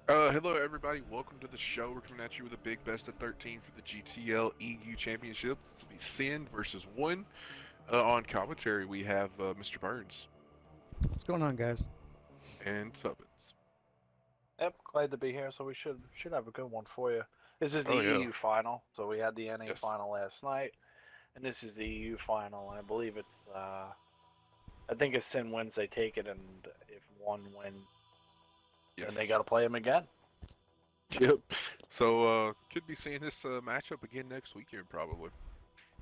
Hello everybody, welcome to the show. We're coming at you with a big best of 13 for the GTL EU Championship. This will be SYN versus 1. On commentary, we have Mr. Burns What's going on, guys? and Tubbins. Yep, glad to be here. So we should have a good one for you. This is the Oh yeah, EU final. So we had the NA yes, final last night, and this is the EU final. And I believe it's I think if Sin wins, they take it, and if one wins, then they yes, got to play him again. yep. So could be seeing this matchup again next weekend probably,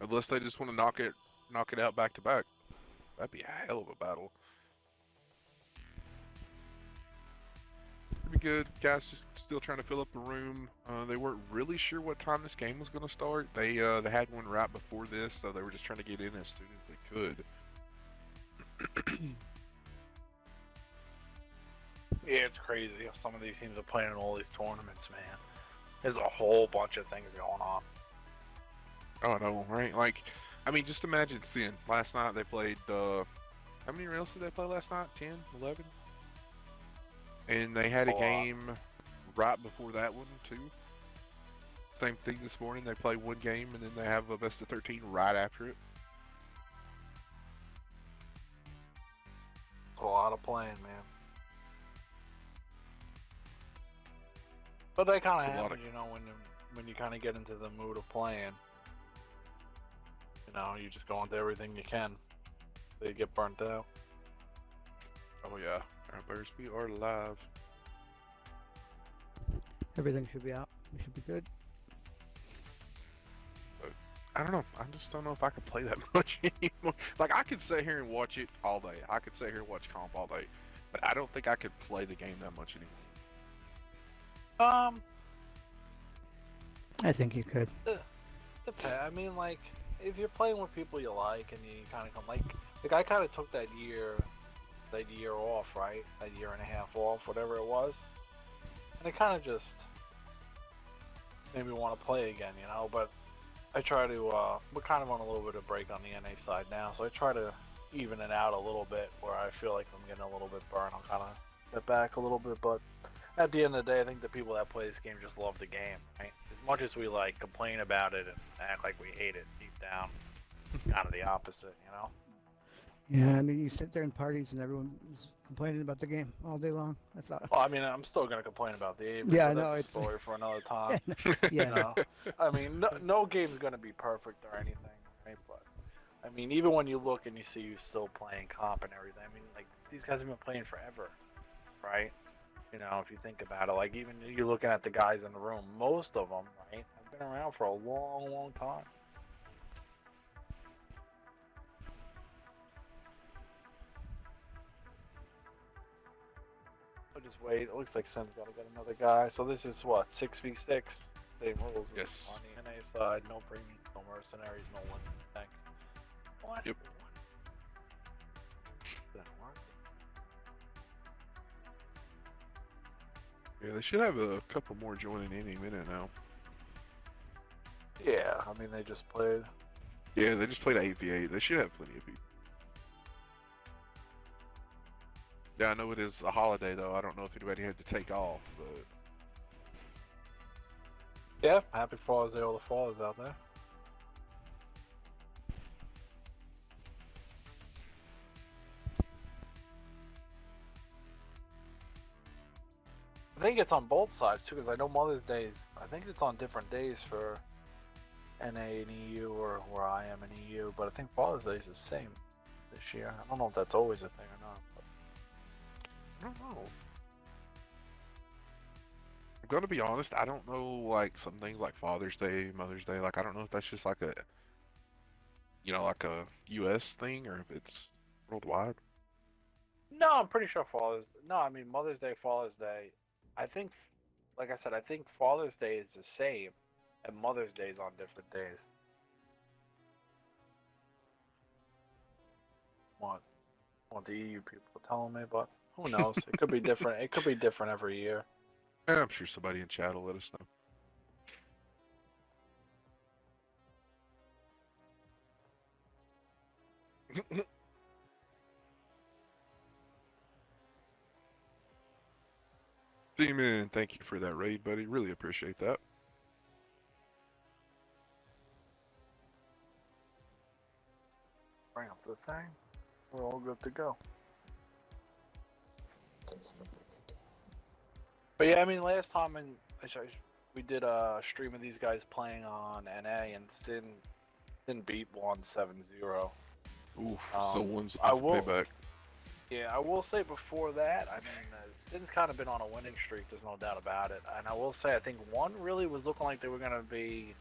unless they just want to knock it out back to back. That'd be a hell of a battle. Pretty good, guys. Just still trying to fill up the room. They weren't really sure what time this game was going to start. They had one right before this, so they were just trying to get in as soon as they could. Yeah, it's crazy how some of these teams are playing in all these tournaments, man. There's a whole bunch of things going on. Oh no, right? Like, I mean, just imagine seeing last night they played. How many rails did they play last night? 10, 11? And they had a A lot. game right before that one too. Same thing this morning. They play one game and then they have a best of 13 right after it. It's a lot of playing, man. But that kind It's of a lot of. happens, when you kind of get into the mood of playing. You just go into everything you can. So you get burnt out. Oh yeah, our Bears, we are live. Everything should be out. We should be good. But I don't know. I just don't know if I could play that much anymore. Like I could sit here and watch it all day. I could sit here and watch comp all day, but I don't think I could play the game that much anymore. Um, I think you could. Depends. I mean, like, if you're playing with people you like and you kind of come, like I kind of took that year off, right? That year and a half off, whatever it was, and it kind of just made me want to play again. But I try to, we're kind of on a little bit of break on the NA side now, so I try to even it out a little bit where I feel like I'm getting a little bit burned. I'll kind of get back a little bit, but at the end of the day, I think the people that play this game just love the game, right? As much as we like complain about it and act like we hate it deep down, kind of the opposite. Yeah, I mean, you sit there in parties and everyone's complaining about the game all day long. That's all. Well, I mean, I'm still gonna complain about the Avian, Yeah, but no, that's a it's. story for another time. You Yeah, know, I mean, no game's gonna be perfect or anything, right? But I mean, even when you look and you see you still playing comp and everything, I mean, like these guys have been playing forever, right? If you think about it, like even you're looking at the guys in the room, most of them, right, have been around for a long, long time. I'll just wait. It looks like Sim's got to get another guy. So this is what 6v6. Same rules on Yes. the NA side. No premium, no mercenaries, no one tanks. What? Yep. Didn't work. Yeah, they should have a couple more joining any minute now. Yeah, I mean they just played. Yeah, they just played 8v8. They should have plenty of people. Yeah, I know it is a holiday though. I don't know if anybody had to take off, but Yeah, happy Father's Day, all the fathers out there. I think it's on both sides too, because I know Mother's Days. I think it's on different days for NA and EU, or where I am in EU. But I think Father's Day is the same this year. I don't know if that's always a thing or not. But I don't know. I'm gonna be honest. I don't know like some things like Father's Day, Mother's Day. Like I don't know if that's just like a like a U.S. thing or if it's worldwide. no, I'm pretty sure Father's. No, I mean Mother's Day, Father's Day. I think, like I said, I think Father's Day is the same, and Mother's Day is on different days. Want want the EU people telling me, but who knows? It could be different. It could be different every year. I'm sure somebody in chat will let us know. Demon, thank you for that raid, buddy. Really appreciate that. Bring up the thing. We're all good to go. But yeah, I mean, last time we did a stream of these guys playing on NA, and SYN beat 170. Oof, so one's I looking will. for payback. Yeah, I will say before that, I mean, SYN's kind of been on a winning streak. There's no doubt about it. And I will say, I think one really was looking like they were gonna be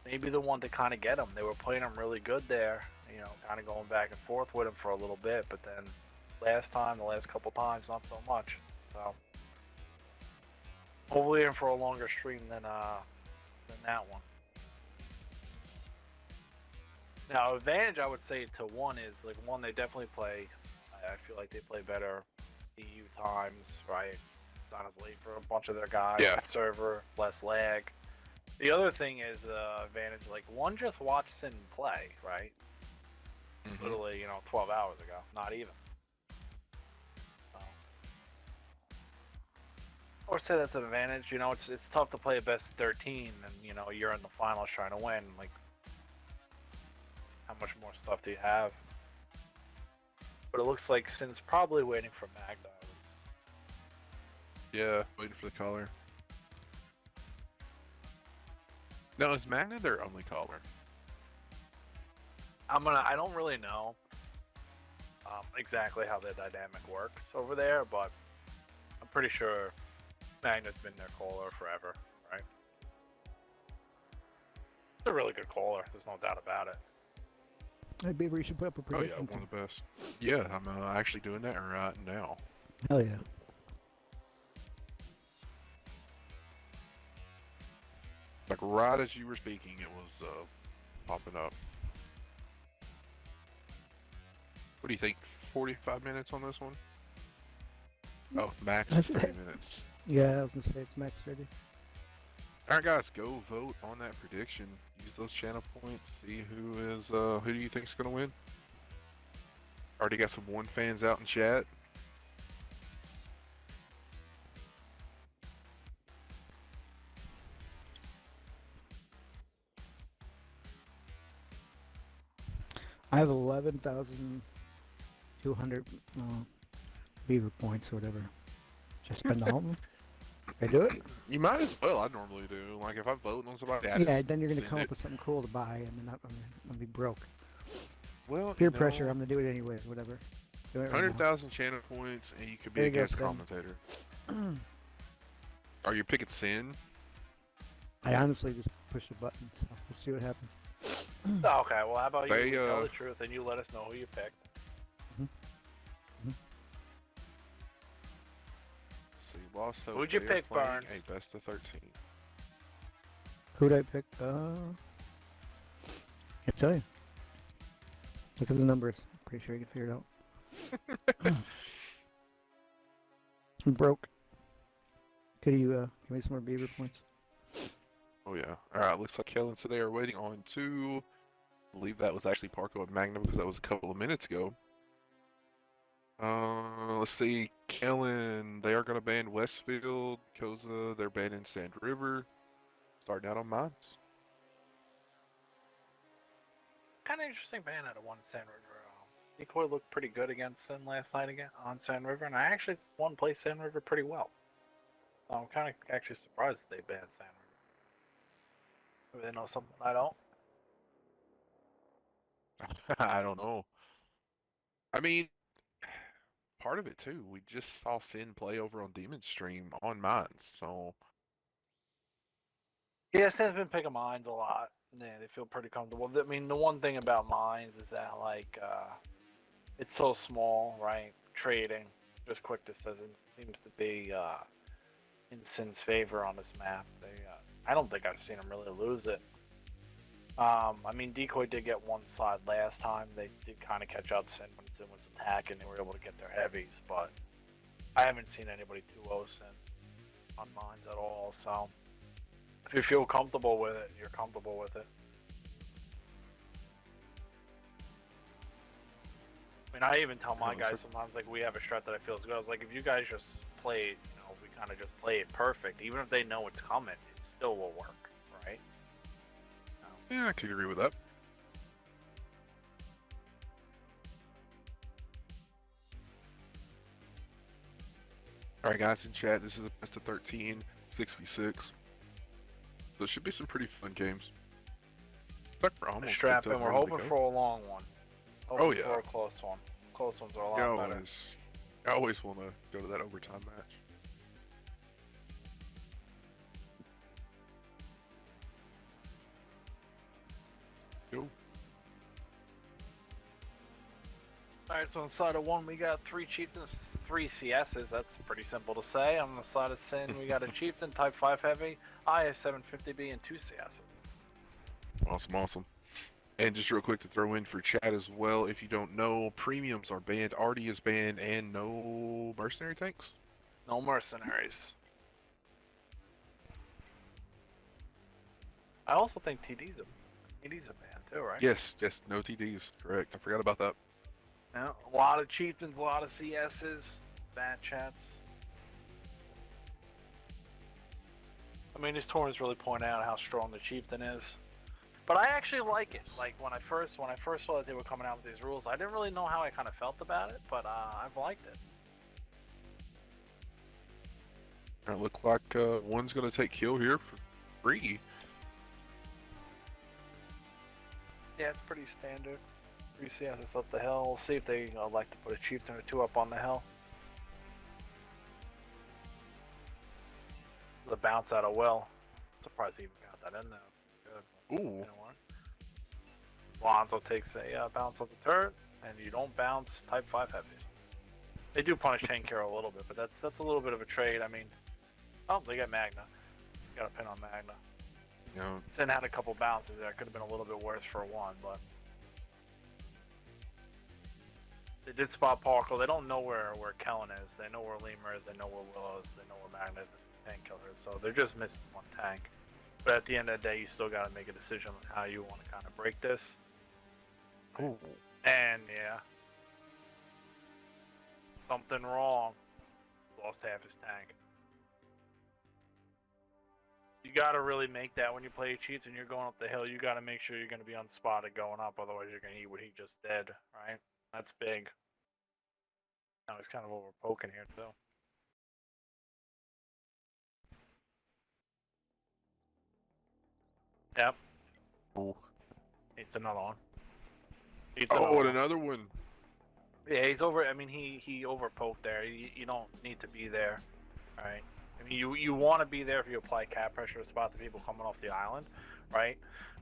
maybe the one to kind of get them. They were playing them really good there. You know, kind of going back and forth with him for a little bit, but then the last couple times, not so much. So hopefully in for a longer stream than that one. Now, advantage I would say to one is like one, they definitely play. I feel like they play better EU times, right? It's not as late for a bunch of their guys. Yeah. Server, less lag. The other thing is advantage. Like one just watched SYN play, right? Mhm. Literally, 12 hours ago. Not even. So, I would say that's an advantage. It's tough to play a best 13, and you're in the finals trying to win. Like, how much more stuff do you have? But it looks like SYN's probably waiting for Magda. Yeah, waiting for the caller. Now, is Magna their only caller? I don't really know exactly how the dynamic works over there, but I'm pretty sure Magna's been their caller forever, right? It's a really good caller. There's no doubt about it. Hey, Beaver, you should put up a Oh yeah, prediction. one of the best. Yeah, I'm actually doing that right now. Hell yeah. Like right as you were speaking, it was popping up. What do you think? 45 minutes on this one? Oh, max is 30 minutes. Yeah, I was gonna say it's max 30. Alright guys, go vote on that prediction. Use those channel points, see who do you think is gonna win? Already got some one fans out in chat. I have 11,200 Beaver points or whatever. Just spend all of them. I do it? You might as well, I normally do. Like if I vote on somebody, I Yeah, just then you're gonna send come it. up with something cool to buy, and then I'm gonna be broke. Well, Peer pressure, I'm gonna do it anyways, whatever. Do it right now. 100,000 channel points and you could be There a you go, guest Sven. commentator. Are you picking SYN? I honestly just push the button, so we'll see what happens. Okay, well, how about you They, tell the truth and you let us know who you picked? So you lost hope. Who'd you They are pick, playing Barnes? A best of 13. Who'd I pick? Can't tell you. Look at the numbers. Pretty sure you can figure it out. I'm broke. Could you give me some more Beaver points? Oh yeah. Alright, looks like Kellen today are waiting on two. I believe that was actually Parko and Magna because that was a couple of minutes ago. Let's see. Kellen, they are going to ban Westfield. Koza, they're banning Sand River. Starting out on mines. Kind of interesting ban out of one Sand River. Decoy looked pretty good against SYN last night again on Sand River, and I actually won play Sand River pretty well. So I'm kind of actually surprised that they banned Sand River. Maybe they know something I don't. I don't know. I mean, part of it too. We just saw SYN play over on Demon's stream on mines, so Yeah, SYN's been picking mines a lot. Yeah, they feel pretty comfortable. I mean, the one thing about mines is that it's so small, right? Trading, just quick decisions seems to be in SYN's favor on this map. I don't think I've seen them really lose it. I mean, Decoy did get one side last time. They did kind of catch out SYN when SYN was attacking. They were able to get their heavies, but I haven't seen anybody 2-0 SYN on mines at all. So if you feel comfortable with it, you're comfortable with it. I mean, I even tell my guys sometimes, like, we have a strat that I feel is good. I was like, if you guys just play, we kind of just play it perfect. Even if they know it's coming, it still will work, right? Yeah, I could agree with that. Alright guys in chat, this is a best of 13, 6v6. So it should be some pretty fun games. Looks like we're almost Strap picked in. up, We're ready to hoping go. for a long one. Oh, Hoping yeah. for a close one. Close ones are a You lot better. always want to go to that overtime match. Go. Alright, so on the side of 1 we got 3 chieftains, 3 CSs. That's pretty simple to say. On the side of SYN we got a chieftain, type 5 heavy, IS-750B, and 2 CSs. Awesome, awesome. And just real quick to throw in for chat as well, if you don't know, premiums are banned, Artie is banned, and no mercenary tanks. No mercenaries. I also think TD's a ban too, right? Yes, no TDs, correct. I forgot about that. Yeah, a lot of chieftains, a lot of CSs, bad chats. I mean, this tournament's really pointing out how strong the chieftain is. But I actually like it. Like when I first saw that they were coming out with these rules, I didn't really know how I kind of felt about it, but I've liked it. It looks like one's going to take kill here for free. Yeah, it's pretty standard. 3 CSs up the hill. We'll see if they like to put a chieftain or 2 up on the hill. The bounce out of Will. Surprised he even got that in there. Good. Ooh. You know what? Lonzo takes a bounce on the turret, and you don't bounce type 5 heavies. They do punish tank hero a little bit, but that's a little bit of a trade. I mean, oh, they got Magna. Got a pin on Magna. You know, SYN had a couple bounces there. Could have been a little bit worse for 1, but they did spot Parkle. They don't know where Kellen is. They know where Lemur is. They know where Willow is. They know where Magna is. And tank killer is. So they're just missing 1 tank. But at the end of the day, you still got to make a decision on how you want to kind of break this. ooh. And yeah, something wrong. Lost half his tank. You got to really make that when you play cheats and you're going up the hill. You got to make sure you're going to be unspotted going up, otherwise you're going to eat what he just did, right? That's big. Now he's kind of over poking here too. Yep. Ooh. It's another one. Oh, and another one. Yeah, he's over. I mean, he over poked there. You don't need to be there, right? I mean, you want to be there if you apply cap pressure to spot the people coming off the island, right?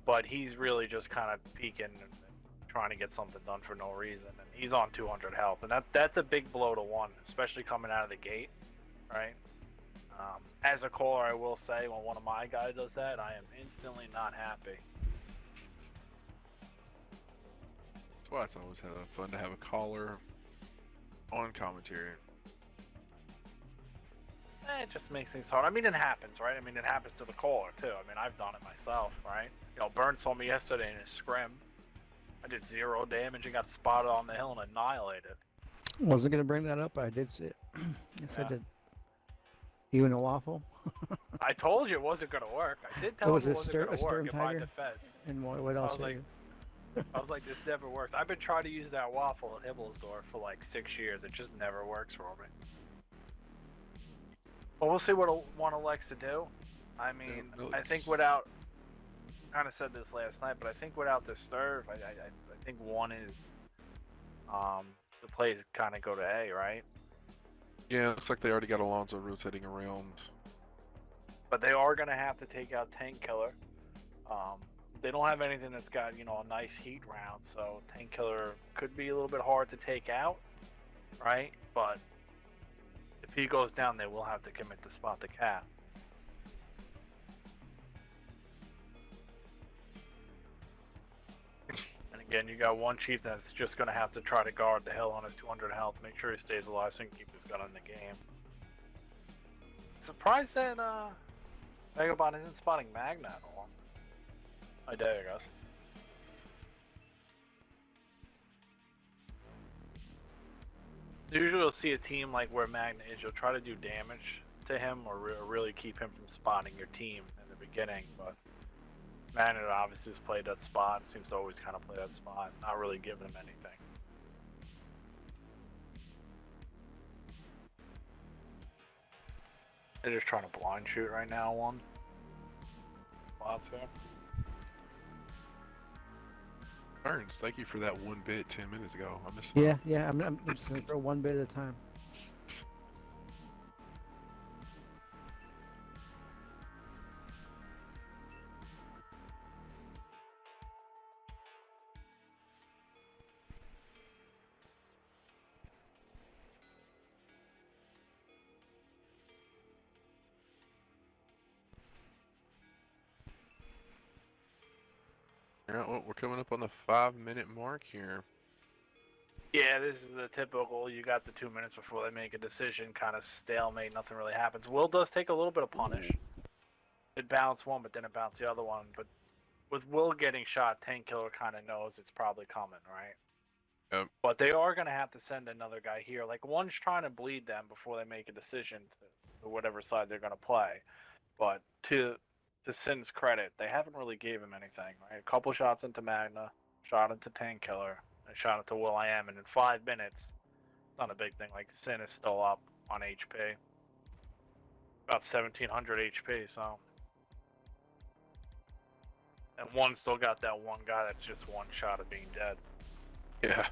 But he's really just kind of peeking and trying to get something done for no reason, and he's on 200 health, and that's a big blow to 1, especially coming out of the gate, right? As a caller, I will say when one of my guys does that, I am instantly not happy. That's why it's always fun to have a caller on commentary. It just makes things hard. I mean, it happens, right? I mean, it happens to the caller too. I mean, I've done it myself, right? You know, Burns saw me yesterday in his scrim. I did 0 damage and got spotted on the hill and annihilated. Wasn't gonna bring that up. I did see it. Yes, Yeah. I did. Even a waffle. I told you it wasn't gonna work. I did It tell was him a it wasn't gonna Sturm work in my Tiger? defense. And what else? was like- I was like, this never works. I've been trying to use that waffle at Himmelsdorf for like 6 years. It just never works for me. Well, we'll see what one elects to do. I mean, no, I think without, kind of said this last night, but I think without the Sturf, I think 1 is, the plays kind of go to A, right? Yeah, looks like they already got Alonso rotating around. But they are going to have to take out Tank Killer. They don't have anything that's got, you know, a nice heat round, so Tank Killer could be a little bit hard to take out, right? But if he goes down, they will have to commit to spot the cap. And again, you got 1 chief that's just going to have to try to guard the hill on his 200 health, make sure he stays alive so he can keep his gun in the game. Surprised that Vagabond isn't spotting Magna at all. Oh, there he goes. Usually you'll see a team like where Magna is, you'll try to do damage to him or really keep him from spotting your team in the beginning. But Magnet obviously has played that spot, seems to always kind of play that spot, not really giving him anything. They're just trying to blind shoot right now, one. Lots here. Burns, thank you for that one bit 10 minutes ago. I missed Yeah, I'm just gonna throw one bit at a time. Alright, well, we're coming up on the 5-minute mark here. Yeah, this is the typical, you got the 2 minutes before they make a decision, kind of stalemate, nothing really happens. Will does take a little bit of punish. It bounced one, but then it bounced the other one. But with Will getting shot, Tank Killer kind of knows it's probably coming, right? Yep. But they are going to have to send another guy here. Like, one's trying to bleed them before they make a decision to whatever side they're going to play. But to SYN's credit, they haven't really gave him anything, right? A couple shots into Magna, shot into Tank Killer, and shot into Will I Am, and in 5 minutes, it's not a big thing. Like, SYN is still up on HP. About 1,700 HP, so. And one still got that one guy that's just one shot of being dead. Yeah.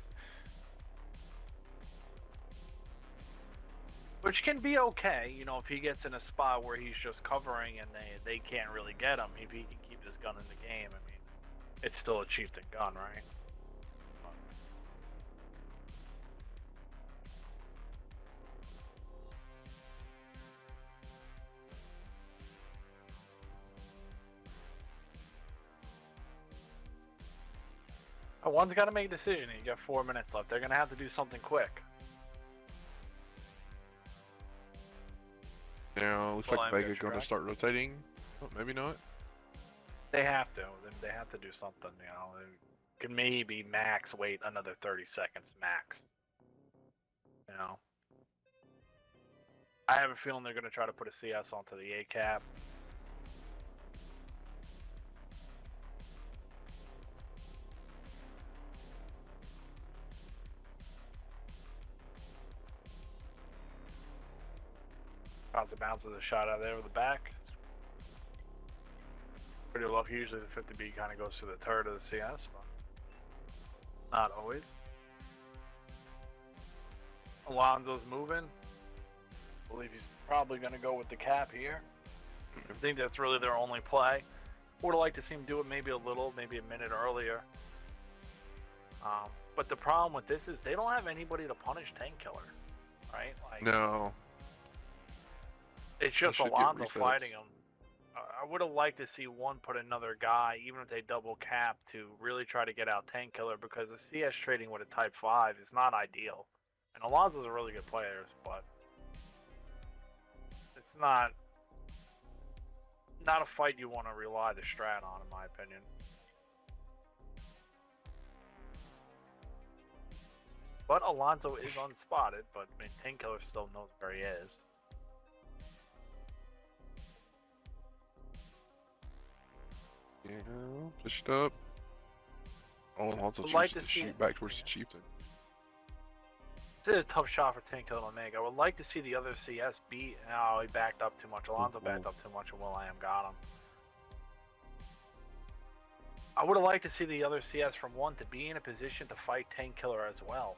Which can be okay, you know, if he gets in a spot where he's just covering and they can't really get him. If he can keep his gun in the game, I mean, it's still a chieftain gun, right? But one's got to make a decision. You got 4 minutes left. They're going to have to do something quick. Now, looks Well, like I'm Vega's good, going to correct? start rotating. Oh, maybe not. They have to. They have to do something, you know. They can maybe max wait another 30 seconds, max. You know. I have a feeling they're going to try to put a CS onto the A cap. Constant bounces a shot out there with the back. It's pretty lucky. Usually the 50B kind of goes to the turret of the CS, but not always. Alonzo's moving. I believe he's probably going to go with the cap here. I think that's really their only play. Would have liked to see him do it maybe a minute earlier. But the problem with this is they don't have anybody to punish Tank Killer, right? Like, No. it's just should get Alonzo resets. fighting him. I would have liked to see one put another guy, even if they double cap, to really try to get out Tank Killer, because the CS trading with a Type 5 is not ideal. And Alonzo's a really good player, but it's not a fight you want to rely the strat on, in my opinion. But Alonzo is unspotted, but I mean, Tank Killer still knows where he is. Yeah, pushed up. Oh, Alonso Would like chooses to to see shoot it. back towards the chieftain. This is a tough shot for Tank Killer to make. I would like to see the other CS beat. Oh, he backed up too much. Alonzo backed up too much, and Will.i.am got him. I would have liked to see the other CS from one to be in a position to fight Tank Killer as well.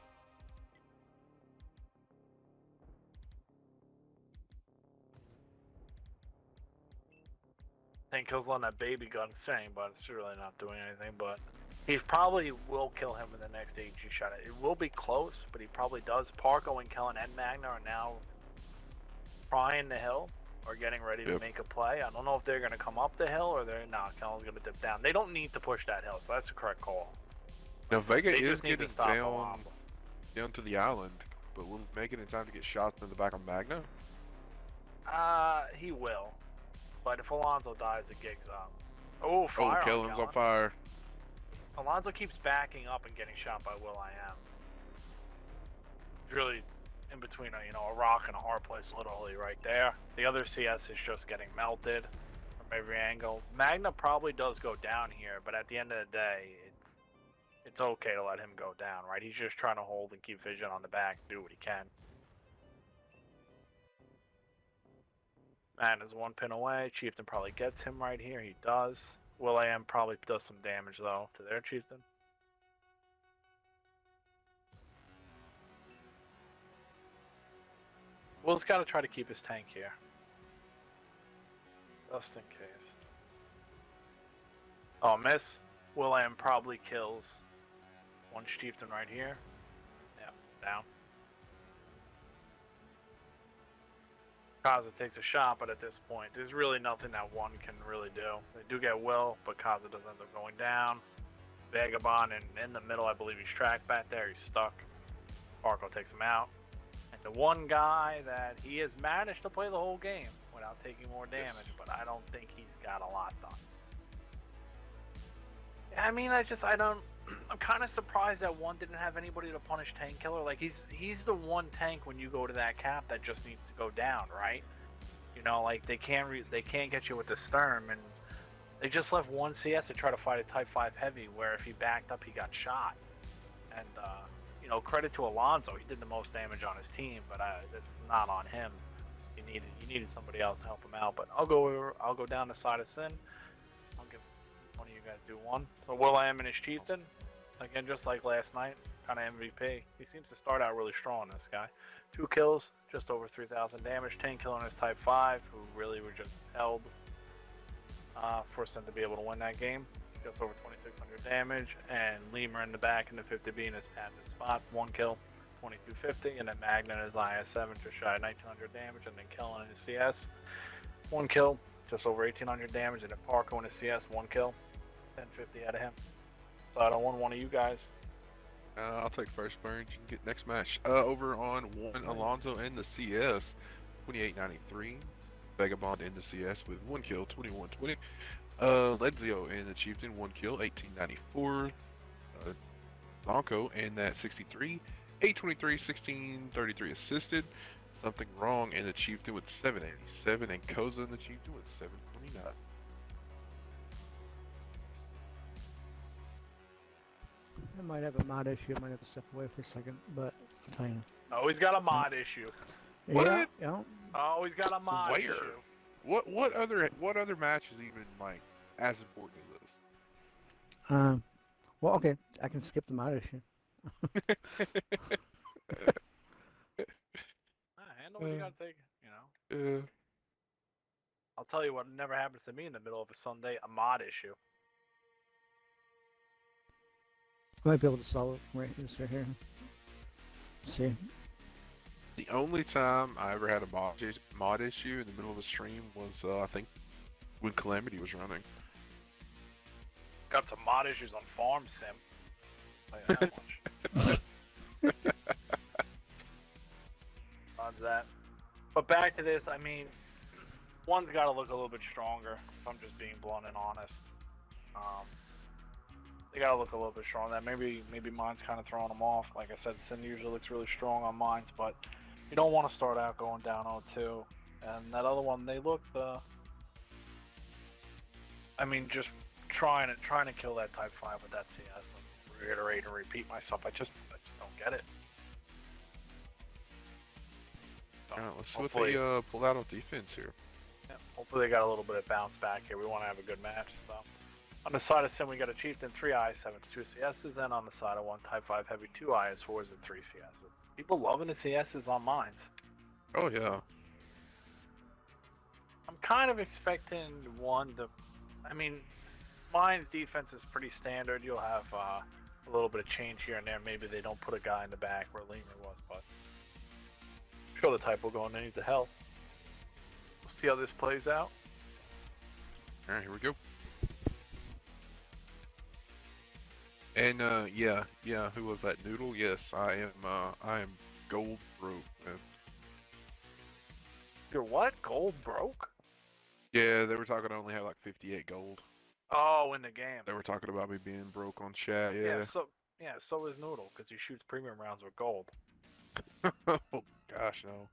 Tank Killer's letting that baby gun sing, but it's really not doing anything. But he probably will kill him in the next AG shot. It will be close, but he probably does. Parko and Kellen and Magna are now trying the hill or getting ready to make a play. I don't know if they're going to come up the hill or they're not. Kellen's going to dip down. They don't need to push that hill, so that's the correct call. Now, Vega They is just need to getting stop down Alonzo. to the island, but will make it in time to get shot in the back of Magna? He will. But if Alonzo dies, the gig's up. Oh, fire Oh, Kellen's on on fire. Alonzo keeps backing up and getting shot by Will.i.am. Really in between a rock and a hard place, literally right there. The other CS is just getting melted from every angle. Magna probably does go down here, but at the end of the day, it's okay to let him go down, right? He's just trying to hold and keep vision on the back, do what he can. Magna's 1 pin away. Chieftain probably gets him right here. He does. Will.i.am probably does some damage, though, to their Chieftain. Will's got to try to keep his tank here. Just in case. Oh, miss. Will.i.am probably kills one Chieftain right here. Yep, down. Kaza takes a shot, but at this point, there's really nothing that one can really do. They do get Will, but Kaza does end up going down. Vagabond in the middle, I believe he's tracked back there. He's stuck. Parko takes him out. And the one guy that he has managed to play the whole game without taking more damage, but I don't think he's got a lot done. I mean, I'm kind of surprised that one didn't have anybody to punish Tank Killer. Like, he's the one tank when you go to that cap that just needs to go down, right? You know, like, they can't get you with the Sturm, and they just left one CS to try to fight a Type 5 Heavy, where if he backed up, he got shot. And, credit to Alonso, he did the most damage on his team, but that's not on him. You needed somebody else to help him out. But I'll go down the side of SYN. I'll give one of you guys do one. So Will.i.am and his Chieftain, again, just like last night, kind of MVP. He seems to start out really strong, this guy. 2 kills, just over 3,000 damage. 10 killing his Type 5, who really were just held for SYN to be able to win that game. Just over 2,600 damage, and Lemur in the back in the 50B in his patented spot. 1 kill, 2,250, and then Magna in his IS-7 just shy of 1,900 damage, and then Kellen in his CS. 1 kill, just over 1,800 damage, and then Parko in his CS, 1 kill, 1,050 out of him. So I don't want one of you guys. I'll take first burn. You can get next match. Over on one, Alonso in the CS, 2893. Vagabond in the CS with 1 kill, 2120. Ledzio in the Chieftain, 1 kill, 1894. Blanco in that 63, 823, 1633 assisted. Something wrong in the Chieftain with 787, and Koza in the Chieftain with 729. I might have a mod issue. I might have to step away for a second, but I'll tell you. Oh, he's got a mod issue. Yeah, yeah. Oh, he's got a mod Where? issue. What other match is even like as important as this? Well, okay, I can skip the mod issue. Handle what you gotta take, I'll tell you what never happens to me in the middle of a Sunday, a mod issue. I might be able to solve it right here. Let's see. The only time I ever had a mod issue in the middle of a stream was, I think, when Calamity was running. Got some mod issues on Farm Sim. I'll tell you that much. On that. But back to this, I mean, one's got to look a little bit stronger, if I'm just being blunt and honest. They got to look a little bit stronger. Maybe mine's kind of throwing them off. Like I said, SYN usually looks really strong on mines, but you don't want to start out going down 0-2. And that other one, they looked, just trying to kill that Type 5 with that CS. And reiterate and repeat myself. I just don't get it. So, Alright, let's see what they pull out on defense here. Yeah, hopefully they got a little bit of bounce back here. We want to have a good match. So on the side of SYN, we got a Chieftain, 3 IS-7s, 2 CSs, and on the side of one Type 5 Heavy, 2 IS-4s and 3 CSs. People loving the CSs on mines. Oh yeah. I'm kind of expecting one to. Mines defense is pretty standard. You'll have a little bit of change here and there. Maybe they don't put a guy in the back where Lemur was, but I'm sure the Type will go underneath the hell. We'll see how this plays out. Alright, here we go. And yeah, who was that? Noodle? Yes, I am gold broke, man. You're what? Gold broke? Yeah, they were talking I only have like 58 gold. Oh, in the game. They were talking about me being broke on chat, yeah. So is Noodle, because he shoots premium rounds with gold. gosh, no.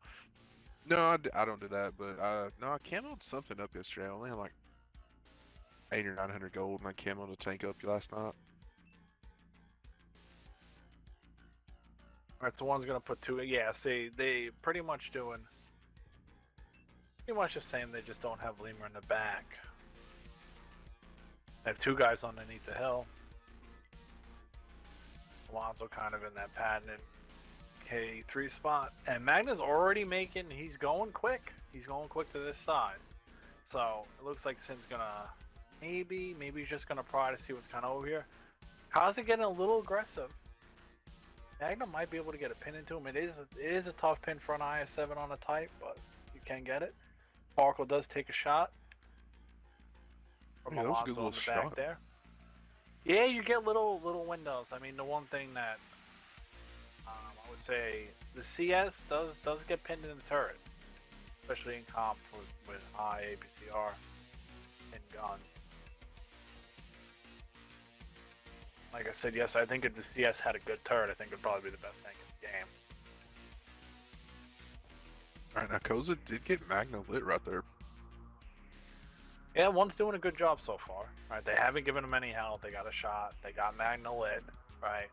No, I don't do that, but no, I camoed something up yesterday. I only had like 800 or 900 gold, and I camoed a tank up last night. Alright, so one's gonna put two. Yeah, see, they pretty much doing. Pretty much the same, they just don't have Lemur in the back. They have two guys underneath the hill. Alonso kind of in that patented K3 spot. And Magna's already making, he's going quick. He's going quick to this side. So it looks like Syn's gonna, maybe he's just gonna pry to see what's kind of over here. Kaza getting a little aggressive. Magna might be able to get a pin into him. It is a tough pin for an IS-7 on a type, but you can get it. Sparkle does take a shot from Yeah, that was a good Alonso in little the back shot. there. Yeah, you get little windows. I mean, the one thing that I would say the CS does get pinned in the turret, especially in comp with high APCR and guns. Like I said, yes, I think if the CS had a good turret, I think it would probably be the best tank in the game. Alright, now Koza did get Magna lit right there. Yeah, one's doing a good job so far. Right, they haven't given him any health. They got a shot. They got Magna lit. Right,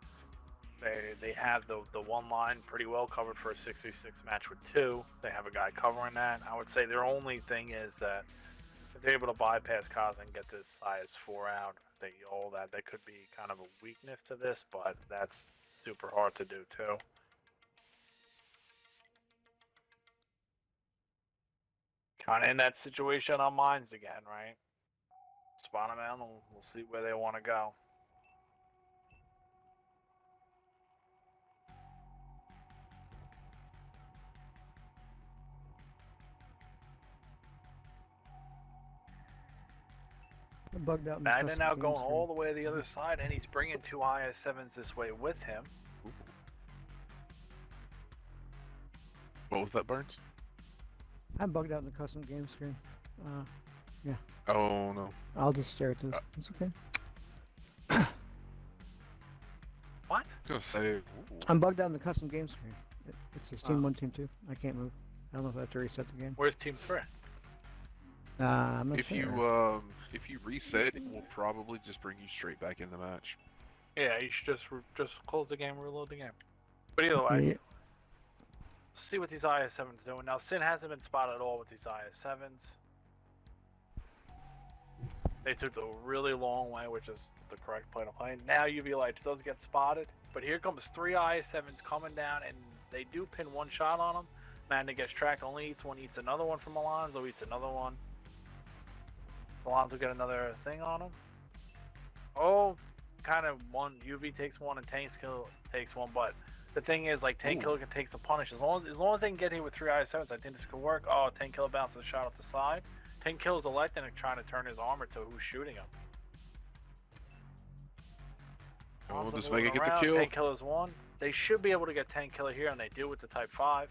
they have the one line pretty well covered for a 6v6 match with two. They have a guy covering that. I would say their only thing is that if they're able to bypass Kaza and get this IS-4 out, that could be kind of a weakness to this, but that's super hard to do too. Kind of in that situation on mines again, right? Spot them out and we'll see where they want to go. Bugged out in the Magna custom now game going screen. all the way to the other side, and he's bringing two IS-7s this way with him. What was that, Burns? I'm bugged out in the custom game screen. Oh no. I'll just stare at this. It's okay. What? I was gonna say. Ooh. I'm bugged out in the custom game screen. It's just team Oh. 1, team 2. I can't move. I don't know if I have to reset the game. Where's Team 3? I'm not If sure. you reset, it will probably just bring you straight back in the match. Yeah, you should just close the game, reload the game. But either way, Yeah. see what these IS-7s doing. Now, Sin hasn't been spotted at all with these IS-7s. They took the really long way, which is the correct play to play. Now UV Lights does get spotted, but here comes three IS-7s coming down, and they do pin one shot on him. Magna gets tracked, only eats one, eats another one from Alonso, eats another one. Alonso get another thing on him. Oh, kind of one. UV takes one and Tank Kill takes one, but the thing is, like, Tank Killer can take the punish. As long as they can get hit with three IS-7s, I think this could work. Oh, Tank Killer bounces a shot off the side. Tank Killer's electing and trying to turn his armor to who's shooting him. Oh, Alonso does moving Vega get the around. kill? Tank Killer's one. They should be able to get Tank Killer here, and they do with the Type 5.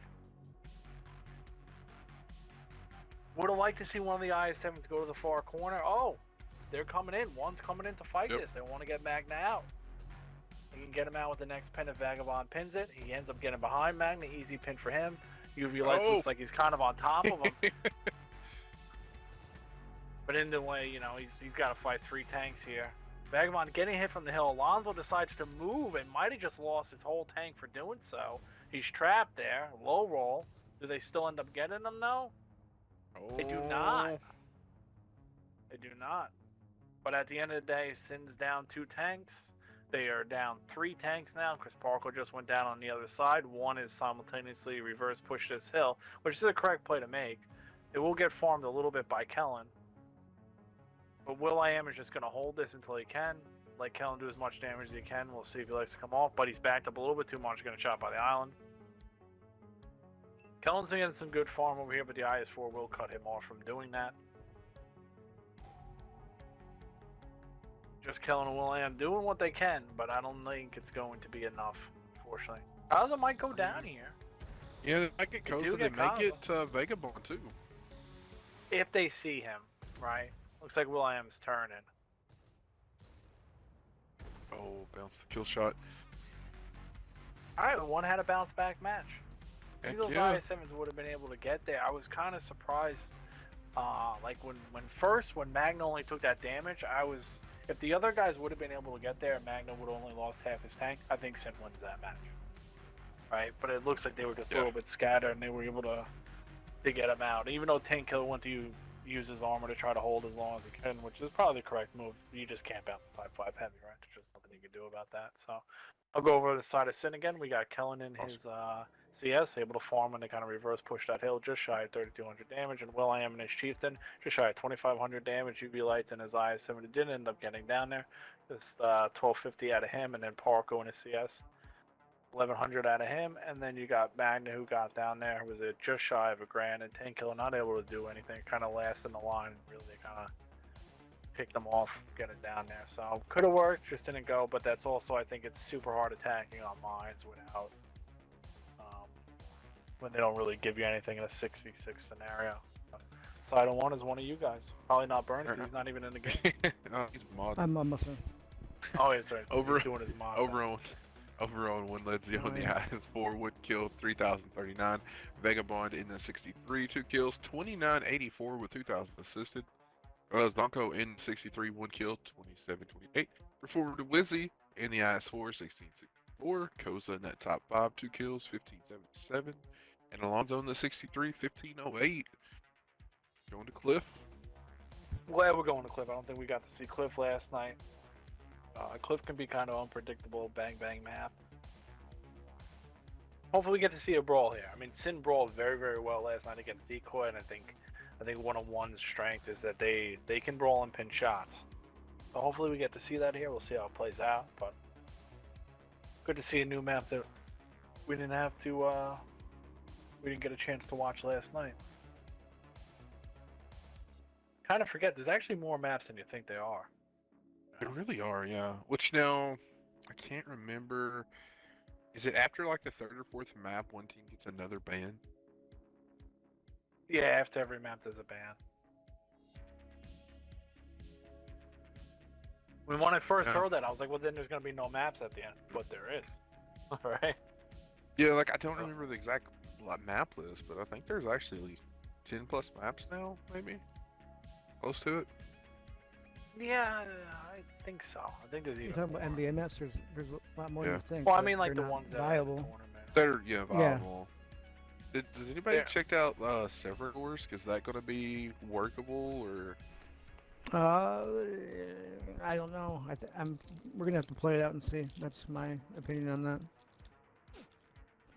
Would have liked to see one of the IS-7s go to the far corner. Oh, they're coming in. One's coming in to fight this. They want to get Magna out. They can get him out with the next pin if Vagabond pins it. He ends up getting behind Magna. Easy pin for him. UV Lights looks like he's kind of on top of him. But in the way, you know, he's got to fight three tanks here. Vagabond getting hit from the hill. Alonso decides to move and might have just lost his whole tank for doing so. He's trapped there. Low roll. Do they still end up getting him though? Oh. They do not. They do not. But at the end of the day, Sin's down two tanks. They are down three tanks now because Parko just went down on the other side. One is simultaneously reverse push this hill, which is the correct play to make. It will get farmed a little bit by Kellen. But will.i.am is just going to hold this until he can. Let Kellen do as much damage as he can. We'll see if he likes to come off. But he's backed up a little bit too much. Going to chop by the island. Kellen's getting some good farm over here, but the IS-4 will cut him off from doing that. Just Kellen and will.i.am doing what they can, but I don't think it's going to be enough, unfortunately. Kaza might go down here. Yeah, they might get Koza. They may get Vagabond too. If they see him, right? Looks like will.i.am's turning. Oh, bounce the kill shot. Alright, one had a bounce back match. Heck those yeah. IS-7s would have been able to get there. I was kind of surprised. Like when Magna only took that damage, if the other guys would have been able to get there and Magna would have only lost half his tank, I think SYN wins that match. Right? But it looks like they were just a little bit scattered and they were able to get him out. Even though Tank Killer went to use his armor to try to hold as long as he can, which is probably the correct move. You just can't bounce the 5-5 heavy, right? There's just nothing you can do about that. So I'll go over to the side of SYN again. We got Kellen in his CS, able to farm and to kind of reverse push that hill, just shy of 3,200 damage. And Will.i.am and his Chieftain, just shy of 2,500 damage. UV Lights and his IS-7 didn't end up getting down there. Just 1,250 out of him, and then Parko in his CS. 1,100 out of him, and then you got Magna who got down there, was it just shy of $1,000, and Tank Killer not able to do anything, kind of last in the line, really kind of picked them off, get it down there. So could have worked, just didn't go, but that's also, I think it's super hard attacking on mines without, when they don't really give you anything in a 6v6 scenario. Side of one is one of you guys, probably not Burns, because he's not even in the game. Oh, he's mod. I'm listening. Oh, he's right. Over- He's doing his mod. Over on one Led Zeon, yeah. has 4 wood kill, 3,039. Vagabond in the 63, 2 kills, 2984 with 2,000 assisted. Zonko in 63, 1 kill, 2728. Forward to Wizzy in the IS-4, 1664. Koza in that top 5, 2 kills, 1577. And Alonzo in the 63, 1508. Going to Cliff. Glad we're going to Cliff. I don't think we got to see Cliff last night. Cliff can be kind of unpredictable, bang map. Hopefully we get to see a brawl here. I mean, SYN brawled very, very well last night against Decoy, and I think 1-on-1's strength is that they can brawl and pin shots. So hopefully we get to see that here. We'll see how it plays out, but good to see a new map that we didn't get a chance to watch last night. Kind of forget, there's actually more maps than you think there are. They really are, yeah. Which now, I can't remember. Is it after like the 3rd or 4th map, one team gets another ban? Yeah, after every map there's a ban. When I first heard that, I was like, well, then there's going to be no maps at the end. But there is. Alright? Yeah, like I don't remember the exact map list, but I think there's actually 10 plus maps now, maybe? Close to it? Yeah, I think so. I think there's You're even talking about more. NBA maps, there's a lot more than you think. Well, I but mean, like they're the not ones that viable. are in the tournament. They're, Yeah. viable. Does anybody Yeah. checked out Serverdoors? Is that going to be workable, or? I don't know. We're gonna have to play it out and see. That's my opinion on that.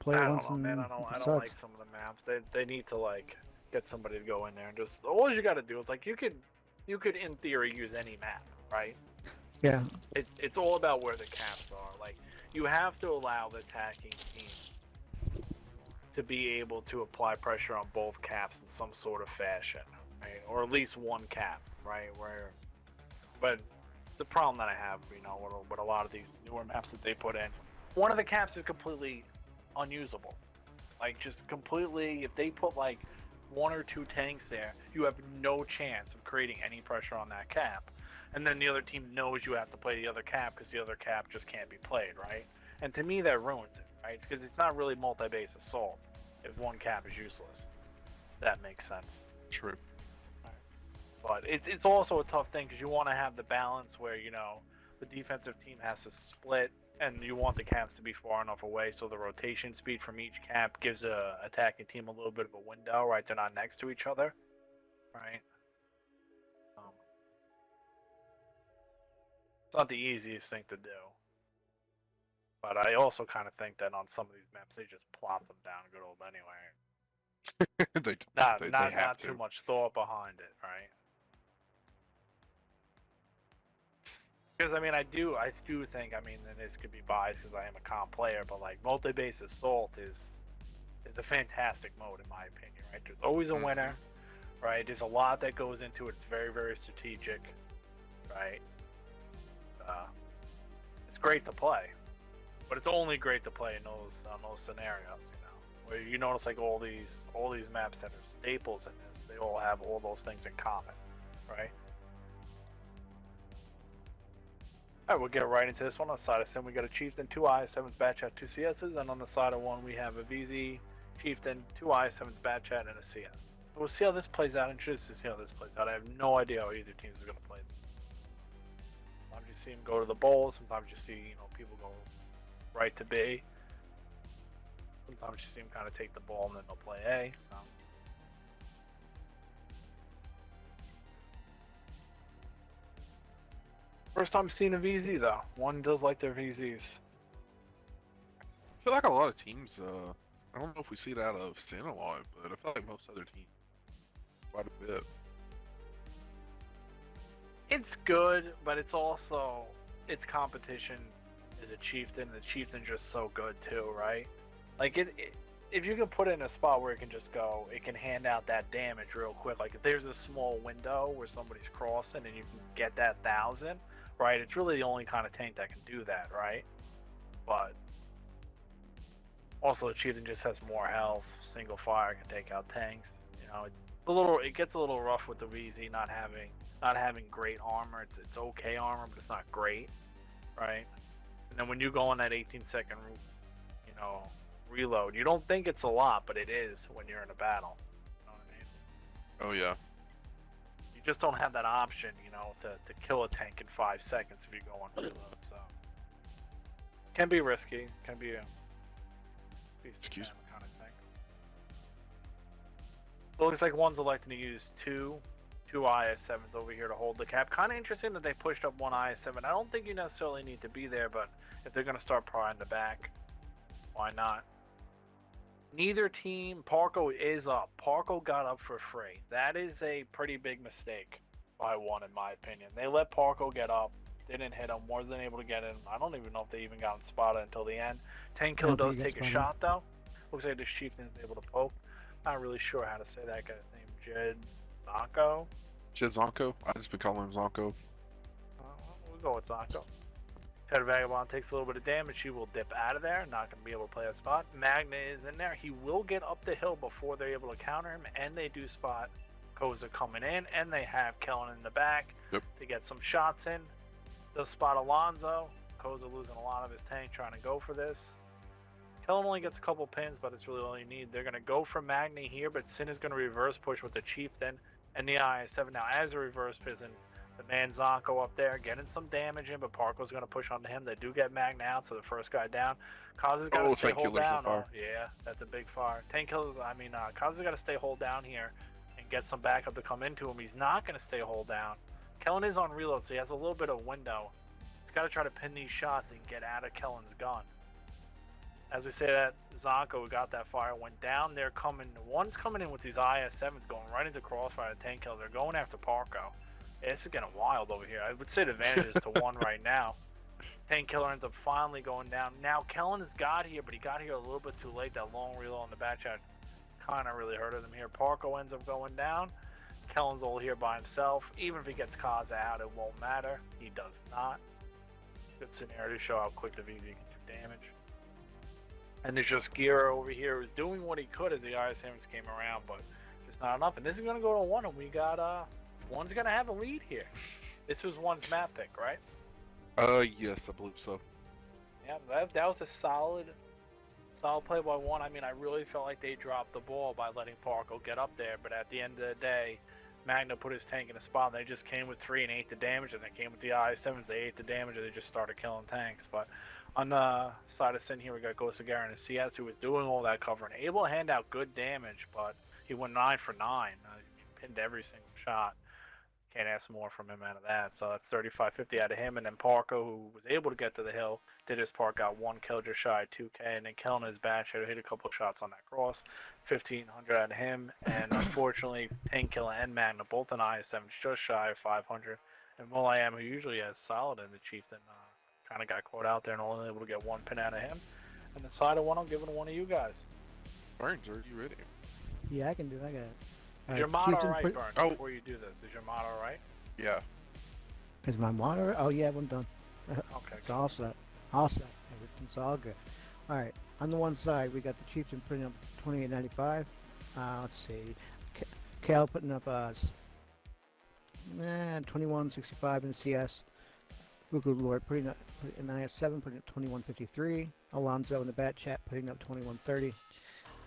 Play it I once don't know, man. and I if it don't like sucks. some of the maps. They need to like get somebody to go in there and just all you got to do is like you could in theory use any map, right? Yeah. It's all about where the caps are. Like you have to allow the attacking team to be able to apply pressure on both caps in some sort of fashion, right? Or at least one cap, right? But the problem that I have, with a lot of these newer maps that they put in, one of the caps is completely unusable. Like just completely, if they put like 1 or 2 tanks there, you have no chance of creating any pressure on that cap. And then the other team knows you have to play the other cap because the other cap just can't be played, right? And to me, that ruins it, right? Because it's not really multi-base assault if one cap is useless. That makes sense. True. But it's also a tough thing because you want to have the balance where, the defensive team has to split and you want the caps to be far enough away so the rotation speed from each cap gives a attacking team a little bit of a window, right? They're not next to each other, right? It's not the easiest thing to do. But I also kind of think that on some of these maps, they just plop them down good old anyway. they Not have to. too much thought behind it, right? Because I mean, I do think, and this could be biased because I am a comp player, but like multi-base assault is a fantastic mode in my opinion, right? There's always a winner, right? There's a lot that goes into it. It's very, very strategic, right? It's great to play, but it's only great to play in those scenarios, where you notice like all these maps that are staples in this, they all have all those things in common, right? Alright, we'll get right into this one. On the side of SYN, we got a Chieftain, 2 IS-7s, batch out 2 CSs, and on the side of one, we have a VZ Chieftain, 2 IS7s, Bat Chat, and a CS. We'll see how this plays out. Interested to see how this plays out. I have no idea how either team is going to play. Sometimes you see them go to the bowl. Sometimes you see people go right to B. Sometimes you see them kind of take the ball and then they'll play A. So. First time seeing a VZ though. One does like their VZs. I feel like a lot of teams, I don't know if we see it out of SYN a lot, but I feel like most other teams, quite a bit. It's good, but it's also, its competition is a Chieftain. The Chieftain's just so good too, right? Like, if you can put it in a spot where it can just go, it can hand out that damage real quick. Like, if there's a small window where somebody's crossing and you can get that 1,000, right? It's really the only kind of tank that can do that, right? But also, the Chieftain just has more health. Single fire can take out tanks. It gets a little rough with the VZ not having great armor. It's okay armor, but it's not great, right? And then when you go on that 18-second, reload, you don't think it's a lot, but it is when you're in a battle. You know what I mean? Oh yeah. You just don't have that option, to kill a tank in 5 seconds if you go on reload. So can be risky. Can be a Excuse me. kind of thing. It looks like one's electing to use two IS7s over here to hold the cap. Kind of interesting that they pushed up one IS7. I don't think you necessarily need to be there, but if they're going to start prying the back, why not? Neither team, Parko is up. Parko got up for free. That is a pretty big mistake by one, in my opinion. They let Parko get up. Didn't hit him. Wasn't able to get him. I don't even know if they even got him spotted until the end. 10 kill does take a shot, though. Looks like this Chieftain is able to poke. Not really sure how to say that guy's name. Jed Zonko? Jed Zonko? I just been calling him Zonko. We'll go with Zonko. Ted Vagabond takes a little bit of damage. He will dip out of there. Not going to be able to play that spot. Magna is in there. He will get up the hill before they're able to counter him. And they do spot Koza coming in. And they have Kellen in the back to get some shots in. Does spot Alonzo. Koza losing a lot of his tank trying to go for this. Kellen only gets a couple pins, but it's really all you need. They're going to go for Magna here, but SYN is going to reverse push with the Chieftain and the IS7. Now, as a reverse prison, the man Zonko up there getting some damage in, but Parko's going to push onto him. They do get Magna out, so the first guy down. Kaza's got to stay hold down. Yeah, that's a big fire. 10 kills, Kaza's got to stay hold down here and get some backup to come into him. He's not going to stay hold down. Kellen is on reload, so he has a little bit of window. He's got to try to pin these shots and get out of Kellen's gun. As we say that, Zonko, who got that fire, went down. They're coming. One's coming in with these IS7s going right into crossfire to 10 kills. They're going after Parko. Yeah, this is getting wild over here. I would say the advantage is to one right now. 10 killer ends up finally going down. Now, Kellen has got here, but he got here a little bit too late. That long reload on the back chat kind of really hurted him here. Parko ends up going down. Kellen's all here by himself. Even if he gets Kaza out, it won't matter. He does not. Good scenario to show how quick the VZ can do damage. And there's just Gira over here who's doing what he could as the IS7s came around, but just not enough. And this is going to go to one, and we got, one's going to have a lead here. This was one's map pick, right? Yes, I believe so. Yeah, that was a solid play by one. I mean, I really felt like they dropped the ball by letting Parko get up there, but at the end of the day, Magna put his tank in a spot, and they just came with 3 and 8 the damage, and they came with the IS7s, they 8 the damage, and they just started killing tanks. But on the side of SYN here, we got Ghost of Garen and CS, who was doing all that covering, able to hand out good damage, but he went 9 for 9. He pinned every single shot. Can't ask more from him out of that. So that's 35-50 out of him. And then Parko, who was able to get to the hill, did his part, got 1 kill just shy of 2K. And then Kellen his batch had hit a couple of shots on that cross. 1,500 out of him. And unfortunately, 10 kill and Magna, both an IS7, just shy of 500. And Mulayam, who usually has solid in the Chieftain, kind of got caught out there and only able to get 1 pin out of him. And the side of one, I'm giving to one of you guys. Burns, are you ready? Yeah, I can do it. I got it. Is your mod alright, Burns, before you do this? Is your mod alright? Yeah. Is my monitor? Oh yeah, I'm done. Okay. It's all set. All set. Everything's all good. All right. On the one side, we got the Chieftain putting up 28.95. Let's see. Cal putting up 21.65 in CS. Google Lord putting up an IS7 putting up 21.53. Alonzo in the bat chat putting up 21.30.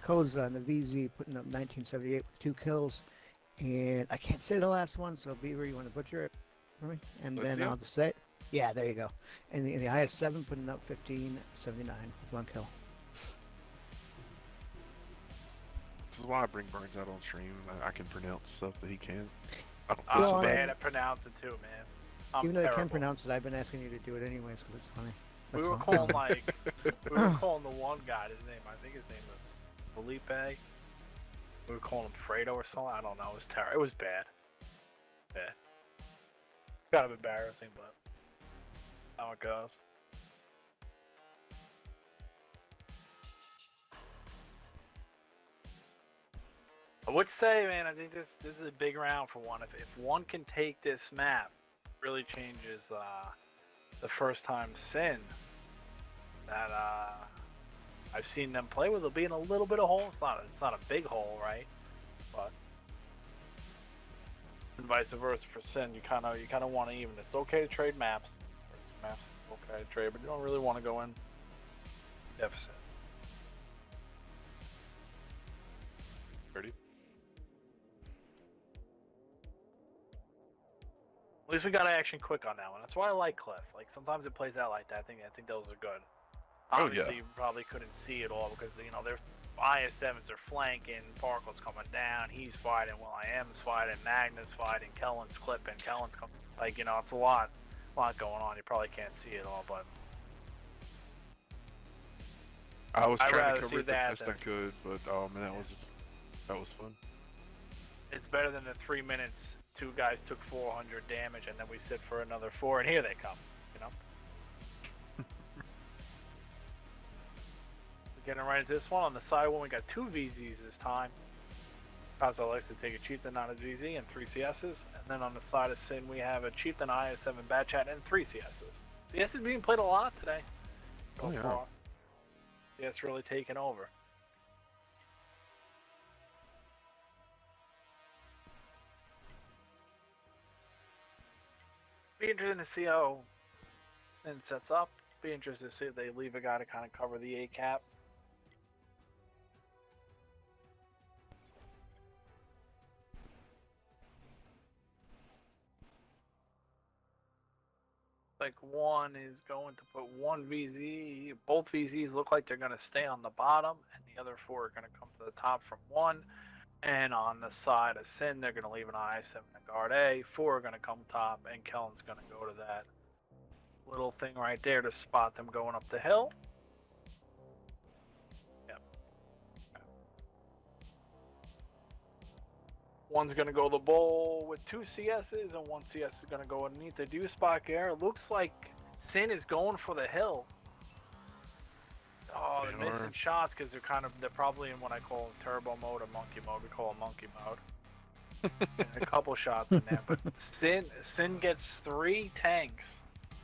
Koza on the VZ putting up 1978 with 2 kills. And I can't say the last one, so Beaver, you want to butcher it for me? And then Lazio? I'll just say, yeah, there you go. And the IS-7 putting up 1579 with 1 kill. This is why I bring Burns out on stream. I can pronounce stuff that he can't. I don't Well, I'm I- bad at pronouncing too, man. I'm Even though I terrible. can pronounce it, I've been asking you to do it anyways because it's funny. We That's were all. calling like we were calling the one guy. His name, I think his name was Felipe. We were calling him Fredo or something. I don't know. It was terrible. It was bad. Bad. Kind of embarrassing, but how it goes. I would say, man, I think this is a big round for one. If one can take this map, really changes the first time SYN that I've seen them play with. It'll be in a little bit of hole. It's not a big hole, right? But and vice versa for SYN, you kind of want to even. It's okay to trade maps. First two maps, it's okay to trade, but you don't really want to go in deficit. Ready? At least we got action quick on that one. That's why I like Cliff. Like sometimes it plays out like that. I think those are good. Oh, Obviously, yeah. you probably couldn't see it all because their IS-7s are flanking. Parkle's coming down. He's fighting. Will I Am's fighting. Magnus fighting. Kellen's clipping. Kellen's coming. Like it's a lot going on. You probably can't see it all, but I was I'd trying rather to see cover it the that best I than- could, but oh man, that was fun. it's better than the 3 minutes. 2 guys took 400 damage, and then we sit for another 4, and here they come. Getting right into this one. On the side one, we got 2 VZs this time. Kaza likes to take a Chieftain on his VZ and 3 CSs. And then on the side of SYN, we have a Chieftain IS-7 Bat Chat and 3 CSs. CS is being played a lot today. So Oh, yeah. far. CS really taking over. Be interesting to see how SYN sets up. Be interested to see if they leave a guy to kind of cover the A cap. Like one is going to put one VZ. Both VZs look like they're going to stay on the bottom, and the other 4 are going to come to the top from 1. And on the side of SYN, they're going to leave an IS-7 and guard A. 4 are going to come top, and Kellen's going to go to that little thing right there to spot them going up the hill. Yep. One's going to go the bowl with 2 CSs, and 1 CS is going to go underneath the dew spot there. It looks like SYN is going for the hill. Oh, they're missing shots because they're probably in what I call turbo mode or monkey mode. We call it monkey mode. And a couple shots in there, but SYN gets 3 tanks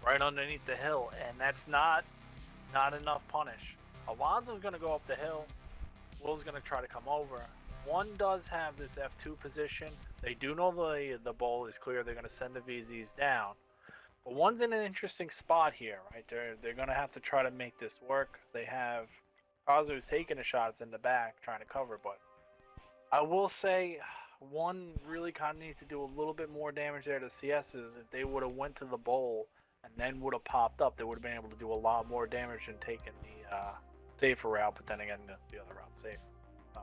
right underneath the hill, and that's not enough punish. Alonso's going to go up the hill. Will's going to try to come over. One does have this F2 position. They do know the bowl is clear. They're going to send the VZs down. But one's in an interesting spot here, right? They're going to have to try to make this work. They have Kazu's taking the shots in the back, trying to cover, but I will say one really kind of needs to do a little bit more damage there to CSs. If they would have went to the bowl and then would have popped up, they would have been able to do a lot more damage than taking the safer route, but then again, the other route's safe. So.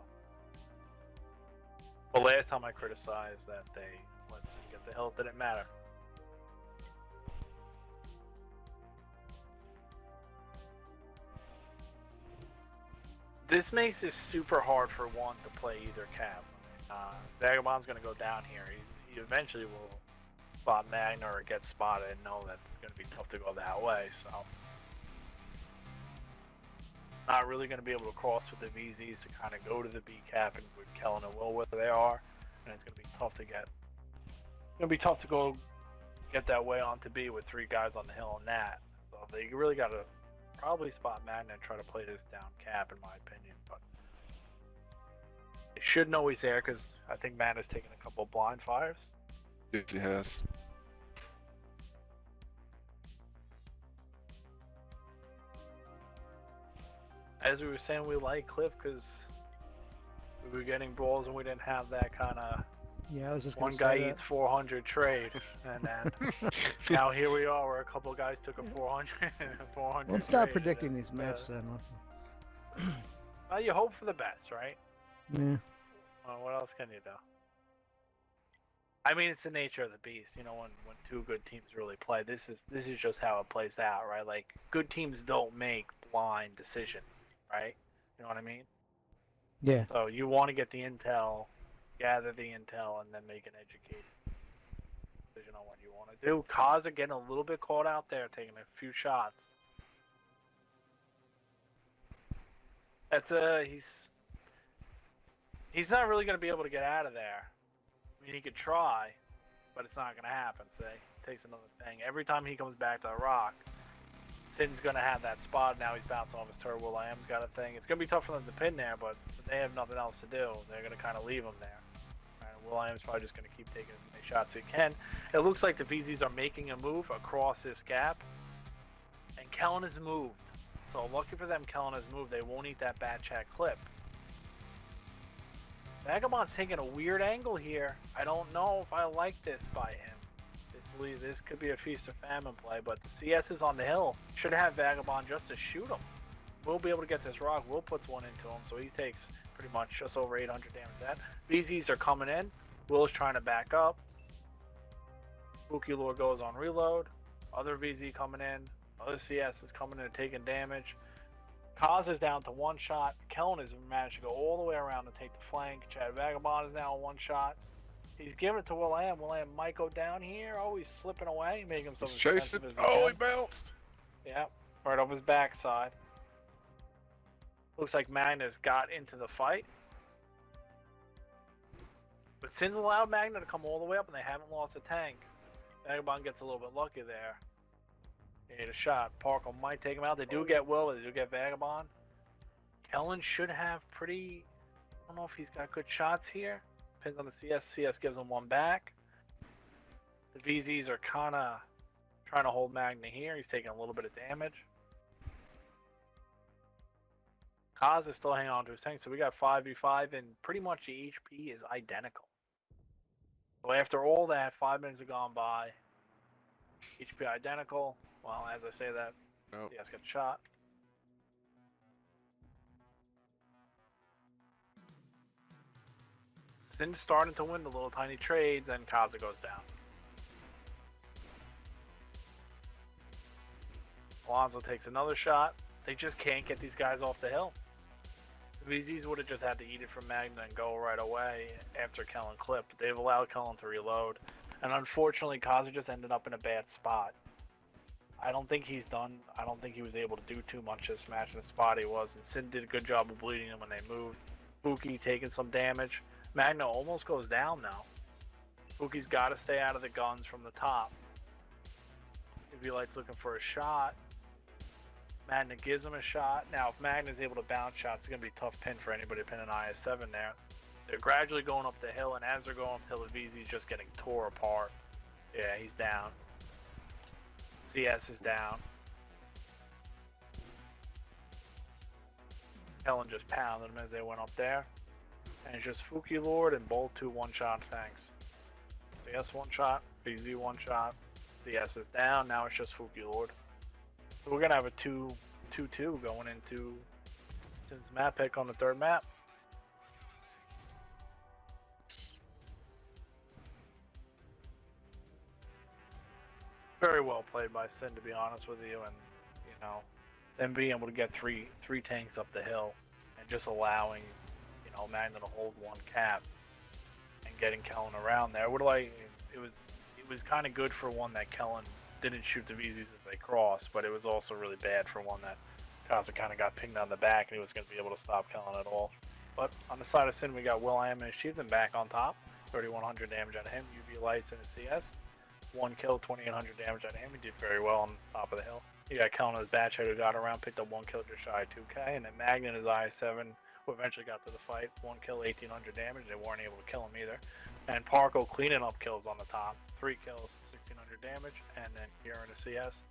But last time I criticized that they let SYN get the hill, it didn't matter. This makes this super hard for one to play either cap. Vagabond's going to go down here. He eventually will spot Magna or get spotted and know that it's going to be tough to go that way. So, not really going to be able to cross with the VZs to kind of go to the B cap and with Kellen and Will where they are, and it's going to be tough to get. It's going to be tough to go get that way onto B with 3 guys on the hill and that. So they really got to probably spot Magna and try to play this down cap, in my opinion. But they should know he's there because I think Magna's taken a couple blind fires. Yes, he has. As we were saying, we like Cliff because We were getting brawls and we didn't have that kind of Yeah, I was just one gonna guy say eats 400 trade, and then now here we are where a couple guys took a 400 400 Don't trade. stop and predicting it's, these maps, then. Well, you hope for the best, right? Yeah. Well, what else can you do? I mean, it's the nature of the beast. You know, when two good teams really play, this is just how it plays out, right? Like good teams don't make blind decisions, right? You know what I mean? Yeah. So you want to get the intel, gather the intel, and then make an educated decision on what you want to do. Kaz are getting a little bit caught out there, taking a few shots. That's he's not really going to be able to get out of there. I mean, he could try, but it's not going to happen. See, takes another thing. Every time he comes back to the rock, SYN's going to have that spot. Now he's bouncing off his turret. Will.i.am's got a thing. It's going to be tough for them to pin there, but they have nothing else to do. They're going to kind of leave him there. And Will.i.am's probably just going to keep taking as many shots as he can. It looks like the VZs are making a move across this gap, and Kellen has moved. So lucky for them, Kellen has moved. They won't eat that bad chat clip. Vagabond's taking a weird angle here. I don't know if I like this by him. This could be a feast or famine play, but the CS is on the hill. Should have Vagabond just to shoot him. We'll be able to get this rock. Will puts one into him, so he takes pretty much just over 800 damage to that. VZs are coming in. Will's trying to back up. Spooky Lord goes on reload. Other VZ coming in. Other CS is coming in and taking damage. Kaz is down to one shot. Kellen has managed to go all the way around and take the flank. Chad Vagabond is now on one shot. He's giving it to Will.i.am. Will.i.am might go down here. Oh, he's slipping away, making himself as expensive as he Oh, can. he bounced. Yeah, right off his backside. Looks like Magna's got into the fight. But SYN's allowed Magna to come all the way up, and they haven't lost a tank. Vagabond gets a little bit lucky there. He ate a shot. Parker might take him out. They do get Will, but they do get Vagabond. Kellen should have pretty... I don't know if he's got good shots here. Depends on the CS. CS gives him one back. The VZs are kind of trying to hold Magna here. He's taking a little bit of damage. Kaz is still hanging on to his tank, so we got 5v5, and pretty much the HP is identical. So after all that, 5 minutes have gone by. HP identical. Well, as I say that, Nope. CS got shot. SYN's starting to win the little tiny trades, and Kaza goes down. Alonso takes another shot. They just can't get these guys off the hill. The VZs would have just had to eat it from Magna and go right away after Kellen clipped. But they've allowed Kellen to reload. And unfortunately, Kaza just ended up in a bad spot. I don't think he's done. I don't think he was able to do too much this match in the spot he was. And SYN did a good job of bleeding him when they moved. Spooky taking some damage. Magna almost goes down now. Spooky's got to stay out of the guns from the top. If he likes looking for a shot, Magna gives him a shot. Now, if Magna's able to bounce shots, it's going to be a tough pin for anybody to pin an IS-7 there. They're gradually going up the hill, and as they're going up the hill, the VZ's just getting tore apart. Yeah, he's down. CS is down. Kellen just pounded him as they went up there. And it's just Spooky Lord and Bolt 2 one-shot tanks. CS one-shot, VZ one-shot. CS is down, now it's just Spooky Lord. So we're going to have a 2-2-2 going into SYN's map pick on the third map. Very well played by SYN, to be honest with you, and you know, them being able to get three tanks up the hill and just allowing, you know, Magna to hold one cap and getting Kellen around there. It was kind of good for one that Kellen didn't shoot the VZs as they crossed, but it was also really bad for one that Kaza kind of got pinged on the back and he was going to be able to stop Kellen at all. But on the side of SYN, we got Will.i.am and Achievement back on top. 3,100 damage on him, UV lights and a CS. 1 kill, 2,800 damage on him. He did very well on top of the hill. You got Kellen as batch who got around, picked up 1 kill just shy of 2k, and then Magna and his IS-7 who eventually got to the fight. 1 kill, 1,800 damage. They weren't able to kill him either. And Parko cleaning up kills on the top. 3 kills, 1,600 damage, and then here in the CS,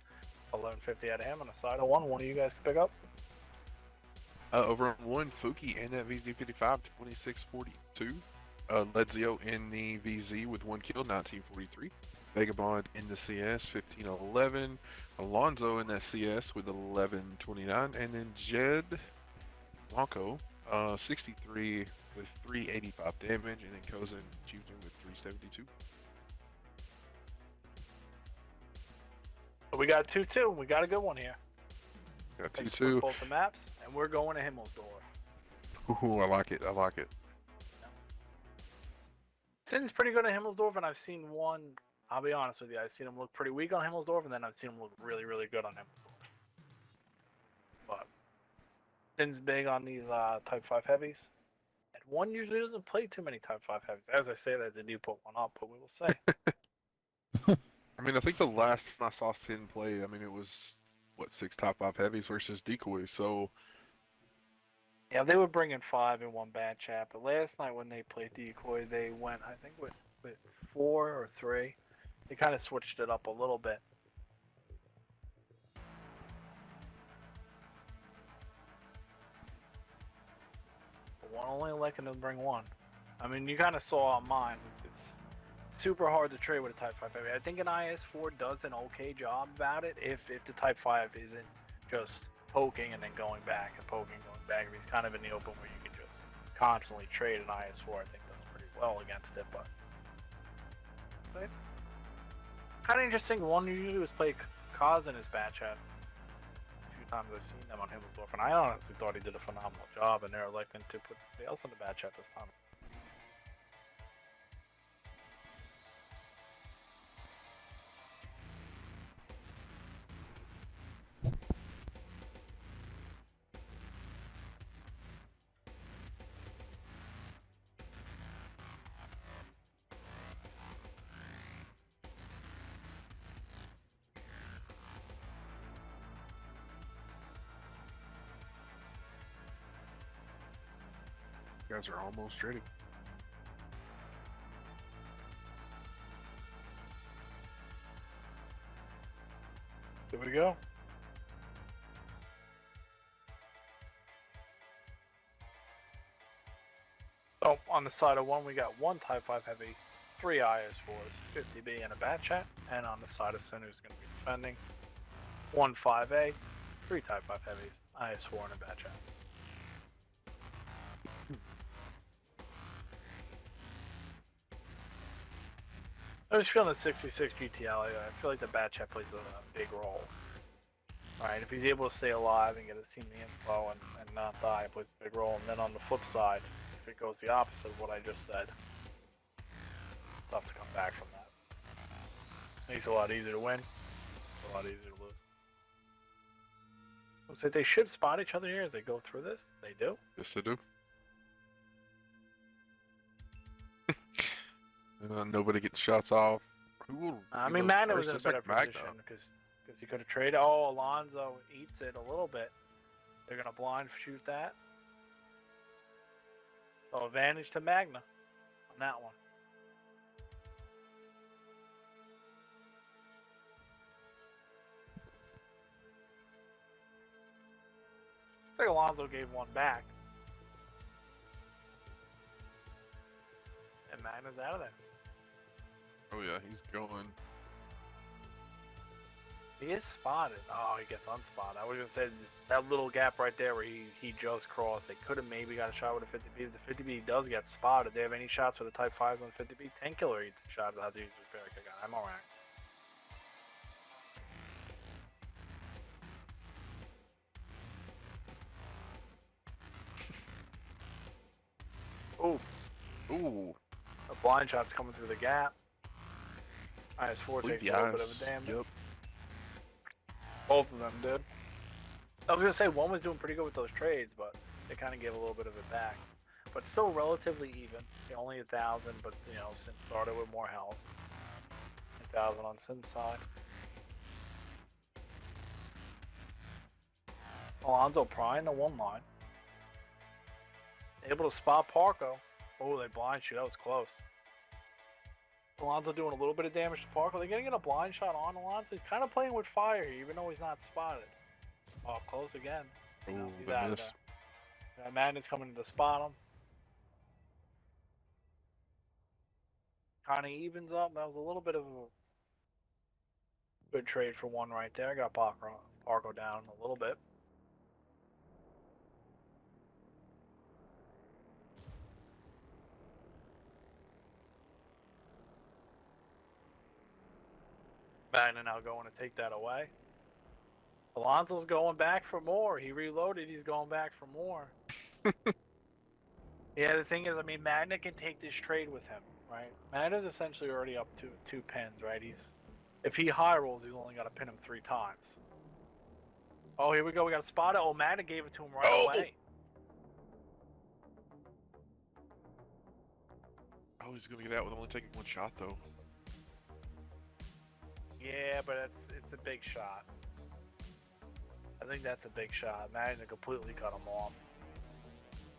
1150 out of him on the side of one. One of you guys can pick up. Over on one, Fuki and that VZ55, 2642. Ledzio in the VZ with 1 kill, 1943. Vagabond in the CS, 1511. Alonzo in that CS with 1129. And then Jed Blanco, 63 with 385 damage. And then Kozin Jr. with 372. But we got 2-2. We got a good one here. Got They 2 split 2. both the maps, and we're going to Himmelsdorf. Ooh, I like it. I like it. SYN's pretty good at Himmelsdorf, and I've seen one. I'll be honest with you. I've seen him look pretty weak on Himmelsdorf, and then I've seen him look really, really good on Himmelsdorf. But SYN's big on these Type 5 heavies. And one usually doesn't play too many Type 5 heavies. As I say that, they do put one up, but we will say. I mean, I think the last time I saw Sin play, I mean, it was, what, 6 top 5 heavies versus Decoy, so. Yeah, they were bringing 5 in one bad chat, but last night when they played Decoy, they went, I think, with 4 or 3. They kind of switched it up a little bit. But one only letting them bring 1. I mean, you kind of saw on mine. It's super hard to trade with a Type 5 heavy. I think an IS-4 does an okay job about it if the Type 5 isn't just poking and then going back and poking and going back. If he's kind of in the open where you can just constantly trade an IS-4, I think does pretty well against it. But kind of interesting. One usually was play Kaz in his bad chat. A few times I've seen them on Himmelsdorf, and I honestly thought he did a phenomenal job, and they're electing to put somebody else on the bad chat this time. You guys are almost ready. Here we go. So on the side of one, we got 1 Type 5 heavy, 3 IS-4s, 50B, and a bat chat. And on the side of center is going to be defending 1 5A, 3 Type 5 heavies, IS-4, and a bat chat. I was feeling the 66 GTL. I feel like the bat chat plays a big role. Alright, if he's able to stay alive and get his team the info and not die, it plays a big role. And then on the flip side, if it goes the opposite of what I just said, it's tough to come back from that. Makes it a lot easier to win, a lot easier to lose. Looks like they should spot each other here as they go through this. They do. Yes, they do. Nobody gets shots off. Who will? I mean, Magna was in a It's like better Magna. position because he could have traded. Oh, Alonzo eats it a little bit. They're going to blind shoot that. So advantage to Magna on that one. Looks like Alonzo gave one back. And Magna's out of there. Oh yeah, he's going. He is spotted. Oh, he gets unspotted. I was going to say that little gap right there where he just crossed. They could have maybe got a shot with a 50B. If the 50B does get spotted, they have any shots for the Type 5s on the 50B? 10 killer eats a shot without the user repair. I'm alright. Ooh. Ooh. A blind shot's coming through the gap. IS-4 takes a little bit of a damage. Yep. Both of them did. I was going to say one was doing pretty good with those trades, but they kind of gave a little bit of it back. But still relatively even. Only 1,000, but you know, SYN started with more health. 1,000 on SYN's side. Alonzo prying the one line. Able to spot Parko. Oh, they blind shoot. That was close. Alonzo doing a little bit of damage to Parko. They're getting a blind shot on Alonzo. He's kind of playing with fire here, even though he's not spotted. Oh, close again. Oh, He's the out of miss. there. Magnet's coming to spot him. Kind of evens up. That was a little bit of a good trade for one right there. Got Parko down a little bit. Magna now going to take that away. Alonso's going back for more. He reloaded. He's going back for more. Yeah, the thing is, I mean, Magna can take this trade with him, right? Magna's essentially already up to 2 pins, right? If he high rolls, he's only got to pin him 3 times. Oh, here we go. We got a spot. Oh, Magna gave it to him right away. Oh, he's gonna get out with only taking 1 shot though. Yeah, but it's a big shot. I think that's a big shot. Magna completely cut him off.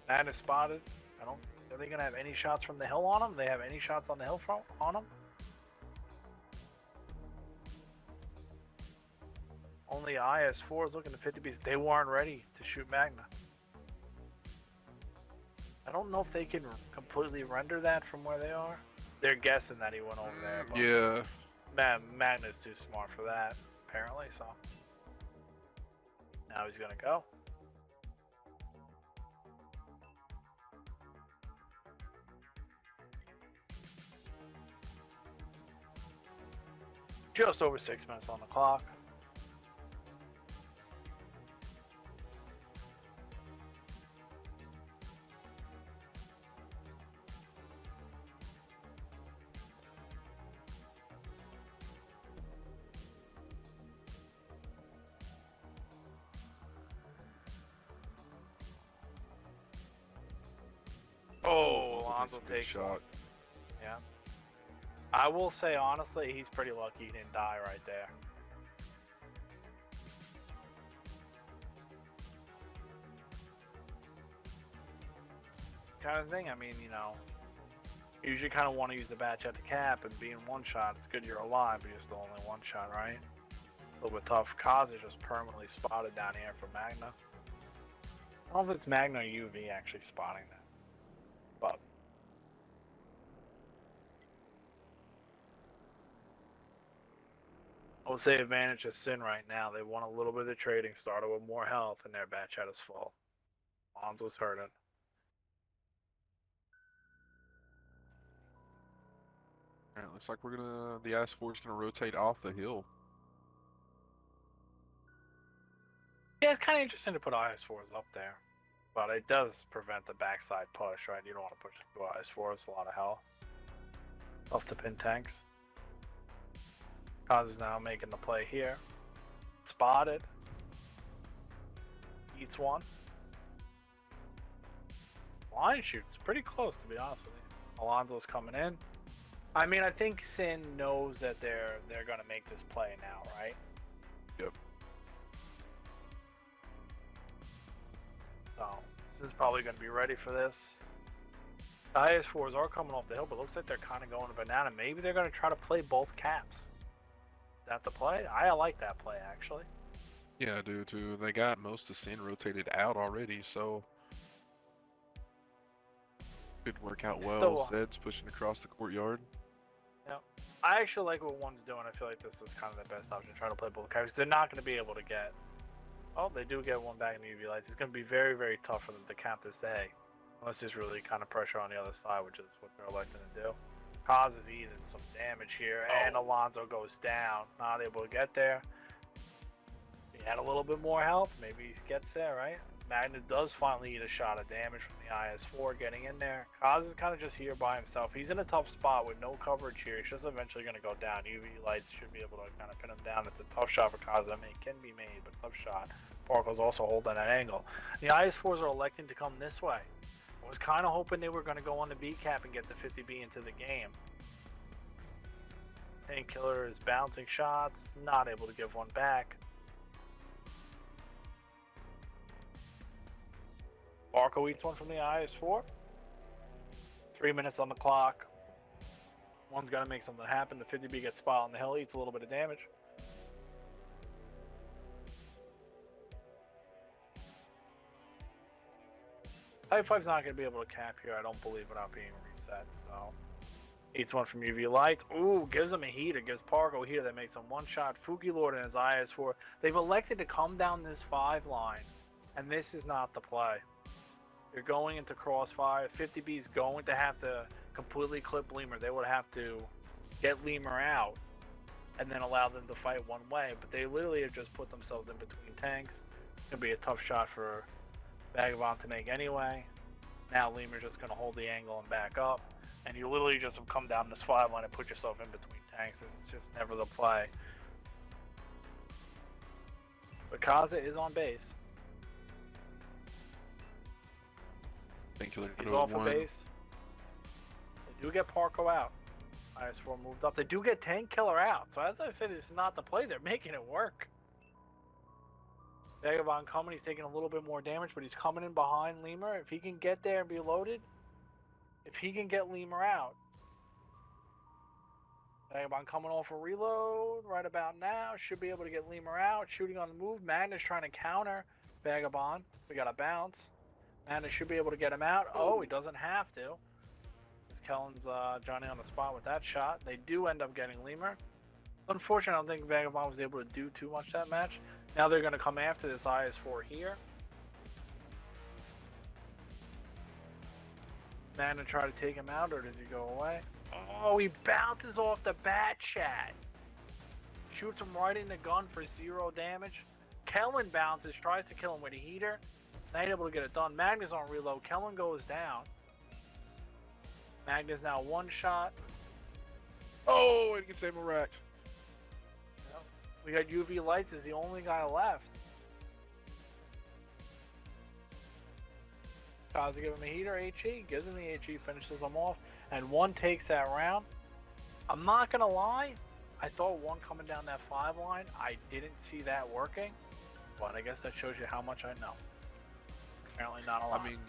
Magna spotted. Are they gonna have any shots from the hill on him? They have any shots on the hill front on him? Only IS4 is looking to 50 beats. They weren't ready to shoot Magna. I don't know if they can completely render that from where they are. They're guessing that he went over there. But Yeah. Magna's too smart for that, apparently, so. Now he's gonna go. Just over 6 minutes on the clock. Oh, Alonso takes shot. Yeah. I will say, honestly, he's pretty lucky he didn't die right there. Kind of thing, I mean, you know, you usually kind of want to use the batch at the cap and being 1 shot. It's good you're alive, but you're still only 1 shot, right? A little bit tough. Kaz is just permanently spotted down here for Magna. I don't know if it's Magna or UV actually spotting that. But I would say advantage is SYN right now. They want a little bit of trading, started with more health, and their batch chat is full. Lonzo's hurting. Alright, looks like the IS4 is gonna rotate off the hill. Yeah, it's kind of interesting to put IS4s up there, but it does prevent the backside push, right? You don't want to push through IS4s, a lot of health. Tough to pin tanks. Kaz is now making the play here. Spotted. Eats one. Line shoots pretty close, to be honest with you. Alonso's coming in. I mean, I think SYN knows that they're gonna make this play now, right? Yep. So SYN's probably gonna be ready for this. The IS4s are coming off the hill, but looks like they're kind of going to banana. Maybe they're gonna try to play both caps. Is that the play? I like that play, actually. Yeah, I do too. They got most of SYN rotated out already, so could work out well. Still, Zed's pushing across the courtyard. Yeah, I actually like what one's doing. I feel like this is kind of the best option. Try to play both caps. They're not going to be able to get. Oh, they do get one back in the UV lights. It's going to be very, very tough for them to cap this A, unless there's really kind of pressure on the other side, which is what they're electing to do. Kaz is eating some damage here, and Alonso goes down. Not able to get there. He had a little bit more health. Maybe he gets there, right? Magna does finally eat a shot of damage from the IS4 getting in there. Kaz is kind of just here by himself. He's in a tough spot with no coverage here. He's just eventually going to go down. UV lights should be able to kind of pin him down. It's a tough shot for Kaz. I mean, it can be made, but tough shot. Parko's also holding that angle. The IS4s are electing to come this way. I was kind of hoping they were going to go on the B cap and get the 50B into the game. Painkiller is bouncing shots, not able to give one back. Barco eats one from the IS4. 3 minutes on the clock. One's got to make something happen. The 50B gets spot on the hill, eats a little bit of damage. Type 5's not going to be able to cap here, I don't believe, without being reset. So, eats one from UV Lights. Ooh, gives him a heater. Gives Parko a heater that makes him one shot. Fuki Lord and his IS-4. They've elected to come down this 5 line, and this is not the play. You're going into crossfire. 50B's going to have to completely clip Lemur. They would have to get Lemur out and then allow them to fight one way. But they literally have just put themselves in between tanks. It's going to be a tough shot for Vagabond to make anyway. Now Lemur's just going to hold the angle and back up. And you literally just have come down this 5 line and put yourself in between tanks. And it's just never the play. But Kaza is on base. He's off of base. They do get Parko out. IS-4 moved up. They do get Tank Killer out. So as I said, this is not the play. They're making it work. Vagabond coming. He's taking a little bit more damage, but he's coming in behind Lemur. If he can get there and be loaded, if he can get Lemur out. Vagabond coming off a reload right about now. Should be able to get Lemur out. Shooting on the move. Magnus trying to counter Vagabond. We got a bounce. Magnus should be able to get him out. Oh, he doesn't have to. Kellen's Johnny on the spot with that shot. They do end up getting Lemur. Unfortunately, I don't think Vagabond was able to do too much that match. Now they're going to come after this IS-4 here. Man to try to take him out, or does he go away? Oh, he bounces off the bat chat. Shoots him right in the gun for 0 damage. Kellen bounces, tries to kill him with a heater. Not able to get it done. Magnus on reload. Kellen goes down. Magnus now one shot. Oh, and he can save a rack. Yep. We got UV Lights as the only guy left. Tries to give him a heater, HE. Gives him the HE, finishes him off. And one takes that round. I'm not going to lie. I thought one coming down that 5 line. I didn't see that working. But I guess that shows you how much I know. Apparently not a lot. I mean,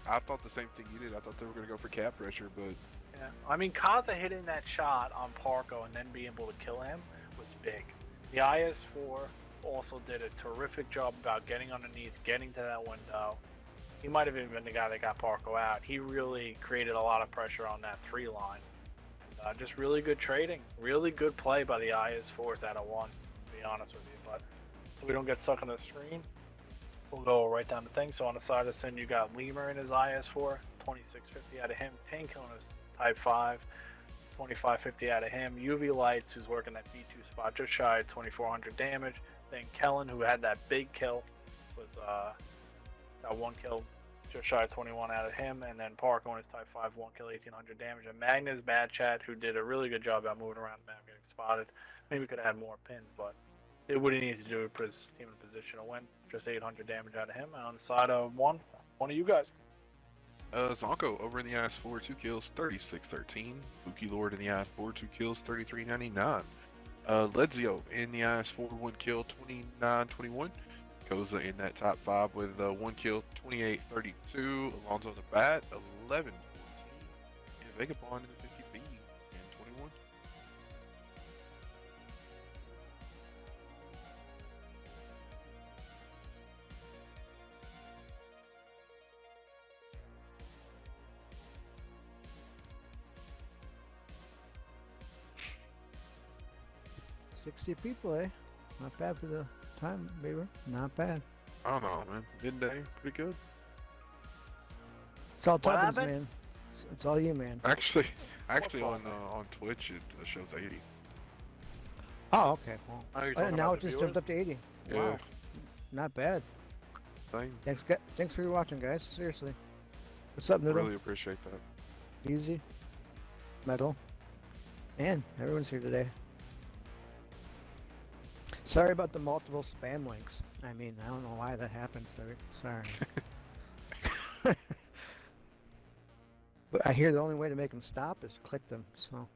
I thought the same thing you did. I thought they were going to go for cap pressure, but... Yeah. I mean, Kaza hitting that shot on Parko and then being able to kill him was big. The IS-4 also did a terrific job about getting underneath, getting to that window. He might have even been the guy that got Parko out. He really created a lot of pressure on that 3 line. And, just really good trading. Really good play by the IS-4s out of 1, to be honest with you. But so we don't get stuck on the screen. We'll go right down the thing. So on the side of SYN, you got Lemur in his IS-4, 2650 out of him. Tank on his Type 5, 2550 out of him. UV Lights, who's working that B2 spot, just shy of 2400 damage. Then Kellen, who had that big kill, was that 1 kill, just shy of 21 out of him. And then Park on his Type 5, 1 kill, 1800 damage. And Magnus Bad Chat, who did a really good job about moving around the map, getting spotted. Maybe we could add more pins, but it what he needed to do to put his team in position to win. Just 800 damage out of him. And on the side of one of you guys. Zonko over in the IS-4, 2 kills, 36-13. Fuki Lord in the IS-4, 2 kills, 33-99. Ledzio in the IS-4, 1 kill, 29-21. Koza in that top 5 with 1 kill, 28-32. Alonzo in the bat, 11-14. And Vagabond in the 50B, and 21. $60 people, eh? Not bad for the time, Beaver. Not bad. I don't know, man. Midday, pretty good. It's all What Tubbins, happened? man. It's all you, man. Actually What's on wrong? on Twitch it shows 80. Oh, okay. Well, Oh, you're talking now about it just the jumped viewers? up to 80. Yeah, Wow. Not bad. thing. Thanks for watching, guys. Seriously. What's up, Noodle? Really appreciate that. Easy. Metal. Man, everyone's here today. Sorry about the multiple spam links. I mean, I don't know why that happens. Sorry. But I hear the only way to make them stop is to click them, so.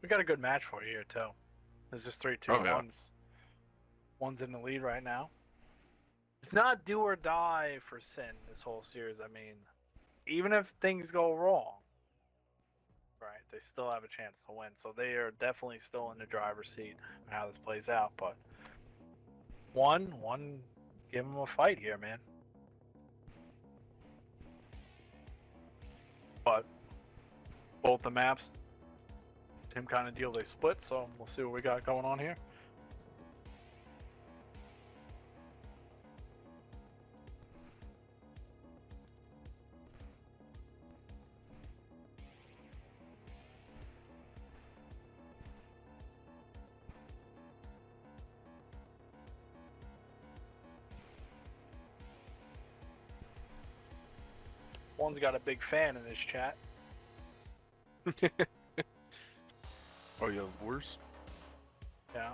We got a good match for you here, too. There's just 3-2. Oh, yeah. One's in the lead right now. It's not do or die for SYN this whole series. I mean, even if things go wrong, right, they still have a chance to win. So they are definitely still in the driver's seat on how this plays out. But one give him a fight here, man. But both the maps, same kind of deal, they split, so we'll see what we got going on here. One's got a big fan in his chat. Oh yeah, Wars. Yeah.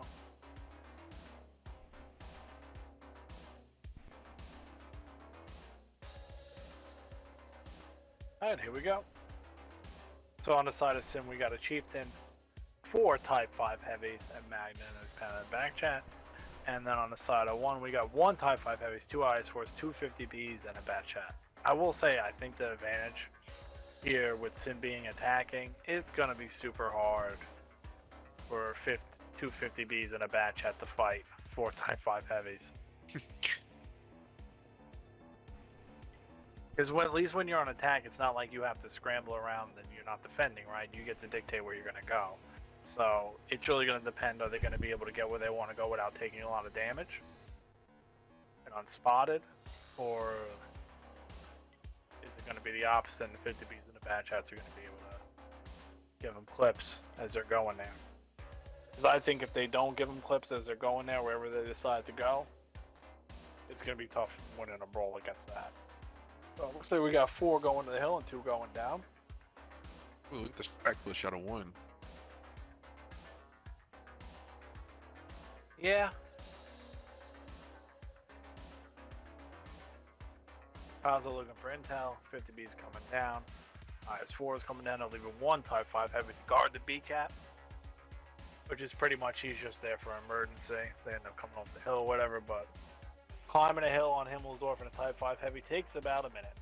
Alright, here we go. So on the side of SYN, we got a Chieftain, 4 Type 5 Heavies, and Magna as kind of back chat. And then on the side of 1, we got 1 Type 5 Heavies, 2 IS-4s, 2 50Bs, and a bat chat. I will say, I think the advantage here with SYN being attacking, it's going to be super hard for 2 50Bs and a bat chat to fight 4 Type 5 Heavies. Because at least when you're on attack, it's not like you have to scramble around and you're not defending, right? You get to dictate where you're going to go. So it's really going to depend, are they going to be able to get where they want to go without taking a lot of damage and unspotted, or is it going to be the opposite and the 50Bs and the bad chats are going to be able to give them clips as they're going there? Because I think if they don't give them clips as they're going there, wherever they decide to go, it's going to be tough winning a brawl against that. So it looks like we got 4 going to the hill and 2 going down. Ooh, look at this back push out of 1. Yeah. Kazo looking for intel. 50B's coming down. IS-4 is coming down. They're leaving 1 Type 5 Heavy to guard the B-cap, which is pretty much he's just there for emergency. They end up coming off the hill or whatever, but climbing a hill on Himmelsdorf in a Type 5 Heavy takes about a minute.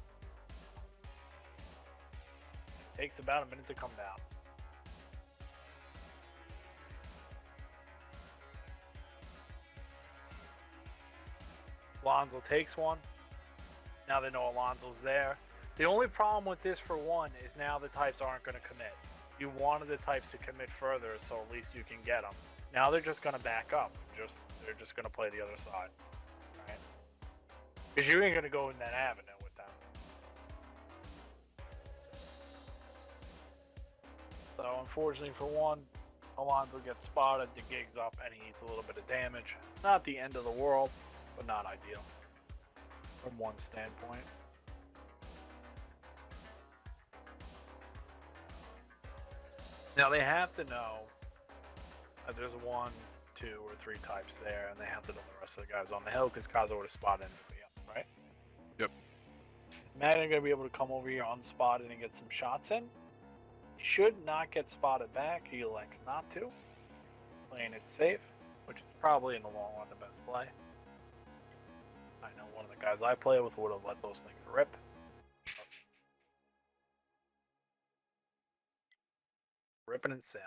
Takes about a minute to come down. Alonzo takes one. Now they know Alonzo's there. The only problem with this for 1 is now the types aren't going to commit. You wanted the types to commit further, so at least you can get them. Now they're just going to back up. They're just going to play the other side. Right? Because you ain't going to go in that avenue with them. So unfortunately for 1, Alonzo gets spotted, the gig's up, and he eats a little bit of damage. Not the end of the world, but not ideal from 1 standpoint. Now they have to know that there's 1, 2, or 3 types there, and they have to know the rest of the guys on the hill because Kazo would have spotted anybody else, right? Yep. Is Magna going to be able to come over here unspotted and get some shots in? He should not get spotted back. He elects not to. Playing it safe, which is probably in the long run the best play. I know one of the guys I play with would have let those things rip. Ripping and sailing.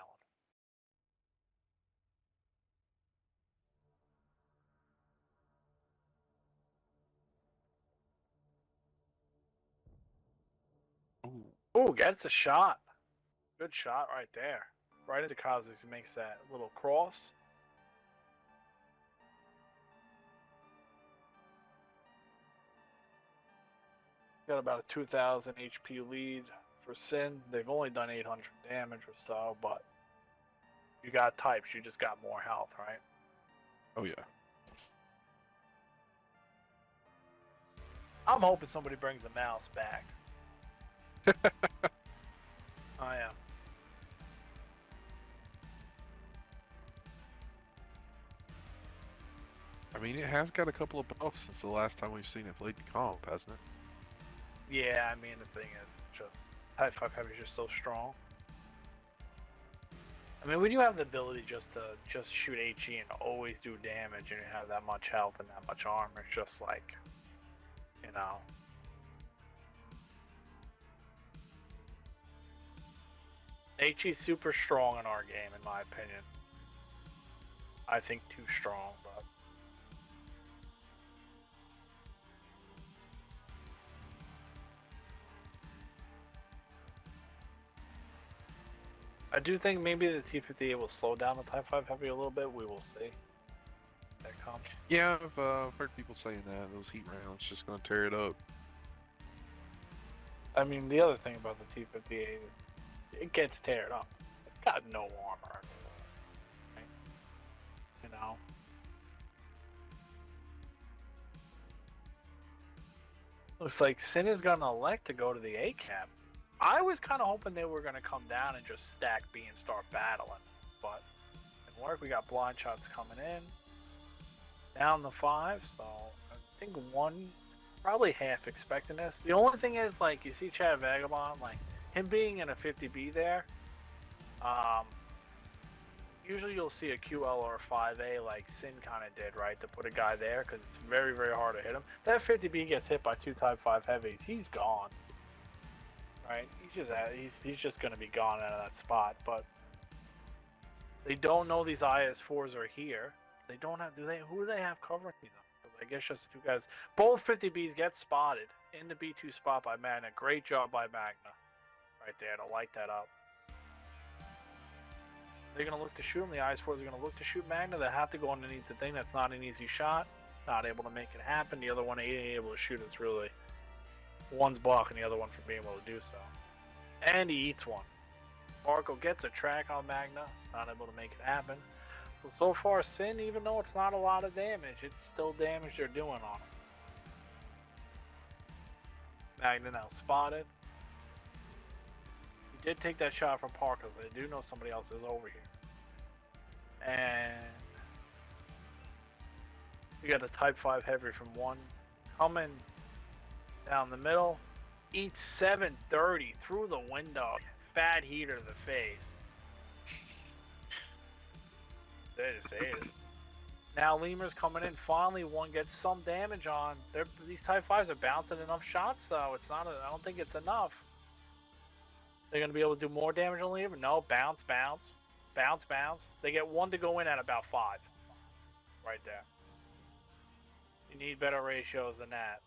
Ooh, gets a shot. Good shot right there. Right into Kazu. He makes that little cross. Got about a 2,000 HP lead for SYN. They've only done 800 damage or so, but you got types. You just got more health, right? Oh yeah. I'm hoping somebody brings a mouse back. I am. I mean, it has got a couple of buffs since the last time we've seen it played in comp, hasn't it? Yeah, I mean, the thing is, just Type 5 Heavy is just so strong. I mean, when you have the ability just to shoot HE and always do damage and you have that much health and that much armor, it's just like, you know. HE's super strong in our game, in my opinion. I think too strong, but I do think maybe the T-58 will slow down the Type 5 Heavy a little bit. We will see. That comes. Yeah, I've heard people saying that those heat rounds just gonna tear it up. I mean, the other thing about the T-58 is it gets teared up. It's got no armor. Right? You know? Looks like SYN is going to elect to go to the A-cap. I was kind of hoping they were going to come down and just stack B and start battling. But it didn't work. We got blind shots coming in. Down the 5, so I think one probably half expecting this. The only thing is, like, you see Chad Vagabond, like, him being in a 50B there, usually you'll see a QL or a 5A like SYN kind of did, right, to put a guy there, because it's very, very hard to hit him. That 50B gets hit by 2 Type 5 Heavies, he's gone. Right? He's just going to be gone out of that spot, but they don't know these IS-4s are here. They don't have, who do they have covering them? I guess just a few guys. Both 50Bs get spotted in the B2 spot by Magna. Great job by Magna. Right there to light that up. They're going to look to shoot him. The IS-4s are going to look to shoot Magna. They have to go underneath the thing. That's not an easy shot. Not able to make it happen. The other one ain't able to shoot. It's really... One's blocking the other one from being able to do so. And he eats one. Marco gets a track on Magna. Not able to make it happen. So far, SYN, even though it's not a lot of damage, it's still damage they're doing on him. Magna now spotted. He did take that shot from Parker, but they do know somebody else is over here. And we got the Type 5 Heavy from 1 coming down the middle. Eats 730 through the window. Fat heater to the face. They just ate it. Now Lemur's coming in. Finally, one gets some damage on. These Type 5s are bouncing enough shots, though. It's not. I don't think it's enough. They're gonna be able to do more damage on Lemur. No, bounce, bounce, bounce, bounce. They get one to go in at about 5. Right there. You need better ratios than that.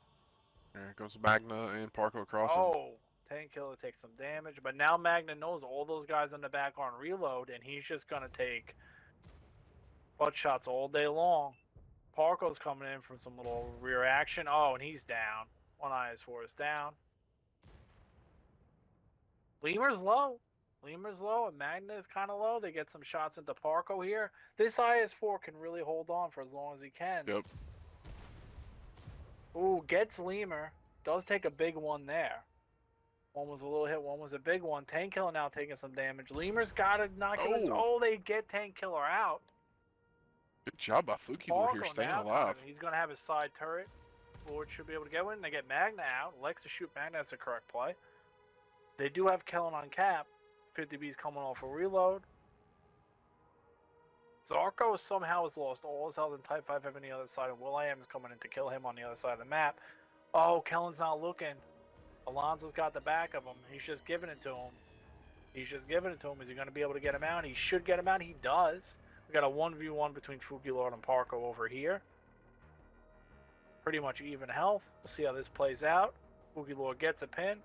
There goes Magna and Parko crossing. Oh, Painkiller takes some damage, but now Magna knows all those guys in the back are on reload, and he's just gonna take butt shots all day long. Parko's coming in from some little rear action. Oh, and he's down. One IS-4 is down. Lemur's low. Lemur's low, and Magna is kind of low. They get some shots into Parko here. This IS-4 can really hold on for as long as he can. Yep. Ooh, gets Lemur. Does take a big one there. One was a little hit, one was a big one. Tank Killer now taking some damage. Lemur's got to knock him. Oh, they get Tank Killer out. Good job by Fuki Lord here staying alive. He's going to have his side turret. Lord should be able to get one. They get Magna out. Likes to shoot Magna. That's the correct play. They do have Kellen on cap. 50B's coming off a reload. Zarko somehow has lost all his health in Type 5 on the other side, and Will.i.am is coming in to kill him on the other side of the map. Oh, Kellen's not looking. Alonso's got the back of him. He's just giving it to him. He's just giving it to him. Is he going to be able to get him out? He should get him out. He does. We got a 1v1 between Fuki Lord and Parko over here. Pretty much even health. We'll see how this plays out. Fuki Lord gets a pin.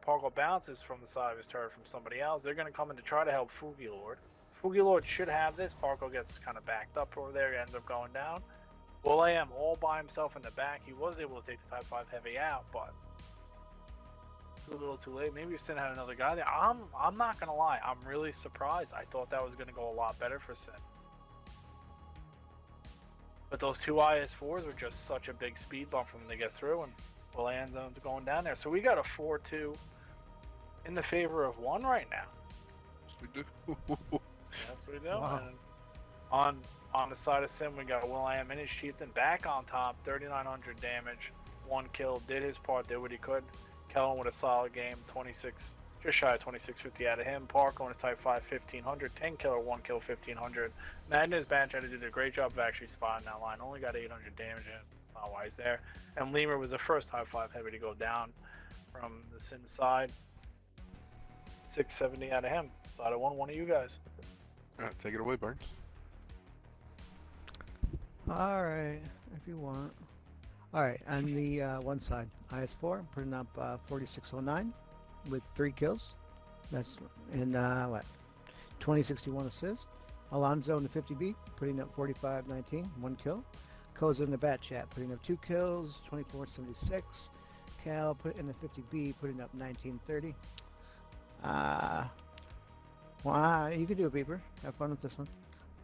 Parko bounces from the side of his turret from somebody else. They're going to come in to try to help Fuki Lord. Fuki Lord should have this. Parko gets kind of backed up over there. He ends up going down. Will.i.am all by himself in the back. He was able to take the Type 5 Heavy out, but a little too late. Maybe SYN had another guy there. I'm not going to lie. I'm really surprised. I thought that was going to go a lot better for SYN. But those two IS-4s were just such a big speed bump for them to get through, and Will.i.am's going down there. So we got a 4-2 in the favor of 1 right now. Yes, we do. Yes, we do. Wow. And on the side of SYN, we got Will.i.am and his chieftain back on top, 3,900 damage, 1 kill, did his part, did what he could. Kellen with a solid game, 26, just shy of 2650 out of him. Parko in his Type 5, 1500. 10 killer, 1 kill, 1500. Madness Banchetta did a great job of actually spotting that line. Only got 800 damage in. Not wise there. And Lemur was the first Type 5 heavy to go down from the SYN side. 670 out of him. Side of one of you guys. Alright, take it away, Burns. Alright, if you want. Alright, on the one side, IS-4, putting up 4609 with 3 kills. That's in, what? 2061 assists. Alonzo in the 50B, putting up 45-19, 1 kill. Koza in the bat chat, putting up 2 kills, 24-76. Cal put in the 50B, putting up 19-30. Well, you can do a beeper. Have fun with this one.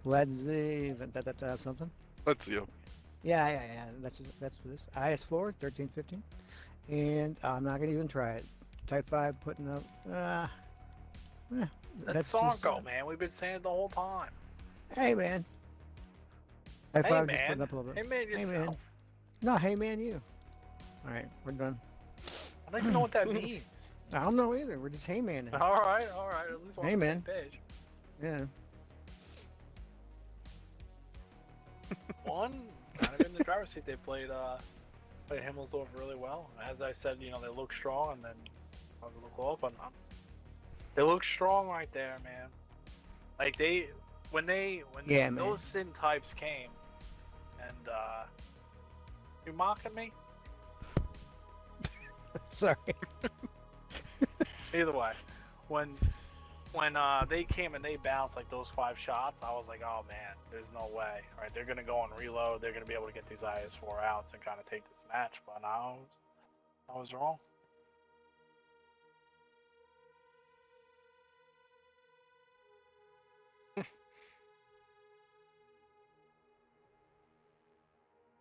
Let's see, something. Let's see. Yeah. That's for this. IS4, 13-15. And I'm not gonna even try it. Type 5 putting up. That's Sonko, man. We've been saying it the whole time. Hey man. Type Hey 5 just man. putting up a little bit. Hey man, yourself. Hey, man. No, hey man, you. All right, we're done. I don't even know what that means. I don't know either. We're just hey man. All right. At least we're Hey, on the man. same page. Yeah. One, kind of in the driver's seat, they played Himmelsdorf really well. As I said, they look strong, and then I look up, and they look strong right there, man. Like when Yeah, man. those SYN types came, and you mocking me? Sorry. Either way, when they came and they bounced like those 5 shots, I was like, oh man, there's no way. Right? They're gonna go and reload. They're gonna be able to get these IS4 outs and kind of take this match. But now I was wrong.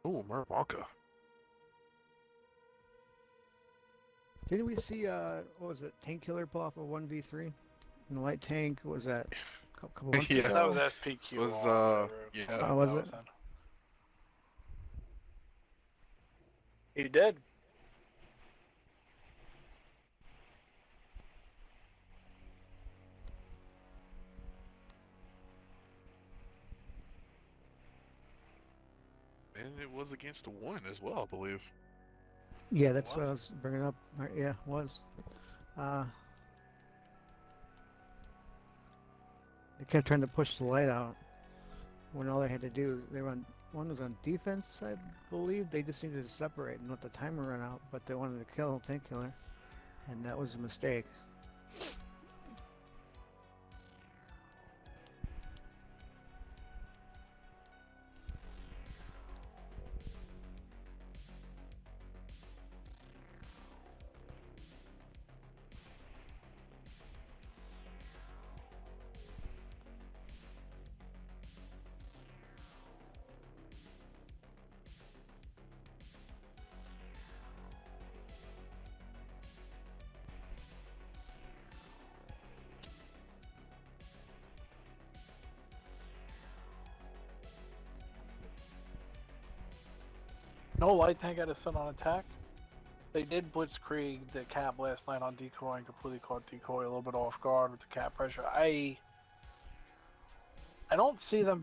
Ooh, Murovanka. Didn't we see what was it? Tank Killer pull off a 1v3 in the light tank? What was that? A couple months Yeah. ago. That was SPQ. Was, whatever yeah. that Oh, was it? in. He did. And it was against a 1 as well, I believe. Yeah, that's what Was? I was bringing up. Yeah, it was. They kept trying to push the light out when all they had to do, one was on defense, I believe. They just needed to separate and let the timer run out, but they wanted to kill Tank Killer, and that was a mistake. No light tank had a SYN on attack. They did blitzkrieg the cap last night on decoy and completely caught decoy a little bit off guard with the cap pressure. I don't see them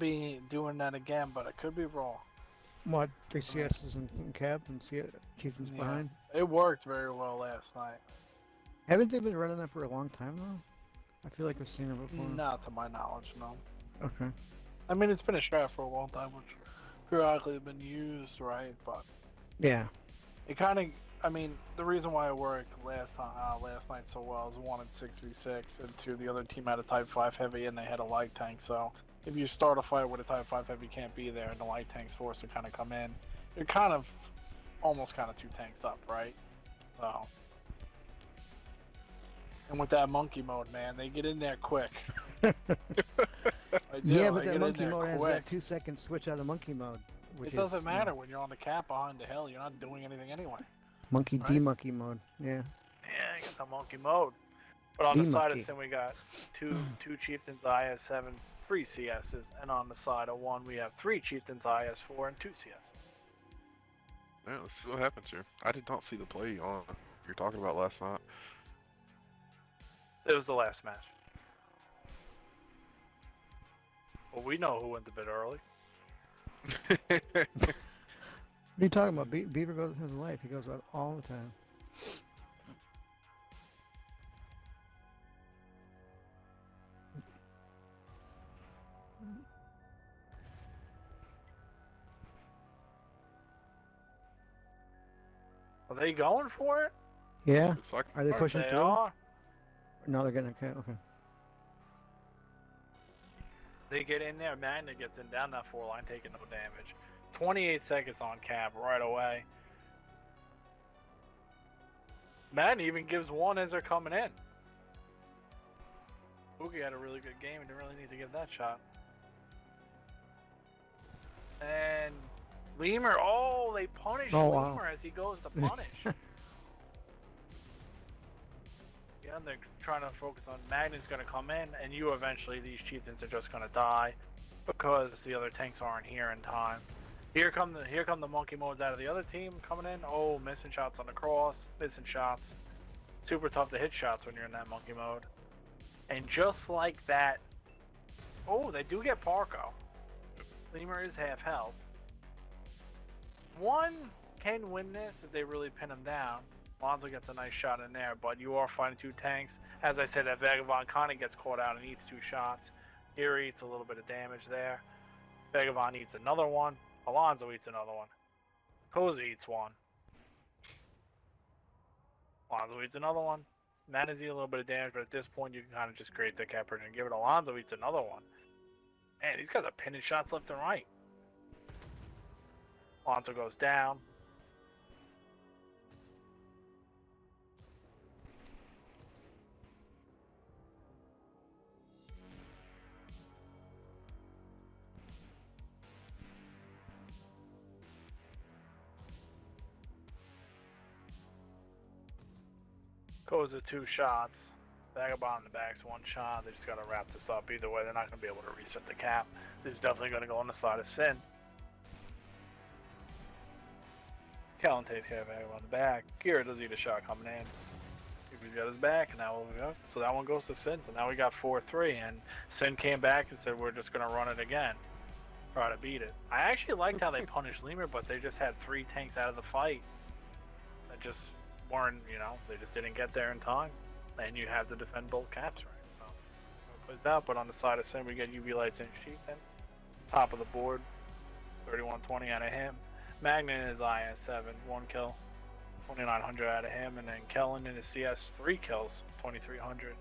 doing that again, but I could be wrong. What, 3 CSs in cab and chieftains Yeah. behind? It worked very well last night. Haven't they been running that for a long time though? I feel like I've seen it before. Not to my knowledge, no. Okay. I mean, it's been a strat for a long time, which periodically have been used, right? But Yeah. it kind of, I mean, the reason why it worked last night so well is 1 and 6v6, and 2, the other team had a Type 5 heavy and they had a light tank. So if you start a fight with a Type 5 heavy can't be there and the light tank's forced to kind of come in, you're kind of almost 2 tanks up, right? So. And with that monkey mode, man, they get in there quick. Yeah, but that monkey mode has that 2-second switch out of monkey mode. It doesn't matter when you're on the cap behind the hill. You're not doing anything anyway. Monkey right? D-monkey mode, yeah. Yeah, you got the monkey mode. But on the side of D-monkey. SYN, we got two Chieftains IS7, 3 CSs, and on the side of 1, we have 3 Chieftains IS4 and 2 CSs. Yeah, let's see what happens here. I did not see the play on you're talking about last night. It was the last match. Well, we know who went to bed early. What are you talking about? Beaver goes his life. He goes out all the time. Are they going for it? Yeah? Looks like Are they pushing They through? are. No, they're gonna. Okay. They get in there, Magna gets in down that 4 line, taking no damage. 28 seconds on cap right away. Magna even gives one as they're coming in. Boogie had a really good game and didn't really need to give that shot. And Lemur, oh, they punish Lemur as he goes to punish. Yeah, they're trying to focus on Magna's going to come in, and you eventually, these chieftains are just going to die because the other tanks aren't here in time. Here come the monkey modes out of the other team coming in. Oh, missing shots on the cross, missing shots. Super tough to hit shots when you're in that monkey mode. And just like that, oh, they do get Parko. Lemur is half health. One can win this if they really pin him down. Alonso gets a nice shot in there, but you are fighting 2 tanks. As I said, that Vagabond kind of gets caught out and eats 2 shots. Here he eats a little bit of damage there. Vagabond eats another one. Alonso eats another one. Koza eats one. Alonso eats another one. Mana's eating a little bit of damage, but at this point you can kind of just create the cap and give it. Alonso eats another one. Man, these guys are pinning shots left and right. Alonso goes down. Goes to 2 shots. Vagabond in the back's 1 shot. They just got to wrap this up. Either way, they're not going to be able to reset the cap. This is definitely going to go on the side of SYN. Kellen takes care of Vagabond in the back. Gira does eat a shot coming in. He's got his back, and now we go. So that one goes to SYN. So now we got 4-3, and SYN came back and said we're just going to run it again. Try to beat it. I actually liked how they punished Lemur, but they just had 3 tanks out of the fight. That just weren't, they just didn't get there in time. And you have to defend both caps, right? So it plays out. But on the side of SYN, we get UV Lights and Chieftain. Top of the board, 3120 out of him. Magna in his IS7, 1 kill, 2900 out of him. And then Kellen in his CS, 3 kills, 2300.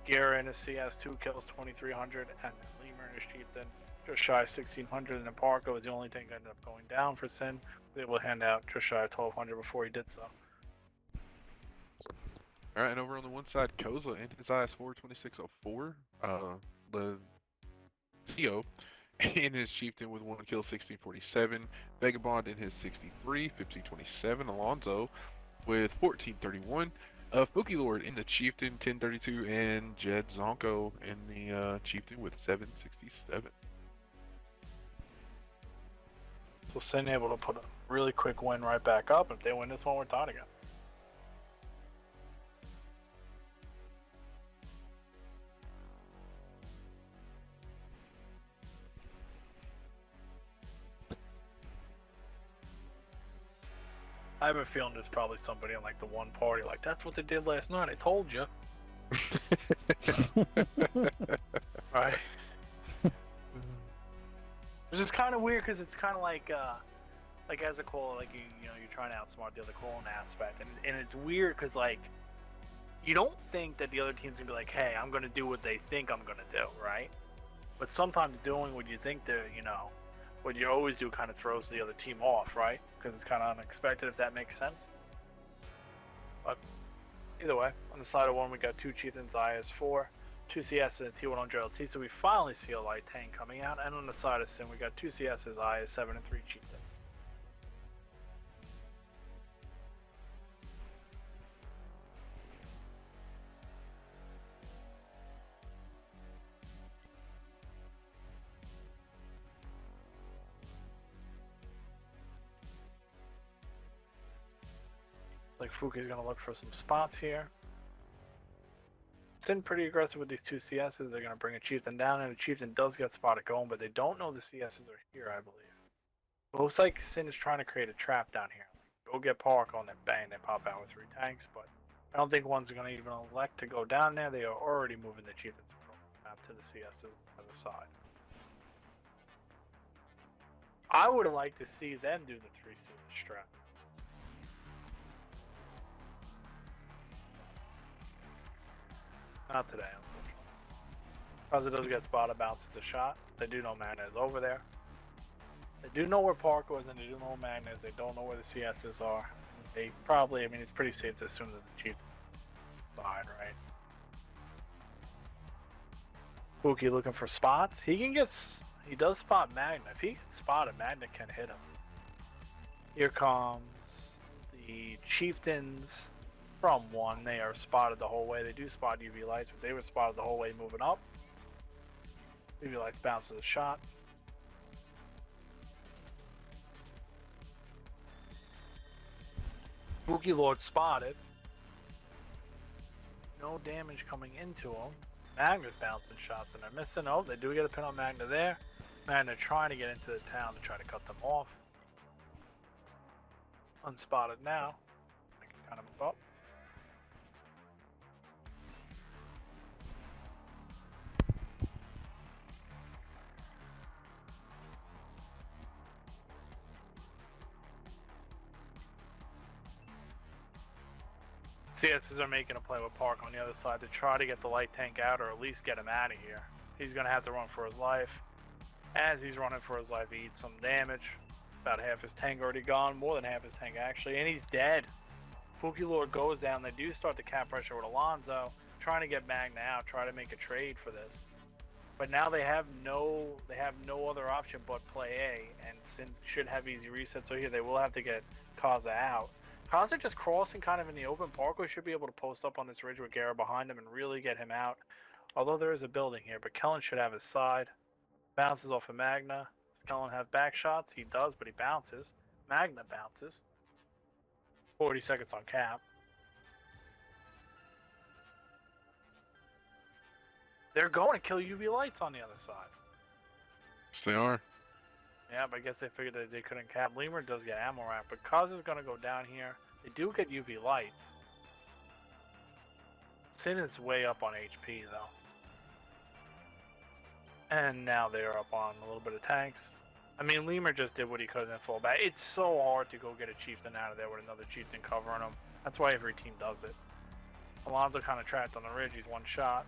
Guerra in his CS, 2 kills, 2300. And then Lemur in his Chieftain, just shy of 1600. And then Parko was the only thing that ended up going down for SYN. They able to hand out just shy of 1200 before he did so. All right, and over on the one side, Koza in his IS4 2604, the CO in his Chieftain with 1 kill 1647, Vagabond in his 63 1527, Alonso with 1431, Spooky Lord in the Chieftain 1032, and Jed Zonko in the Chieftain with 767. So SYN able to put a really quick win right back up. If they win this one, we're tied again. I have a feeling there's probably somebody in like the one party like, that's what they did last night, I told you. Right? Which is kind of weird because it's kind of like as a caller, like you're trying to outsmart the other calling aspect, and it's weird because like you don't think that the other team's gonna be like, hey, I'm gonna do what they think I'm gonna do, right? But sometimes doing what you think they're, what you always do kind of throws the other team off, right? Because it's kind of unexpected, if that makes sense. But either way, on the side of one, we got 2 Chieftains IS4, 2 CS and a T100 LT, so we finally see a light tank coming out. And on the side of SYN, we got 2 CS's IS7 and 3 Chieftains. Like Fuki's gonna look for some spots here. SYN pretty aggressive with these 2 CS's. They're gonna bring a Chieftain down, and the Chieftain does get spotted going, but they don't know the CS's are here, I believe. It looks like SYN is trying to create a trap down here. Go get Park on that, bang, they pop out with 3 tanks, but I don't think one's gonna even elect to go down there. They are already moving the Chieftain's map to the CS's on the side. I would like to see them do the 3 CS trap. Not today, unfortunately. Because it does get spotted, bounces a shot. They do know Magna is over there. They do know where Parko is, and they do know where Magna is. They don't know where the CSs are. They probably, I mean, it's pretty safe to assume that the Chiefs side, right? Spooky looking for spots. He does spot Magna. If he can spot it, Magna can hit him. Here comes the Chieftains from 1. They are spotted the whole way. They do spot UV lights, but they were spotted the whole way moving up. UV lights bounces a shot. Spooky Lord spotted. No damage coming into him. Magna's bouncing shots and they're missing. Oh, they do get a pin on Magna there. Magna trying to get into the town to try to cut them off. Unspotted now. I can kind of move up. CSs are making a play with Park on the other side to try to get the light tank out or at least get him out of here. He's going to have to run for his life. As he's running for his life, he eats some damage. About half his tank already gone, more than half his tank actually, and he's dead. Spooky Lord goes down. They do start the cap pressure with Alonzo, trying to get Magna out, try to make a trade for this. But now they have no other option but play A, and SYN should have easy reset, so here they will have to get Kaza out. Kaza just crossing kind of in the open. Parko should be able to post up on this ridge with Gara behind him and really get him out. Although there is a building here, but Kellen should have his side. Bounces off of Magna. Does Kellen have back shots? He does, but he bounces. Magna bounces. 40 seconds on cap. They're going to kill UV lights on the other side. Yes, they are. Yeah, but I guess they figured that they couldn't cap. Lemur does get ammo rack, but Kaza's going to go down here. They do get UV lights. SYN is way up on HP, though. And now they're up on a little bit of tanks. I mean, Lemur just did what he could and fall back. It's so hard to go get a Chieftain out of there with another Chieftain covering him. That's why every team does it. Alonzo kind of trapped on the ridge. He's one shot.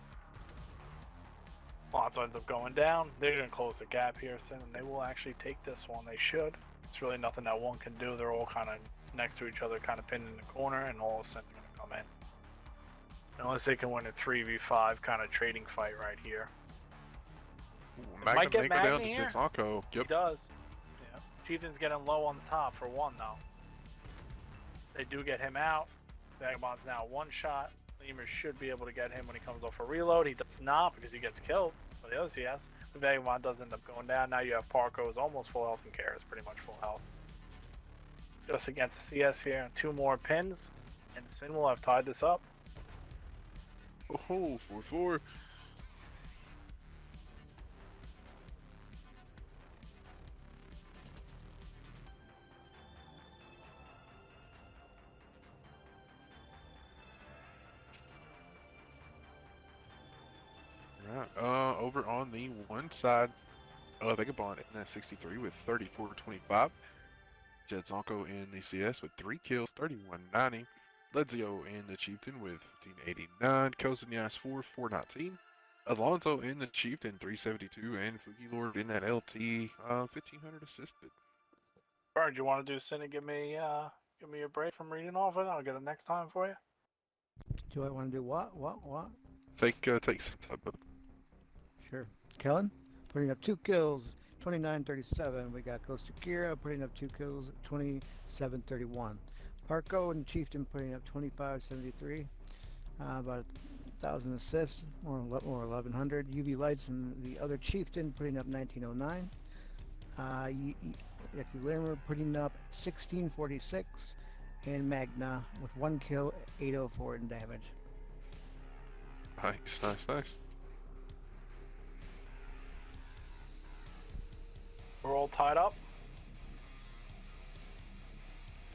Alonzo ends up going down. They're going to close the gap here, SYN, and they will actually take this one. They should. It's really nothing that one can do. They're all kind of next to each other, kind of pinned in the corner, and all of SYN's going to come in. Unless they can win a 3v5 kind of trading fight right here. Magna might get may go Magna down to here. Jizako. He Yep. does. Yeah. Chieftain's getting low on the top for 1, though. They do get him out. Vagabond's now 1 shot. Lemur should be able to get him when he comes off a reload. He does not because he gets killed by the other CS. The Vagabond does end up going down. Now you have Parko who's almost full health and Kara is pretty much full health. Just against the CS here. 2 more pins. And SYN will have tied this up. Oh, 4-4. Right. Over on the one side, Vagabond in that 63 with 34-25. Jedzonko in the CS with 3 kills, 31-90. Ledzio in the Chieftain with 1589. Kozanyas 419. Alonzo in the Chieftain 372, and Fugi Lord in that LT 1500 assisted. Bird, you want to do SYN and give me a break from reading off it? I'll get it next time for you. Do I want to do what? Take some up. Sure. Kellen, putting up 2 kills, 29-37. We got Costa Kira putting up 2 kills, 27-31. Parko and Chieftain putting up 25-73. About 1,000 assists, or 1,100. UV Lights and the other Chieftain putting up 1909. Yaki Lemur putting up 1646. And Magna with 1 kill, 804 in damage. Nice. We're all tied up.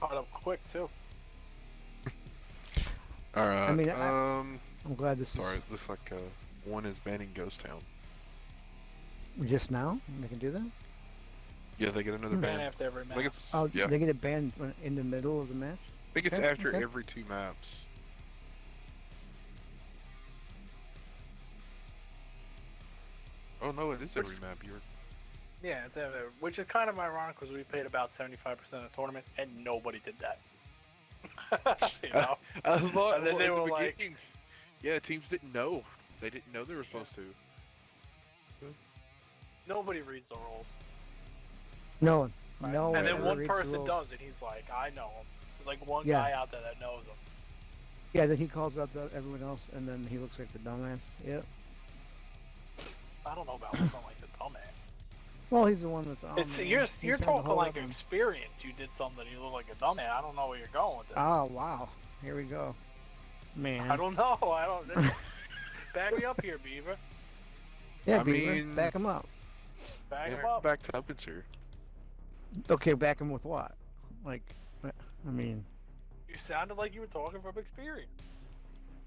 Tied up quick too. All right. I mean, I'm glad this sorry, is... it looks like one is banning Ghost Town. Just now? They can do that? Yeah, they get another Ban ban. after every I match. think it's, Oh, yeah. they get it banned in the middle of the match? I think it's Okay, after okay. every 2 maps. Oh no, it is every Which- map. You're Yeah, which is kind of ironic because we paid about 75% of the tournament and nobody did that. You know? And then they in the were like- beginning, yeah, teams didn't know. They didn't know they were supposed to. Nobody reads the rules. No one. Right? No one And then ever one reads the person rules. does it. He's like, I know him. There's like one Yeah. guy out there that knows him. Yeah, then he calls out everyone else, and then he looks like the dumbass. Yep. I don't know about looking like the dumbass. Well, he's the one that's on. It's man. you're He's trying to talking hold like up on- experience. You did something. You look like a dumbass. I don't know where you're going with this. Oh wow, here we go, man. I don't know. I don't. Back me up here, Beaver. Yeah, I Beaver, mean- back him up. Back him Yeah, up. back to Tuppence here. Okay, back him with what? Like, I mean, You sounded like you were talking from experience.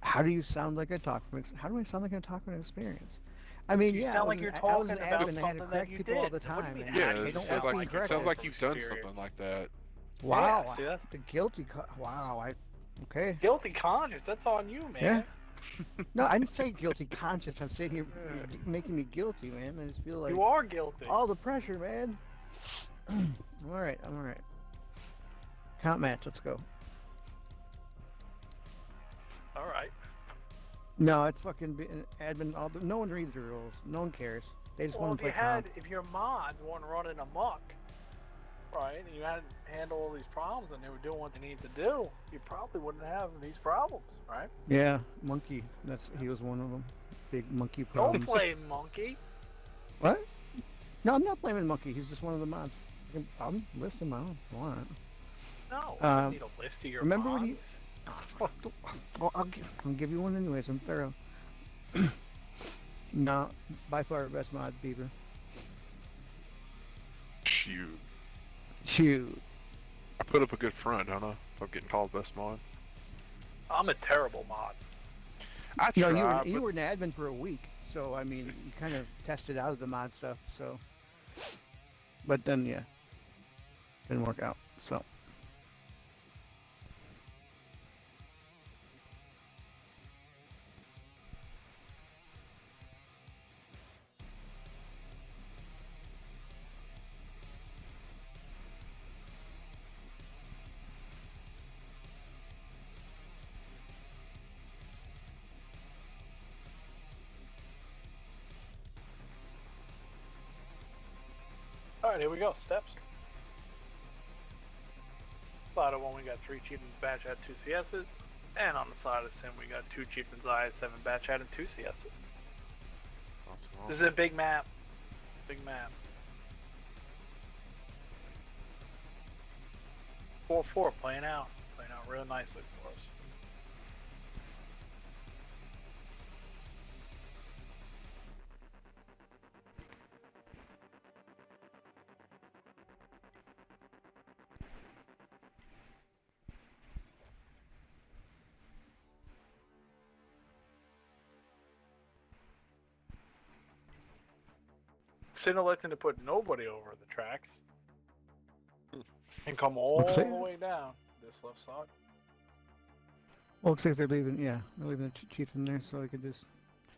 how do you sound like I talk from? How do I sound like I talk from experience? I mean, You yeah, sound I like was you're an- I was talking an about admin. I had to something that correct you people all did. the What do you time. mean, and Yeah, how do they you don't sound like like being you corrected. sounds like from you've done experience. something like that. Wow, Yeah, see, that's the guilty. Wow, okay. guilty conscience. That's on you, man. Yeah. No, I didn't say guilty conscience. I'm saying you're making me guilty, man. I just feel like You are guilty. all the pressure, man. I'm all right. I'm all right. Count match. Let's go. All right. No, it's fucking admin. No one reads the rules. No one cares. They just Well, want if to you play had, comp. if your mods weren't running amok, right, and you had to handle all these problems, and they were doing what they needed to do, you probably wouldn't have these problems, right? Yeah, monkey. He was one of them. Big monkey Don't problems. play monkey. What? No, I'm not blaming monkey. He's just one of the mods. I'm listing my own. If you want. No, you don't need a list of your remember mods. when he- Well, I'll give you one anyways. I'm thorough. No, by far our best mod, Beaver. Shoot. Shoot. I put up a good front, don't I? If I'm getting called best mod. I'm a terrible mod. I No, try, you but were an admin for a week, so I mean, you kind of tested out the mod stuff. So, but then yeah, didn't work out. So. Alright, here we go. Steps. Side of one, we got 3 chieftains batch at 2 CSs. And on the side of SYN, we got 2 chieftains I, 7 batch at and 2 CSs. Awesome, This is a big map. Big map. 4-4 playing out. Playing out real nicely for us. SYN electing to put nobody over the tracks. And come all Looks like- the way down this left side. Well, looks like they're leaving. Yeah, they're leaving the chieftain there, so we could just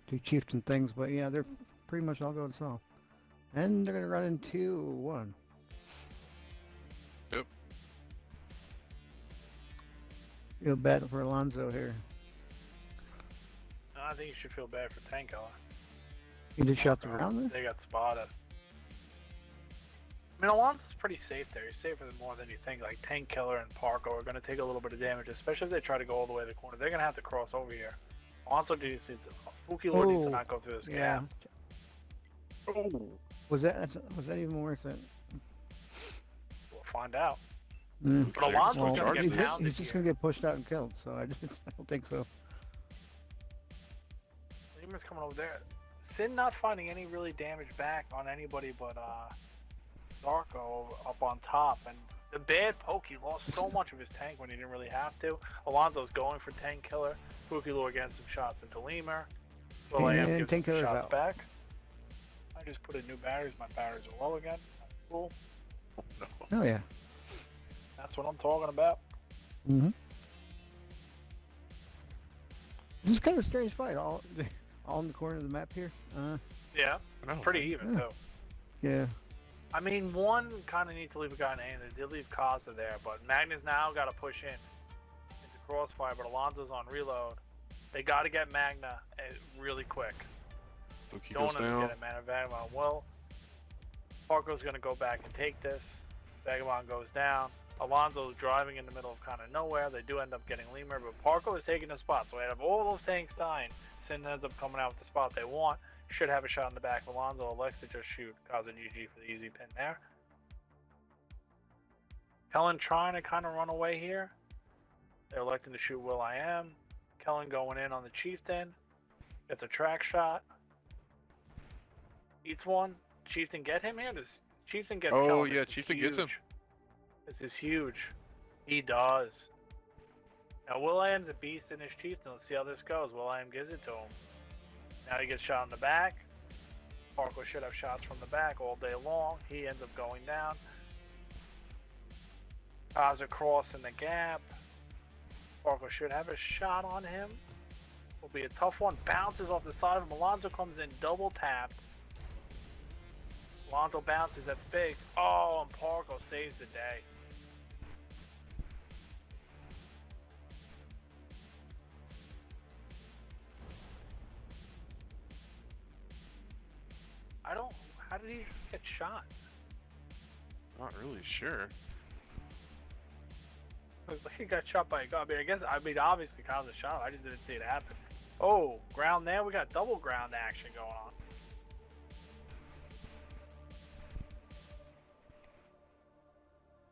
do chieftain things. But yeah, they're pretty much all going south, and they're gonna run in 2-1. Yep. Feel bad for Alonso here. I think you should feel bad for Tankella. He just shot the round there. They got spotted. I mean, Alonso's pretty safe there. He's safer than more than you think. Like, Tank Killer and Parko are going to take a little bit of damage, especially if they try to go all the way to the corner. They're going to have to cross over here. Alonso needs to... Fuki Lord needs to Oh, not go through this Yeah. gap. Was that even worth it? We'll find out. Mm. But Alonso's Well, going to he's get just, pounded he's just here. gonna get pushed out and killed. So I don't think so. Lehman's coming over there. SYN not finding any really damage back on anybody but Zarko up on top. And the bad poke, he lost so much of his tank when he didn't really have to. Alonso's going for Tank Killer. Fuki Lord getting some shots into Lemur. Will I am And gives Tank some Killer's shots out. back. I just put in new batteries. My batteries are low again. Cool. Oh yeah. That's what I'm talking about. Mm-hmm. This is kind of a strange fight. All in the corner of the map here. Yeah, I know. pretty even Yeah. too. Yeah. I mean, one kind of needs to leave a guy in the hand. They did leave Casa there, but Magnus now got to push in into Crossfire, but Alonso's on reload. They got to get Magna really quick. Loki Don't goes want him to down. get a Man of Vagabond. Well, Parko's going to go back and take this. Vagabond goes down. Alonso's driving in the middle of kind of nowhere. They do end up getting Lemur, but Parko is taking the spot. So out of all those tanks dying, SYN ends up coming out with the spot they want. Should have a shot in the back of Alonso. Elects to just shoot. Cause a GG for the easy pin there. Kellen trying to kind of run away here. They're electing to shoot Will I Am. Kellen going in on the Chieftain. Gets a track shot. Eats one. Chieftain get him here? Does Chieftain gets Oh, Kellen? yeah, This is Chieftain gets him. huge. This is huge. He does. Now, Will.i.am's a beast in his Chieftain. Let's see how this goes. Will.i.am gives it to him. Now he gets shot in the back. Parko should have shots from the back all day long. He ends up going down. Kaza cross in the gap. Parko should have a shot on him. Will be a tough one. Bounces off the side of him. Alonso comes in double tapped. Alonso bounces. That's big. Oh, and Parko saves the day. How did he just get shot? Not really sure. It was like he got shot by a gun. I mean, obviously Kyle's a shot. I just didn't see it happen. Oh, ground there. We got double ground action going on.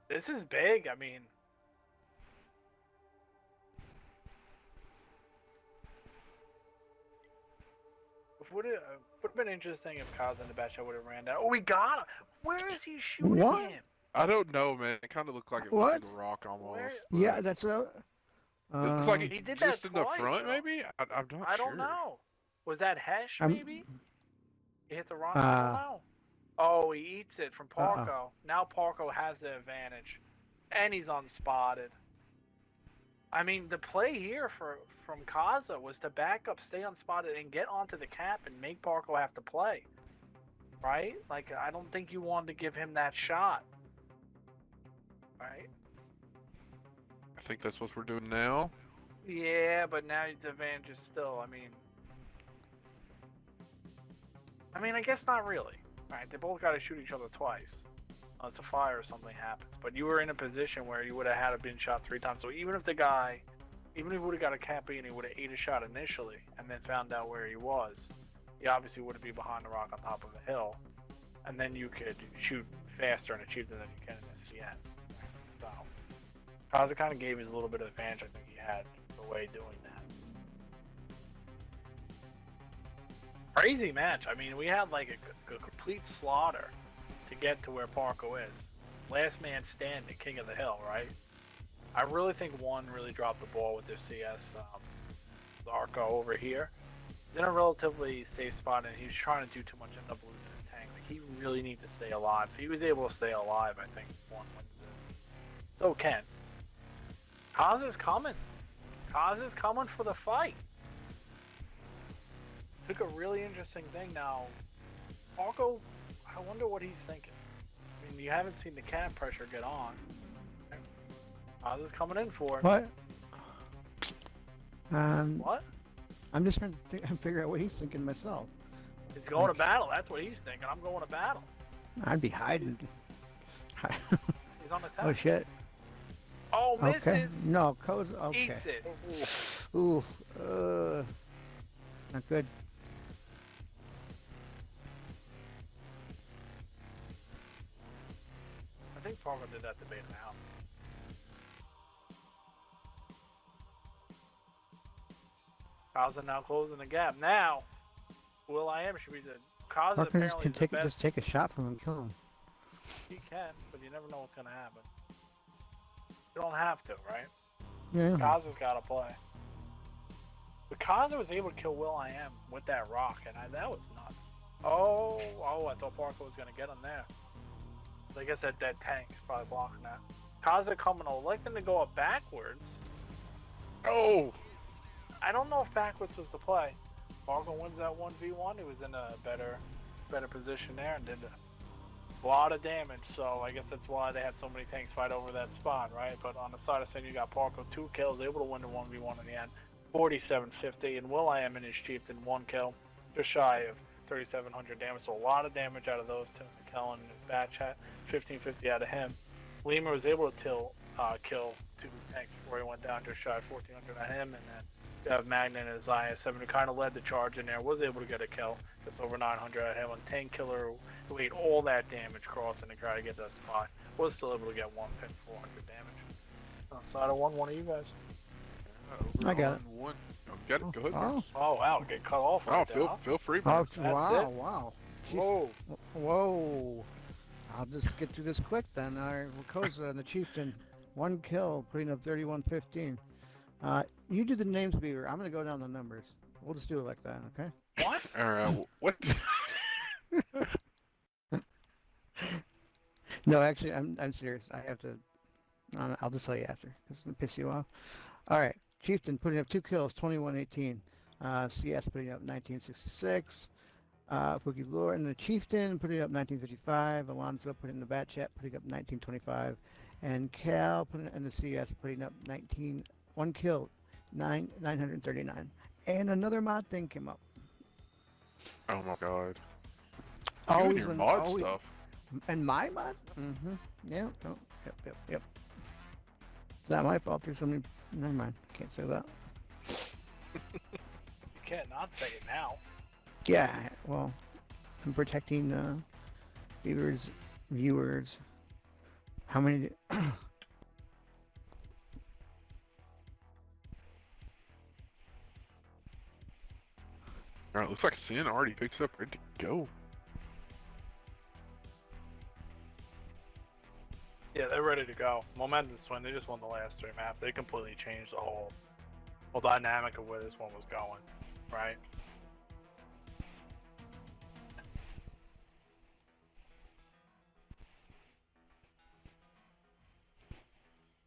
This is big. I mean, would have been interesting if Kyle's in the batch. I would have ran down. Oh, we got him. Where is he shooting What? him? I don't know, man. It kind of looked like it What? went through the rock almost. Where- but Yeah, that's what. it looks like He it did just that in the twice, front, though. maybe. I'm not sure. I don't know. Was that Hesh, I'm- maybe? He hit the rock? I don't know. Oh, he eats it from Parko. Now Parko has the advantage. And he's unspotted. I mean, the play here from Kaza was to back up, stay unspotted, and get onto the cap and make Parko have to play. Right? Like, I don't think you wanted to give him that shot. Right? I think that's what we're doing now. Yeah, but now the advantage is still, I mean, I guess not really. Right? They both got to shoot each other twice. Unless a fire or something happens. But you were in a position where you would have had to been shot 3 times. So even if he would have got a cap B and he would have ate a shot initially and then found out where he was, he obviously wouldn't be behind the rock on top of a hill. And then you could shoot faster and achieve than you can in a CS. So, Kaza kind of gave his little bit of advantage I think he had the way doing that. Crazy match. I mean, we had like a complete slaughter to get to where Parko is. Last man standing, king of the hill, right? I really think one really dropped the ball with their CS. Arco over here. He's in a relatively safe spot and he's trying to do too much, end up losing his tank. Like, he really needs to stay alive. If he was able to stay alive, I think one wins this. So Ken. Kaz is coming. Kaz is coming for the fight. Took a really interesting thing now. Parko, I wonder what he's thinking. I mean, you haven't seen the cap pressure get on. Kaz is coming in for it. What? What? I'm just trying to figure out what he's thinking myself. He's going to battle. That's what he's thinking. I'm going to battle. I'd be hiding. He's on attack. Oh shit. Oh, Okay. misses. No, Ko's okay. Eats it. Ooh. Not good. I think Parker did that to bait him out. Kaza now closing the gap. Now, Will I Am should be the Kaza Parker just apparently can is the take best. just take a shot from him and kill him. He can, but you never know what's gonna happen. You don't have to, right? Yeah. Kaza's gotta play. But Kaza was able to kill Will I Am with that rock, and that was nuts. Oh, I thought Parker was gonna get him there. I guess that tank's probably blocking that. Kaza coming, electing to go up backwards. Oh! I don't know if backwards was the play. Parker wins that 1v1. He was in a better better position there and did a lot of damage. So I guess that's why they had so many tanks fight over that spot, right? But on the side of SYN, you got Parko 2 kills, able to win the 1v1 in the end, 4750, and Will.i.am and his Chieftain 1 kill, just shy of 3,700 damage. So a lot of damage out of those two. McKellen and his bat chat, 1550 out of him. Lima was able to kill 2 tanks before he went down, just shy of 1,400 out of him, and then you have Magna and his IS-7 who kind of led the charge in there, was able to get a kill, just over 900 out of him. On tank killer who ate all that damage crossing to try to get that spot, was still able to get 1 pin, 400 damage. So out of one of you guys. I got it. One. Oh, got it. Go ahead. Oh. Oh wow, get cut off. Right there, huh? Feel free. Oh, Man. wow, wow. Jeez. Whoa. Whoa. I'll just get through this quick then. Our Wakosa and the Chieftain, 1 kill, putting up 31-15. You do the names, Beaver. I'm going to go down the numbers. We'll just do it like that, okay? What? All right. What? No, actually, I'm serious. I have to. I'll just tell you after. This is going to piss you off. All right. Chieftain putting up 2 kills, 21-18. CS putting up 1966. Pookie Lure and the Chieftain putting up 1955. Alonzo putting in the bat chat, putting up 1925. And Cal putting in the CS, putting up 1 kill, 939. And another mod thing came up. Oh my God. Always your when- mod always- stuff. And my mod? Mm-hmm. Yeah. Oh, yep. It's not my fault. There's so many. Never mind. Can't say that. You can't not say it now. Yeah. Well, I'm protecting viewers. How many? All right. Looks like SYN already picks up, ready to go. Yeah, they're ready to go. Momentum swing. They just won the last 3 maps. They completely changed the whole dynamic of where this one was going, right?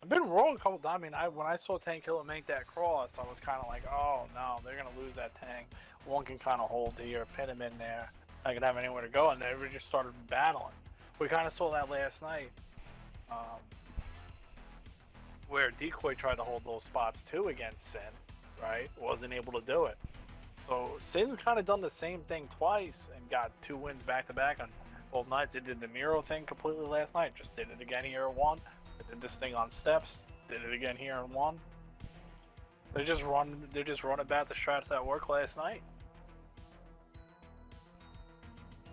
I've been wrong a couple times. I mean, when I saw Tank Killer make that cross, I was kind of like, oh no, they're gonna lose that tank. One can kind of hold here, pin him in there. I could have anywhere to go, and they just started battling. We kind of saw that last night. Where Decoy tried to hold those spots too against SYN, right? Wasn't able to do it. So SYN kind of done the same thing twice and got 2 wins back to back on both nights. They did the Miro thing completely last night, just did it again here and won. They did this thing on steps, did it again here and won. They're just running back the strats that worked last night.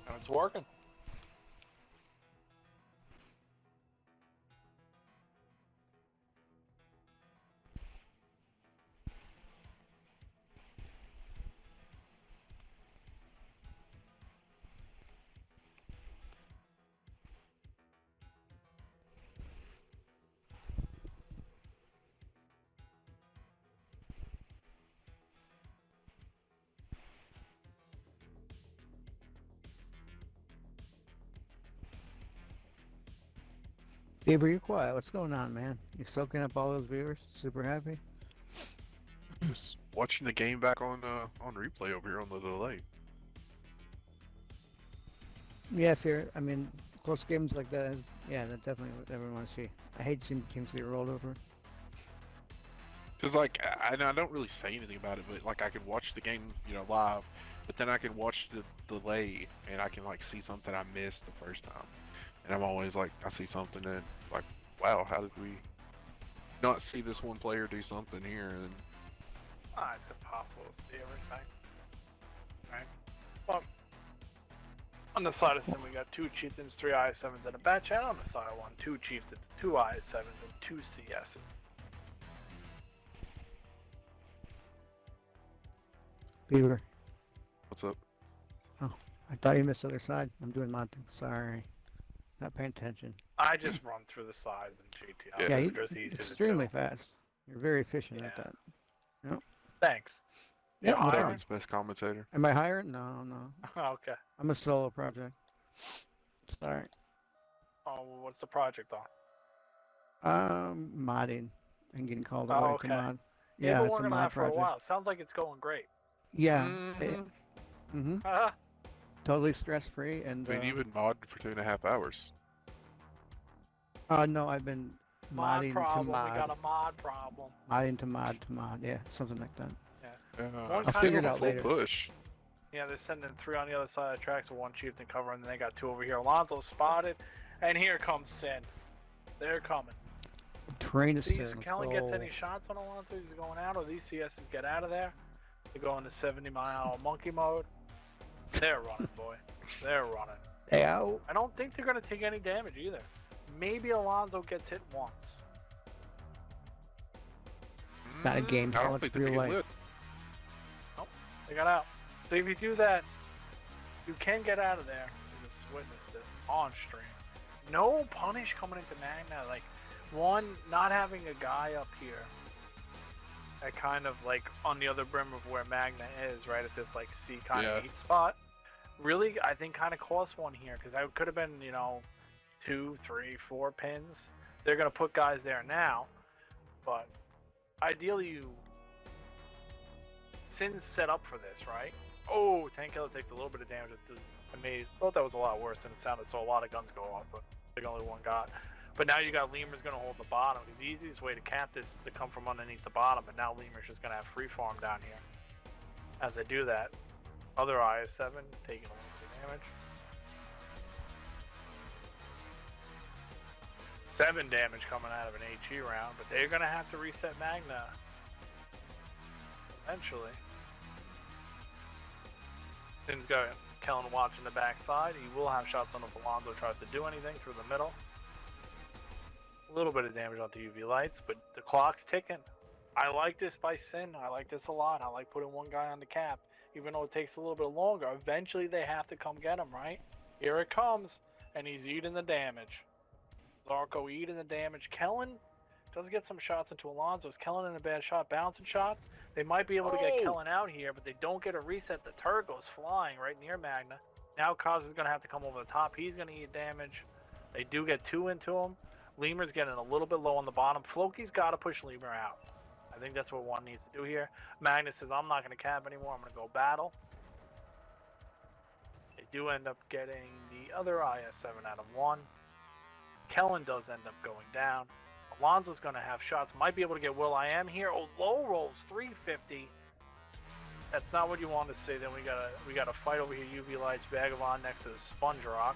And it's working. Beaver, you're quiet. What's going on, man? You soaking up all those viewers? Super happy? Just watching the game back on replay over here on the delay. Yeah, fair. I mean, close games like that is, yeah, that's definitely what everyone wants to see. I hate seeing teams get rolled over. Cause like I don't really say anything about it, but like I can watch the game, live, but then I can watch the delay and I can like see something I missed the first time, and I'm always like I see something and like, wow, how did we not see this one player do something here? And It's impossible to see everything, right? Well, on the side of SYN, we got 2 Chieftains, 3 IS-7s, and a bat chat. On the side of 1, 2 Chieftains, 2 IS-7s, and 2 CSs. Beaver. what's up? Oh, I thought you missed the other side. I'm doing my thing. Sorry. Not paying attention. I just run through the sides in GTL. Yeah, Yeah, They're you, just easy extremely to do. fast. You're very efficient at Yeah. that. Thanks. Yeah, Yeah, no hiring? problem. World's best commentator. Am I hiring? No. Okay. I'm a solo project. Sorry. Oh, well, what's the project on? Modding and getting called Oh, away okay. to mod. Yeah, Yeah, been it's a working on mod that for project. a while. Sounds like it's going great. Yeah. Mhm. Mm-hmm. Haha. totally stress-free, and I mean, you've been modded for 2.5 hours. no, I've been Mod modding problem. to We got mod, a mod problem. modding to mod to mod, yeah, something like that. One I'll figure it out full later. push. Yeah, they're sending 3 on the other side of the tracks with 1 chieftain cover, and then they got 2 over here. Alonso spotted, and here comes SYN. They're coming. Terrain is See, let's if Kellen gets go. any shots on Alonso, he's going out, or these CSs get out of there. They go into 70-mile monkey mode. They're running, boy. They're running. Hey, out. I don't think they're going to take any damage either. Maybe Alonso gets hit once. It's not a game, I Hal, don't it's think they real get life. lit. Nope, they got out. So if you do that, you can get out of there. You just witnessed it on stream. No punish coming into Magna. Like, one, not having a guy up here at kind of like on the other brim of where Magna is, right at this like C kind of 8 spot. Really, I think kind of cost one here because that could have been, 2, 3, 4 pins. They're going to put guys there now, but ideally SYN's set up for this, right? Oh, Tank Killer takes a little bit of damage. I thought that was a lot worse than it sounded, so a lot of guns go off, but I think only one got. But now you got Lemur's going to hold the bottom, because the easiest way to cap this is to come from underneath the bottom, but now Lemur's just going to have free farm down here. As I do that, other IS-7 taking a little bit of damage. 7 damage coming out of an HE round, but they're going to have to reset Magna eventually. SYN's got Kellen watching the backside. He will have shots on if Alonso tries to do anything through the middle. A little bit of damage onto UV lights, but the clock's ticking. I like this by SYN. I like this a lot. I like putting one guy on the cap, even though it takes a little bit longer. Eventually, they have to come get him, right? Here it comes, and he's eating the damage. Zarko eating the damage. Kellen does get some shots into Alonso. Is Kellen in a bad shot? Bouncing shots? They might be able to get Kellen out here, but they don't get a reset. The turret goes flying right near Magna. Now Kaz is going to have to come over the top. He's going to eat damage. They do get 2 into him. Lemur's getting a little bit low on the bottom. Floki's got to push Lemur out. I think that's what one needs to do here. Magnus says, I'm not going to cap anymore. I'm going to go battle. They do end up getting the other IS-7 out of 1. Kellen does end up going down. Alonso's going to have shots. Might be able to get Will.i.am here. Oh, low rolls, 350. That's not what you want to see. Then we got a fight over here. UV lights, Vagabond next to the Sponge Rock.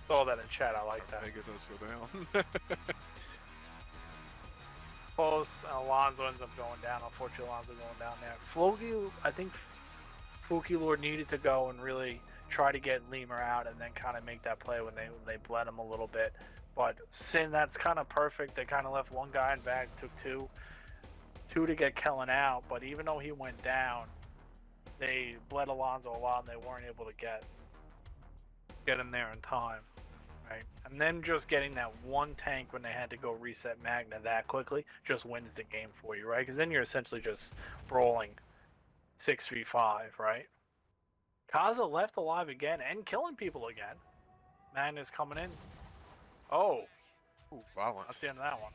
Saw that in chat. I like that. I guess those go down. Close. Alonso ends up going down. Unfortunately, Alonso going down there. Floki, I think Fooky Lord needed to go and really try to get Lemur out and then kind of make that play when they bled him a little bit. But SYN, that's kind of perfect. They kind of left one guy in back, took 2 to get Kellen out. But even though he went down, they bled Alonso a lot and they weren't able to get him there in time. Right? And then just getting that one tank when they had to go reset Magna that quickly just wins the game for you, right? Because then you're essentially just brawling 6v5, right? Kaza left alive again and killing people again. Magna's coming in. Oh, Ooh, violent. that's the end of that one.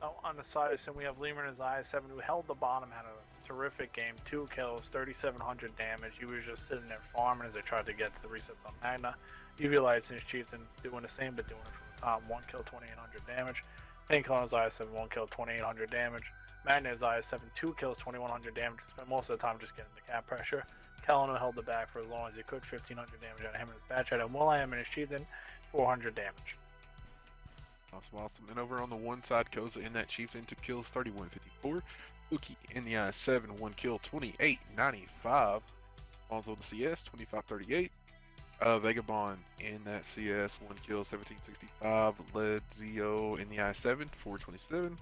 Oh, on the side of SYN, we have Lemur and his IS-7 who held the bottom, had a terrific game. 2 kills, 3,700 damage. He was just sitting there farming as they tried to get to the resets on Magna. UV Lights and his Chieftain doing the same, but doing it from the top. 1 kill, 2,800 damage. Tank on his IS-7, 1 kill, 2,800 damage. Magna his IS-7, 2 kills, 2,100 damage. Spent most of the time just getting the cap pressure. Kellen held it back for as long as he could. 1,500 damage out of him and his batch. And Will.i.am and his Chieftain, 400 damage. Awesome. And over on the one side, Koza in that Chieftain, 2 kills, 3154. Uki in the IS-7, 1 kill, 2895. Alonso in the CS, 2538. Vagabond in that CS, 1 kill, 1765. Led Zio in the I-7, 427.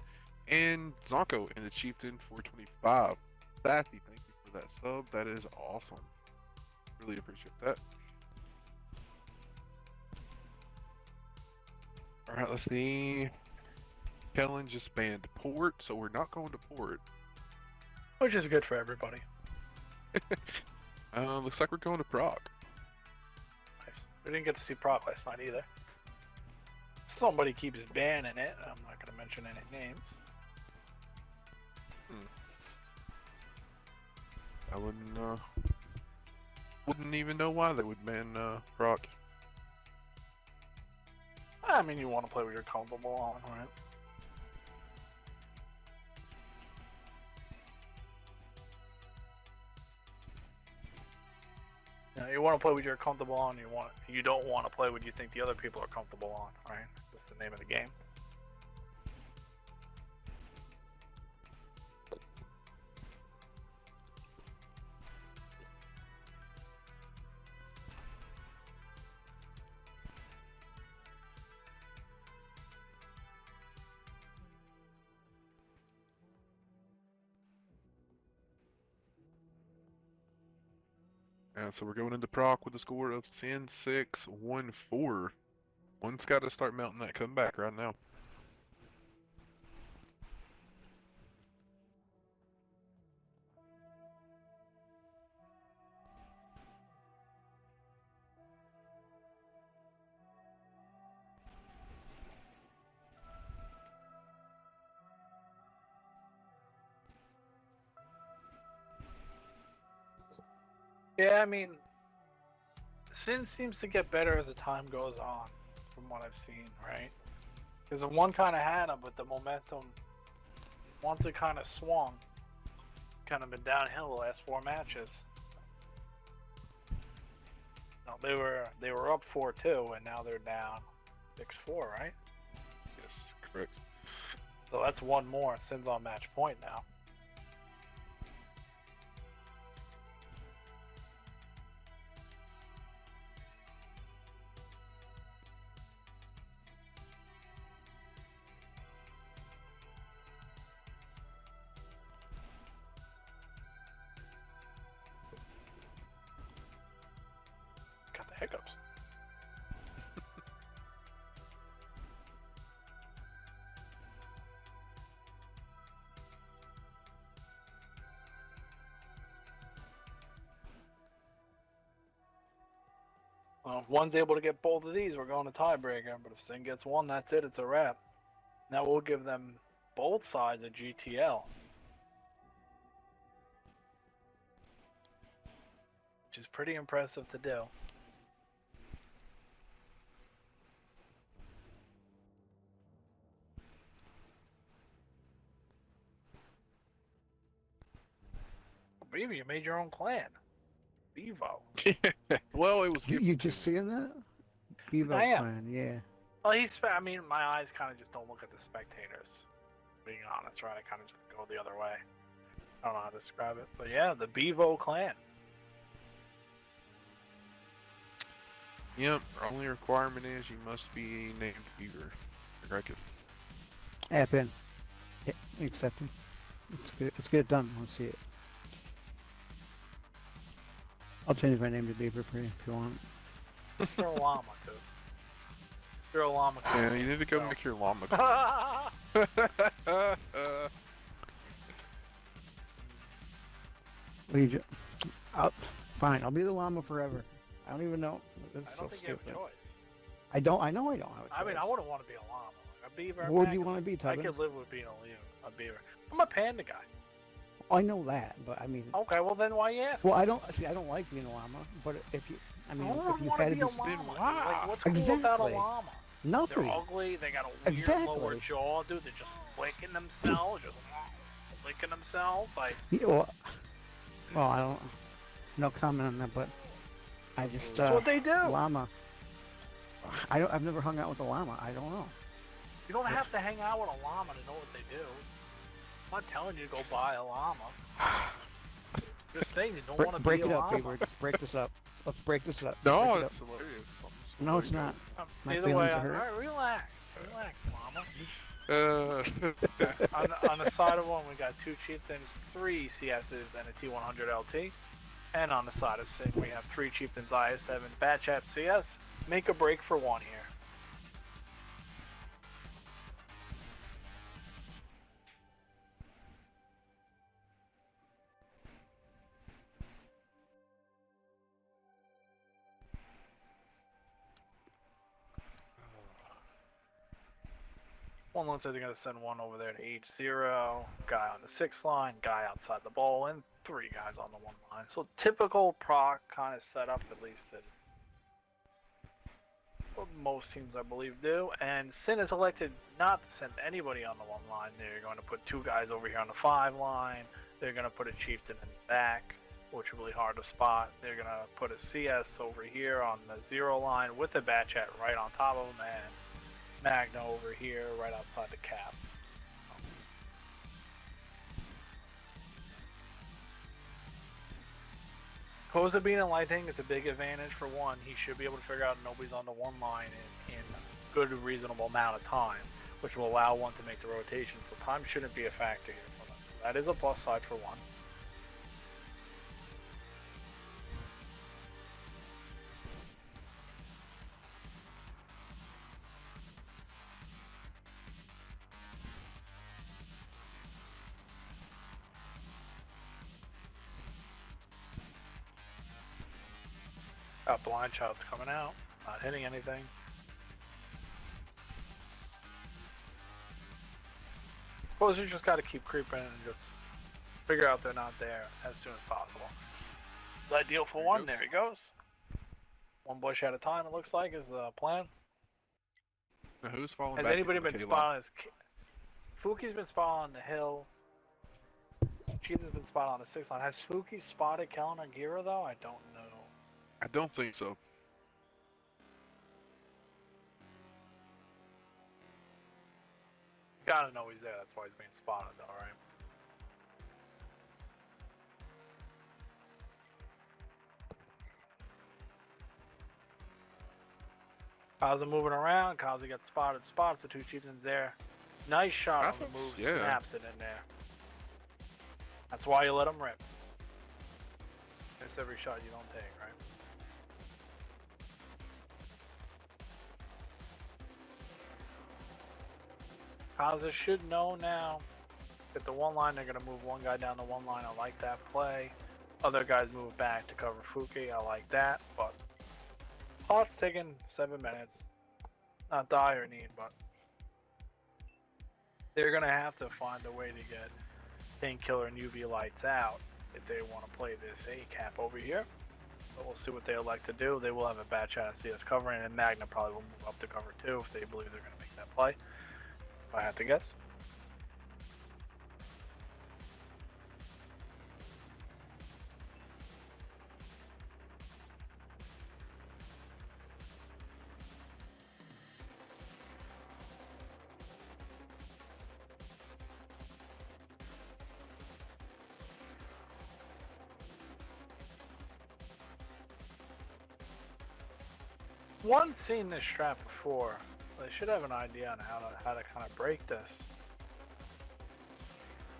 And Zonko in the Chieftain, 425. Sassy, thank you for that sub. That is awesome. Really appreciate that. Alright, let's see. Kellen just banned port, so we're not going to port. Which is good for everybody. Looks like we're going to Prague. Nice. We didn't get to see Proc last night either. Somebody keeps banning it. I'm not going to mention any names. I wouldn't even know why they would ban Proc. I mean, you want to play what you're comfortable on, right? You want to play what you're comfortable on. You don't want to play what you think the other people are comfortable on, right? That's the name of the game. So we're going into Proc with a score of SYN 6-1-4. One's got to start melting that comeback right now. Yeah, I mean, SYN seems to get better as the time goes on, from what I've seen, right? Because the one kind of had them, but the momentum, once it kind of swung, kind of been downhill the last 4 matches. No, they were up 4-2, and now they're down 6-4, right? Yes, correct. So that's one more. SYN's on match point now. Got the hiccups. Well, if one's able to get both of these, we're going to tiebreaker. But if SYN gets one, that's it. It's a wrap. Now we'll give them both sides a GTL. Which is pretty impressive to do. Baby, you made your own clan. Bevo. Well, it was. You just seeing that? Bevo I am. Clan, yeah. Well, I mean, my eyes kind of just don't look at the spectators. Being honest, right? I kind of just go the other way. I don't know how to describe it. But yeah, the Bevo clan. Yep. Only requirement is you must be named Beaver. Correct it. App in. Yeah, accept him. Let's get it done. Let's see it. I'll change my name to Beaver for you if you want. You're a llama, dude. You're a llama. Yeah, you need to go make your llama. What do you fine, I'll be the llama forever. I don't even know. This is I so don't think you stupid. have a choice. I know I don't have a choice. I mean, I wouldn't want to be a llama. A beaver. What do you want to be, I Tubbins? could live with being a beaver. I'm a panda guy. I know that, but I mean. Okay, well then why you ask? Well, I don't like being a llama, but if you, I mean, if you had to be a be, llama. Dude. Wow. Like, what's cool about a Exactly. llama? nothing. They're ugly. They got a weird lower jaw, dude. They're just licking themselves, just licking themselves. Like, Yeah, well, I don't. No comment on that, but I just. that's what they do. Llama. I've never hung out with a llama. I don't know. You don't have to hang out with a llama to know what they do. I'm not telling you to go buy a llama. Just saying you don't want to Break be it a up, llama. Beaver. Let's break this up. Let's break this up. No, Break it it's up. hilarious. No, it's not. My Either way, feelings are all hurt. right, relax, llama. Uh, On the side of one, we got 2 chieftains, 3 CSs, and a T100 LT. And on the side of SYN, we have 3 chieftains, IS7, batch at CS. Make a break for one here. One looks like they're going to send one over there to H0, guy on the 6th line, guy outside the ball, and 3 guys on the 1 line. So typical proc kind of setup, at least it's what most teams I believe do. And SYN has elected not to send anybody on the 1 line. They're going to put 2 guys over here on the 5 line. They're going to put a Chieftain in the back, which will be hard to spot. They're going to put a CS over here on the 0 line with a Batchat right on top of them, and Magna over here right outside the cap. Koza being in Lightning is a big advantage for one. He should be able to figure out nobody's on the 1 line in a good, reasonable amount of time, which will allow one to make the rotation. So time shouldn't be a factor here for them. That is a plus side for one. Got blind shots coming out, not hitting anything. Suppose you just got to keep creeping and just figure out they're not there as soon as possible. It's ideal for one. There he goes. One bush at a time, it looks like, is the plan. Now who's falling Has back anybody into the been K line? spotted? Fuki's been spotted on the hill. Cheetah's been spotted on the 6 line. Has Fuki spotted Kellen or Gira though? I don't know. I don't think so. Gotta know he's there. That's why he's being spotted though, right? Kaza moving around. Kaza gets spotted. Spots the 2 chieftains there. Nice shot on the move. Yeah. Snaps it in there. That's why you let him rip. Miss every shot you don't take, right? Kaza should know now. At the 1 line, they're going to move one guy down the 1 line. I like that play. Other guys move back to cover Fuki. I like that. But clock's taking 7 minutes. Not dire need, but they're going to have to find a way to get Painkiller and UV lights out if they want to play this A cap over here. But we'll see what they elect to do. They will have a batch out of CS covering, and Magna probably will move up to cover too if they believe they're going to make that play. If I had to guess. One's seen this strat before. They should have an idea on how to kind of break this.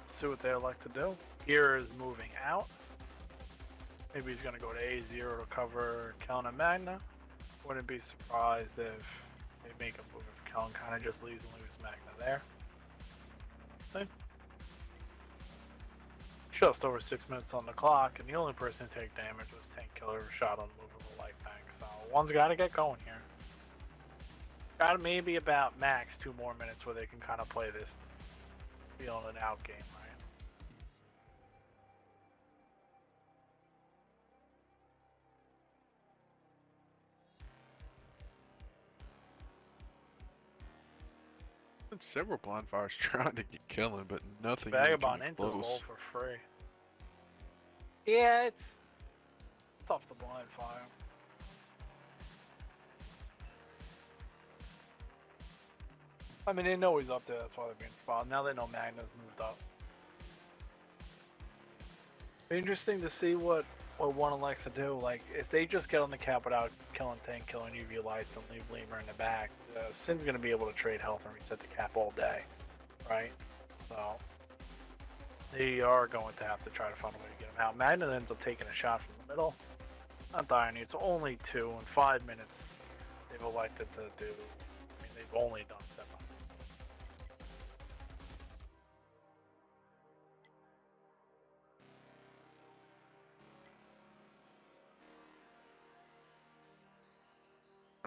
Let's see what they elect to do. Gear is moving out. Maybe he's going to go to A0 to cover Kellen and Magna. Wouldn't be surprised if they make a move if Kellen kind of just leaves Magna there. See? Just over 6 minutes on the clock, and the only person to take damage was Painkiller, who shot on movable light tank. So one's got to get going here. Got maybe about max 2 more minutes where they can kind of play this feeling an out game, right? Been several blind fires trying to get killing, but nothing. even Vagabond came into the close. hole for free. Yeah, it's tough to blind fire. I mean, they know he's up there, that's why they're being spotted. Now they know Magna's moved up. Be interesting to see what one elects to do. Like, if they just get on the cap without killing tank, killing UV lights, and leave Lemur in the back, SYN's going to be able to trade health and reset the cap all day, right? So, they are going to have to try to find a way to get him out. Magna ends up taking a shot from the middle. Not dire need, so only 2 in 5 minutes they've elected to do. I mean, they've only done 7.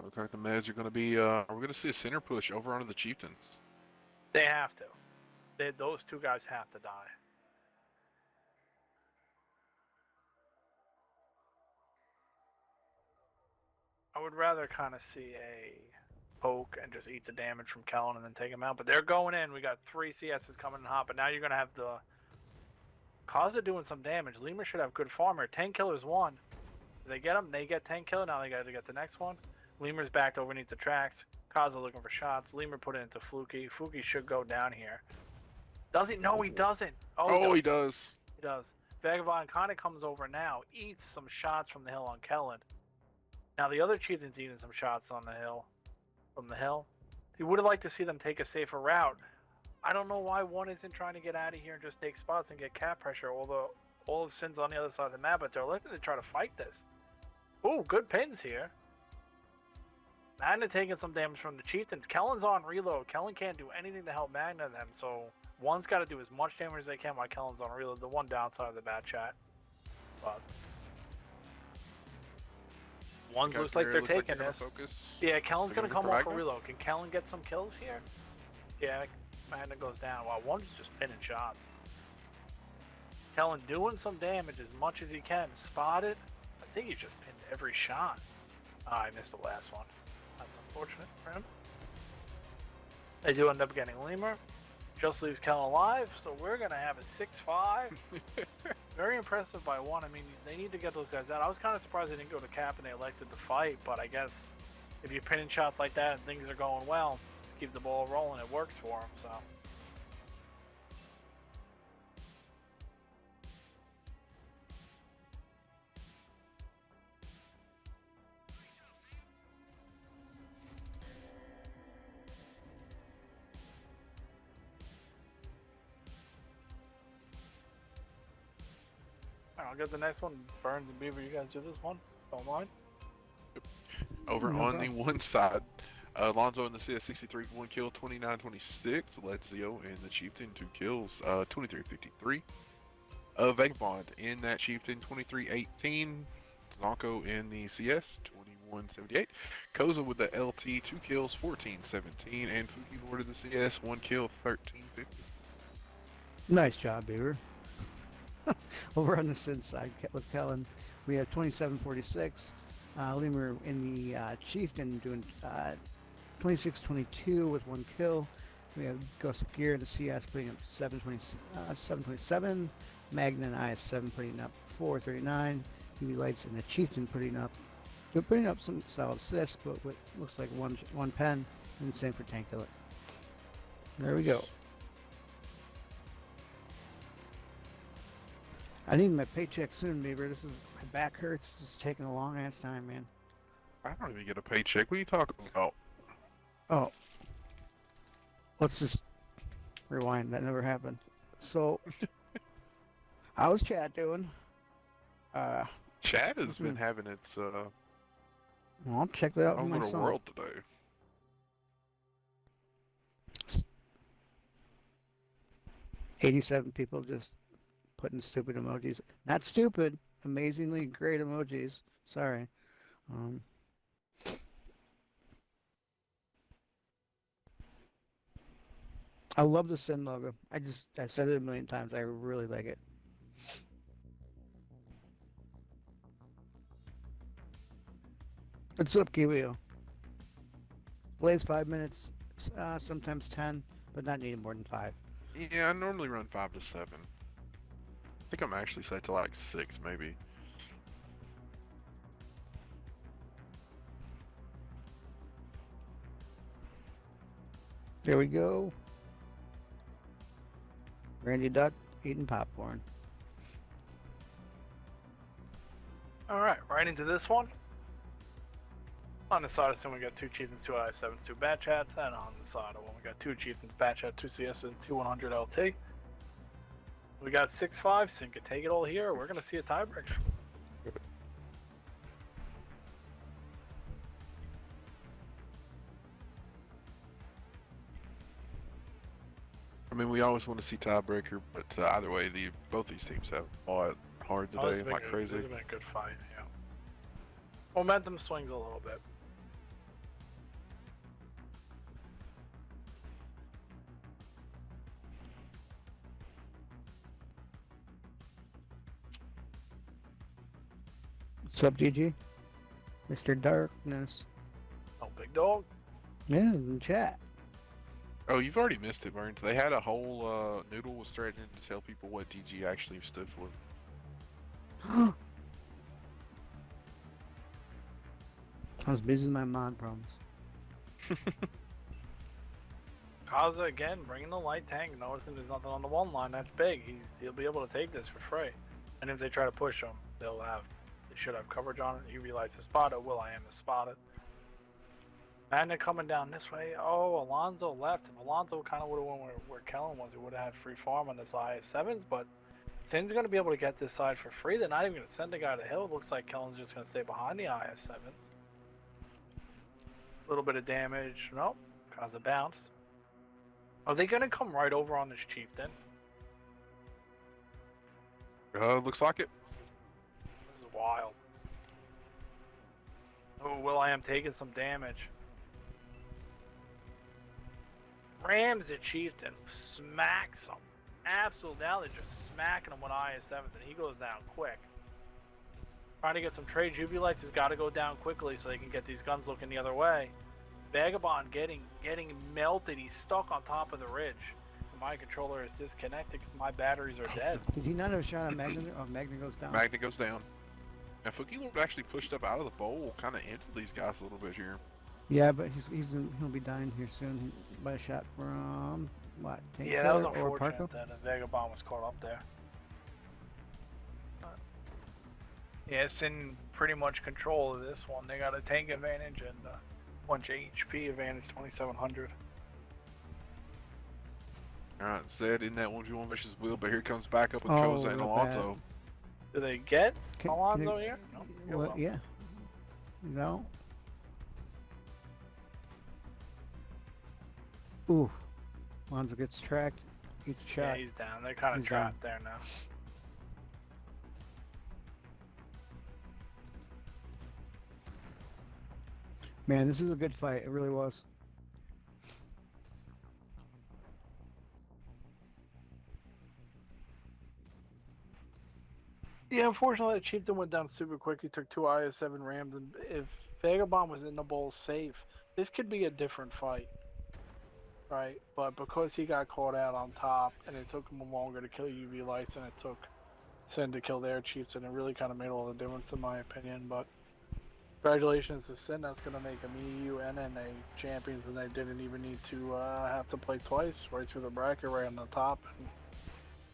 Looks like the Meds are going to be. We're going to see a center push over onto the Chieftains. They have to. Those two guys have to die. I would rather kind of see a poke and just eat the damage from Kellen and then take him out. But they're going in. We got 3 CSs coming in hot. But now you're going to have the Kaza doing some damage. Lemur should have good farmer. 10 killers won. They get him. They get 10 killer. Now they got to get the next one. Lemur's backed over underneath the tracks. Kaza looking for shots. Lemur put it into Fluky. Fluky should go down here. Does he? No, he doesn't. Oh, he does. He does. Vagabond kind of comes over now. Eats some shots from the hill on Kellen. Now the other chieftain's eating some shots on the hill. From the hill. He would have liked to see them take a safer route. I don't know why one isn't trying to get out of here and just take spots and get cap pressure. Although all of SYN's on the other side of the map, but they're looking to try to fight this. Ooh, good pins here. Magna taking some damage from the chieftains. Kellen's on reload. Kellen can't do anything to help Magna them, so one's got to do as much damage as they can while Kellen's on reload. The one downside of the bad chat. But ones looks like they're taking this. Yeah, Kellen's going to come off for reload. Can Kellen get some kills here? Yeah, Magna goes down. Wow, one's just pinning shots. Kellen doing some damage as much as he can. Spotted. I think he just pinned every shot. I missed the last one. That's unfortunate for him. They do end up getting Lemur. Just leaves Kellen alive, so we're going to have a 6-5. Very impressive by one. I mean, they need to get those guys out. I was kind of surprised they didn't go to cap and they elected to fight, but I guess if you're pinning shots like that and things are going well, keep the ball rolling, it works for them, so. I'll get the next one. Burns and Beaver, you guys do this one? Don't mind. Over on the one side, Alonzo in the CS63, 1 kill, 29-26. Lezio in the Chieftain, 2 kills, 23-53. Vagabond in that Chieftain, 23-18. Zonko in the CS, 21-78. Koza with the LT, 2 kills, 14-17. And Fuki Lord in the CS, 1 kill, 13-50. Nice job, Beaver. Over on the SYN side with Kellen, we have 27-46. Lemur in the Chieftain doing 26-22 with 1 kill. We have Ghost of Gear in the CS putting up 7-27. Magna and IS7 putting up 4-39. UV Lights in the Chieftain putting up some solid assists, but what looks like one pen, and same for Tankilla. There we go. I need my paycheck soon, Beaver. My back hurts. This is taking a long ass time, man. I don't even get a paycheck. What are you talking about? Oh. Let's just rewind. That never happened. So, how's chat doing? Chad has been having its well, I'll check that out own little myself. world today. $87 people just putting stupid emojis. Not stupid. Amazingly great emojis. Sorry. I love the SYN logo. I've said it a million times. I really like it. What's up, Kiwio? Plays 5 minutes, sometimes 10, but not needing more than 5. Yeah, I normally run 5 to 7. I think I'm actually set to like 6, maybe. There we go. Randy Duck eating popcorn. Alright, right into this one. On the side of SYN, we got 2 Chieftains, 2 IS7s, 2 Bat Chats, and on the side of one, we got 2 Chieftains, Bat Chat, 2 CS, and 2 100 LT. We got 6-5, SYN can take it all here, we're going to see a tiebreaker. I mean, we always want to see tiebreaker, but either way, both these teams have fought hard today, like crazy. This has been a good fight, yeah. Momentum swings a little bit. What's up, DG? Mr. Darkness. Oh, big dog. Yeah, in chat. Oh, you've already missed it, Burns. They had a whole Noodle was threatening to tell people what DG actually stood for. I was busy with my mod problems. Kaza again, bringing the light tank, noticing there's nothing on the one line. That's big. He'll be able to take this for free. And if they try to push him, they should have coverage on it. UV lights is spotted. Will.i.am is spotted. Magna coming down this way. Oh, Alonzo left. If Alonzo kind of would have went where Kellen was, he would have had free farm on this IS-7s, but SYN's going to be able to get this side for free. They're not even going to send a guy to the hill. It looks like Kellen's just going to stay behind the IS-7s. A little bit of damage. Nope. Cause a bounce. Are they going to come right over on this chieftain? Looks like it. This is wild. Oh, Will.i.am taking some damage. Rams the chieftain. Smacks him. Absolutely. Now they're just smacking him with IS-7s, and he goes down quick. Trying to get some trade. UV lights has got to go down quickly so they can get these guns looking the other way. Vagabond getting melted. He's stuck on top of the ridge. My controller is disconnected because my batteries are dead. Did he not have shot at Magna? Oh, Magna goes down. Magna goes down. Now, Fookie Lord actually pushed up out of the bowl, kind of into these guys a little bit here. Yeah, but he'll be dying here soon by a shot from what? Yeah, that was unfortunate that a Vagabond was caught up there. Yeah, it's in pretty much control of this one. They got a tank advantage and a bunch of HP advantage, 2,700. Alright, Zed in that 1v1 versus Will, but here comes back up with Koza and Alonzo. Do they get Alonzo here? No. Well, yeah. No. Ooh. Alonzo gets tracked. Gets a shot. Yeah, he's down. They're kind of trapped there now. Man, this is a good fight. It really was. Yeah, unfortunately, the Chieftain went down super quick. He took two IS-7 Rams, and if Vagabond was in the bowl safe, this could be a different fight, right? But because he got caught out on top, and it took him longer to kill UV lights than it took SYN to kill their Chieftain, it really kind of made all the difference, in my opinion. But congratulations to SYN. That's going to make them EU and NA champions, and they didn't even need to have to play twice, right through the bracket, right on the top. And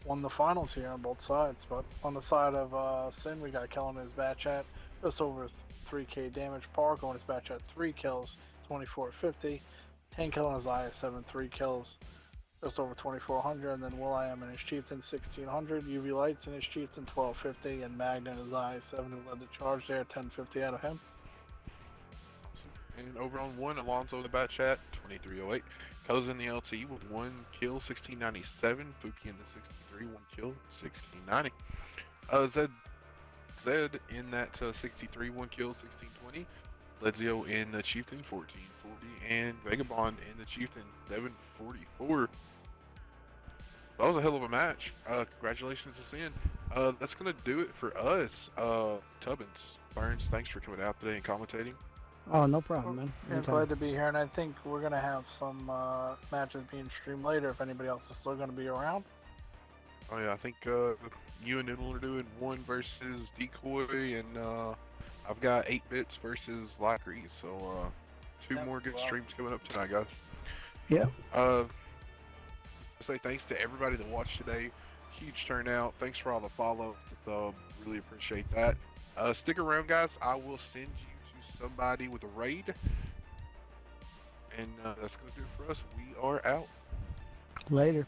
won the finals here on both sides. But on the side of SYN, we got Kellen in his batch at just over 3k damage. Park on his batch at 3 kills, 2450. 10 kill on his IS-7, 3 kills, just over 2400. And then Will.i.am and his Chieftain 1600. UV Lights and his Chieftain 1250. And Magna and his IS-7 who led the charge there, 1050 out of him. And over on 1, Alonzo in the bat chat, 2308. Koza in the LT with 1 kill, 1697. Fuki in the 63, 1 kill, 1690. Zed in that 63, 1 kill, 1620. Ledzio in the Chieftain, 1440. And Vagabond in the Chieftain, 744. That was a hell of a match. Congratulations to SYN. That's going to do it for us. Tubbins, Burns, thanks for coming out today and commentating. Oh, no problem, man. I'm glad to be here, and I think we're going to have some matches being streamed later if anybody else is still going to be around. Oh yeah, I think you and Noodle are doing 1 versus Decoy, and I've got 8 bits versus Lackery, so 2 more good streams coming up tonight, guys. Yeah. Say thanks to everybody that watched today. Huge turnout. Thanks for all the follow. Really appreciate that. Stick around, guys. I will send you somebody with a raid, and that's gonna do it for us. We are out. Later.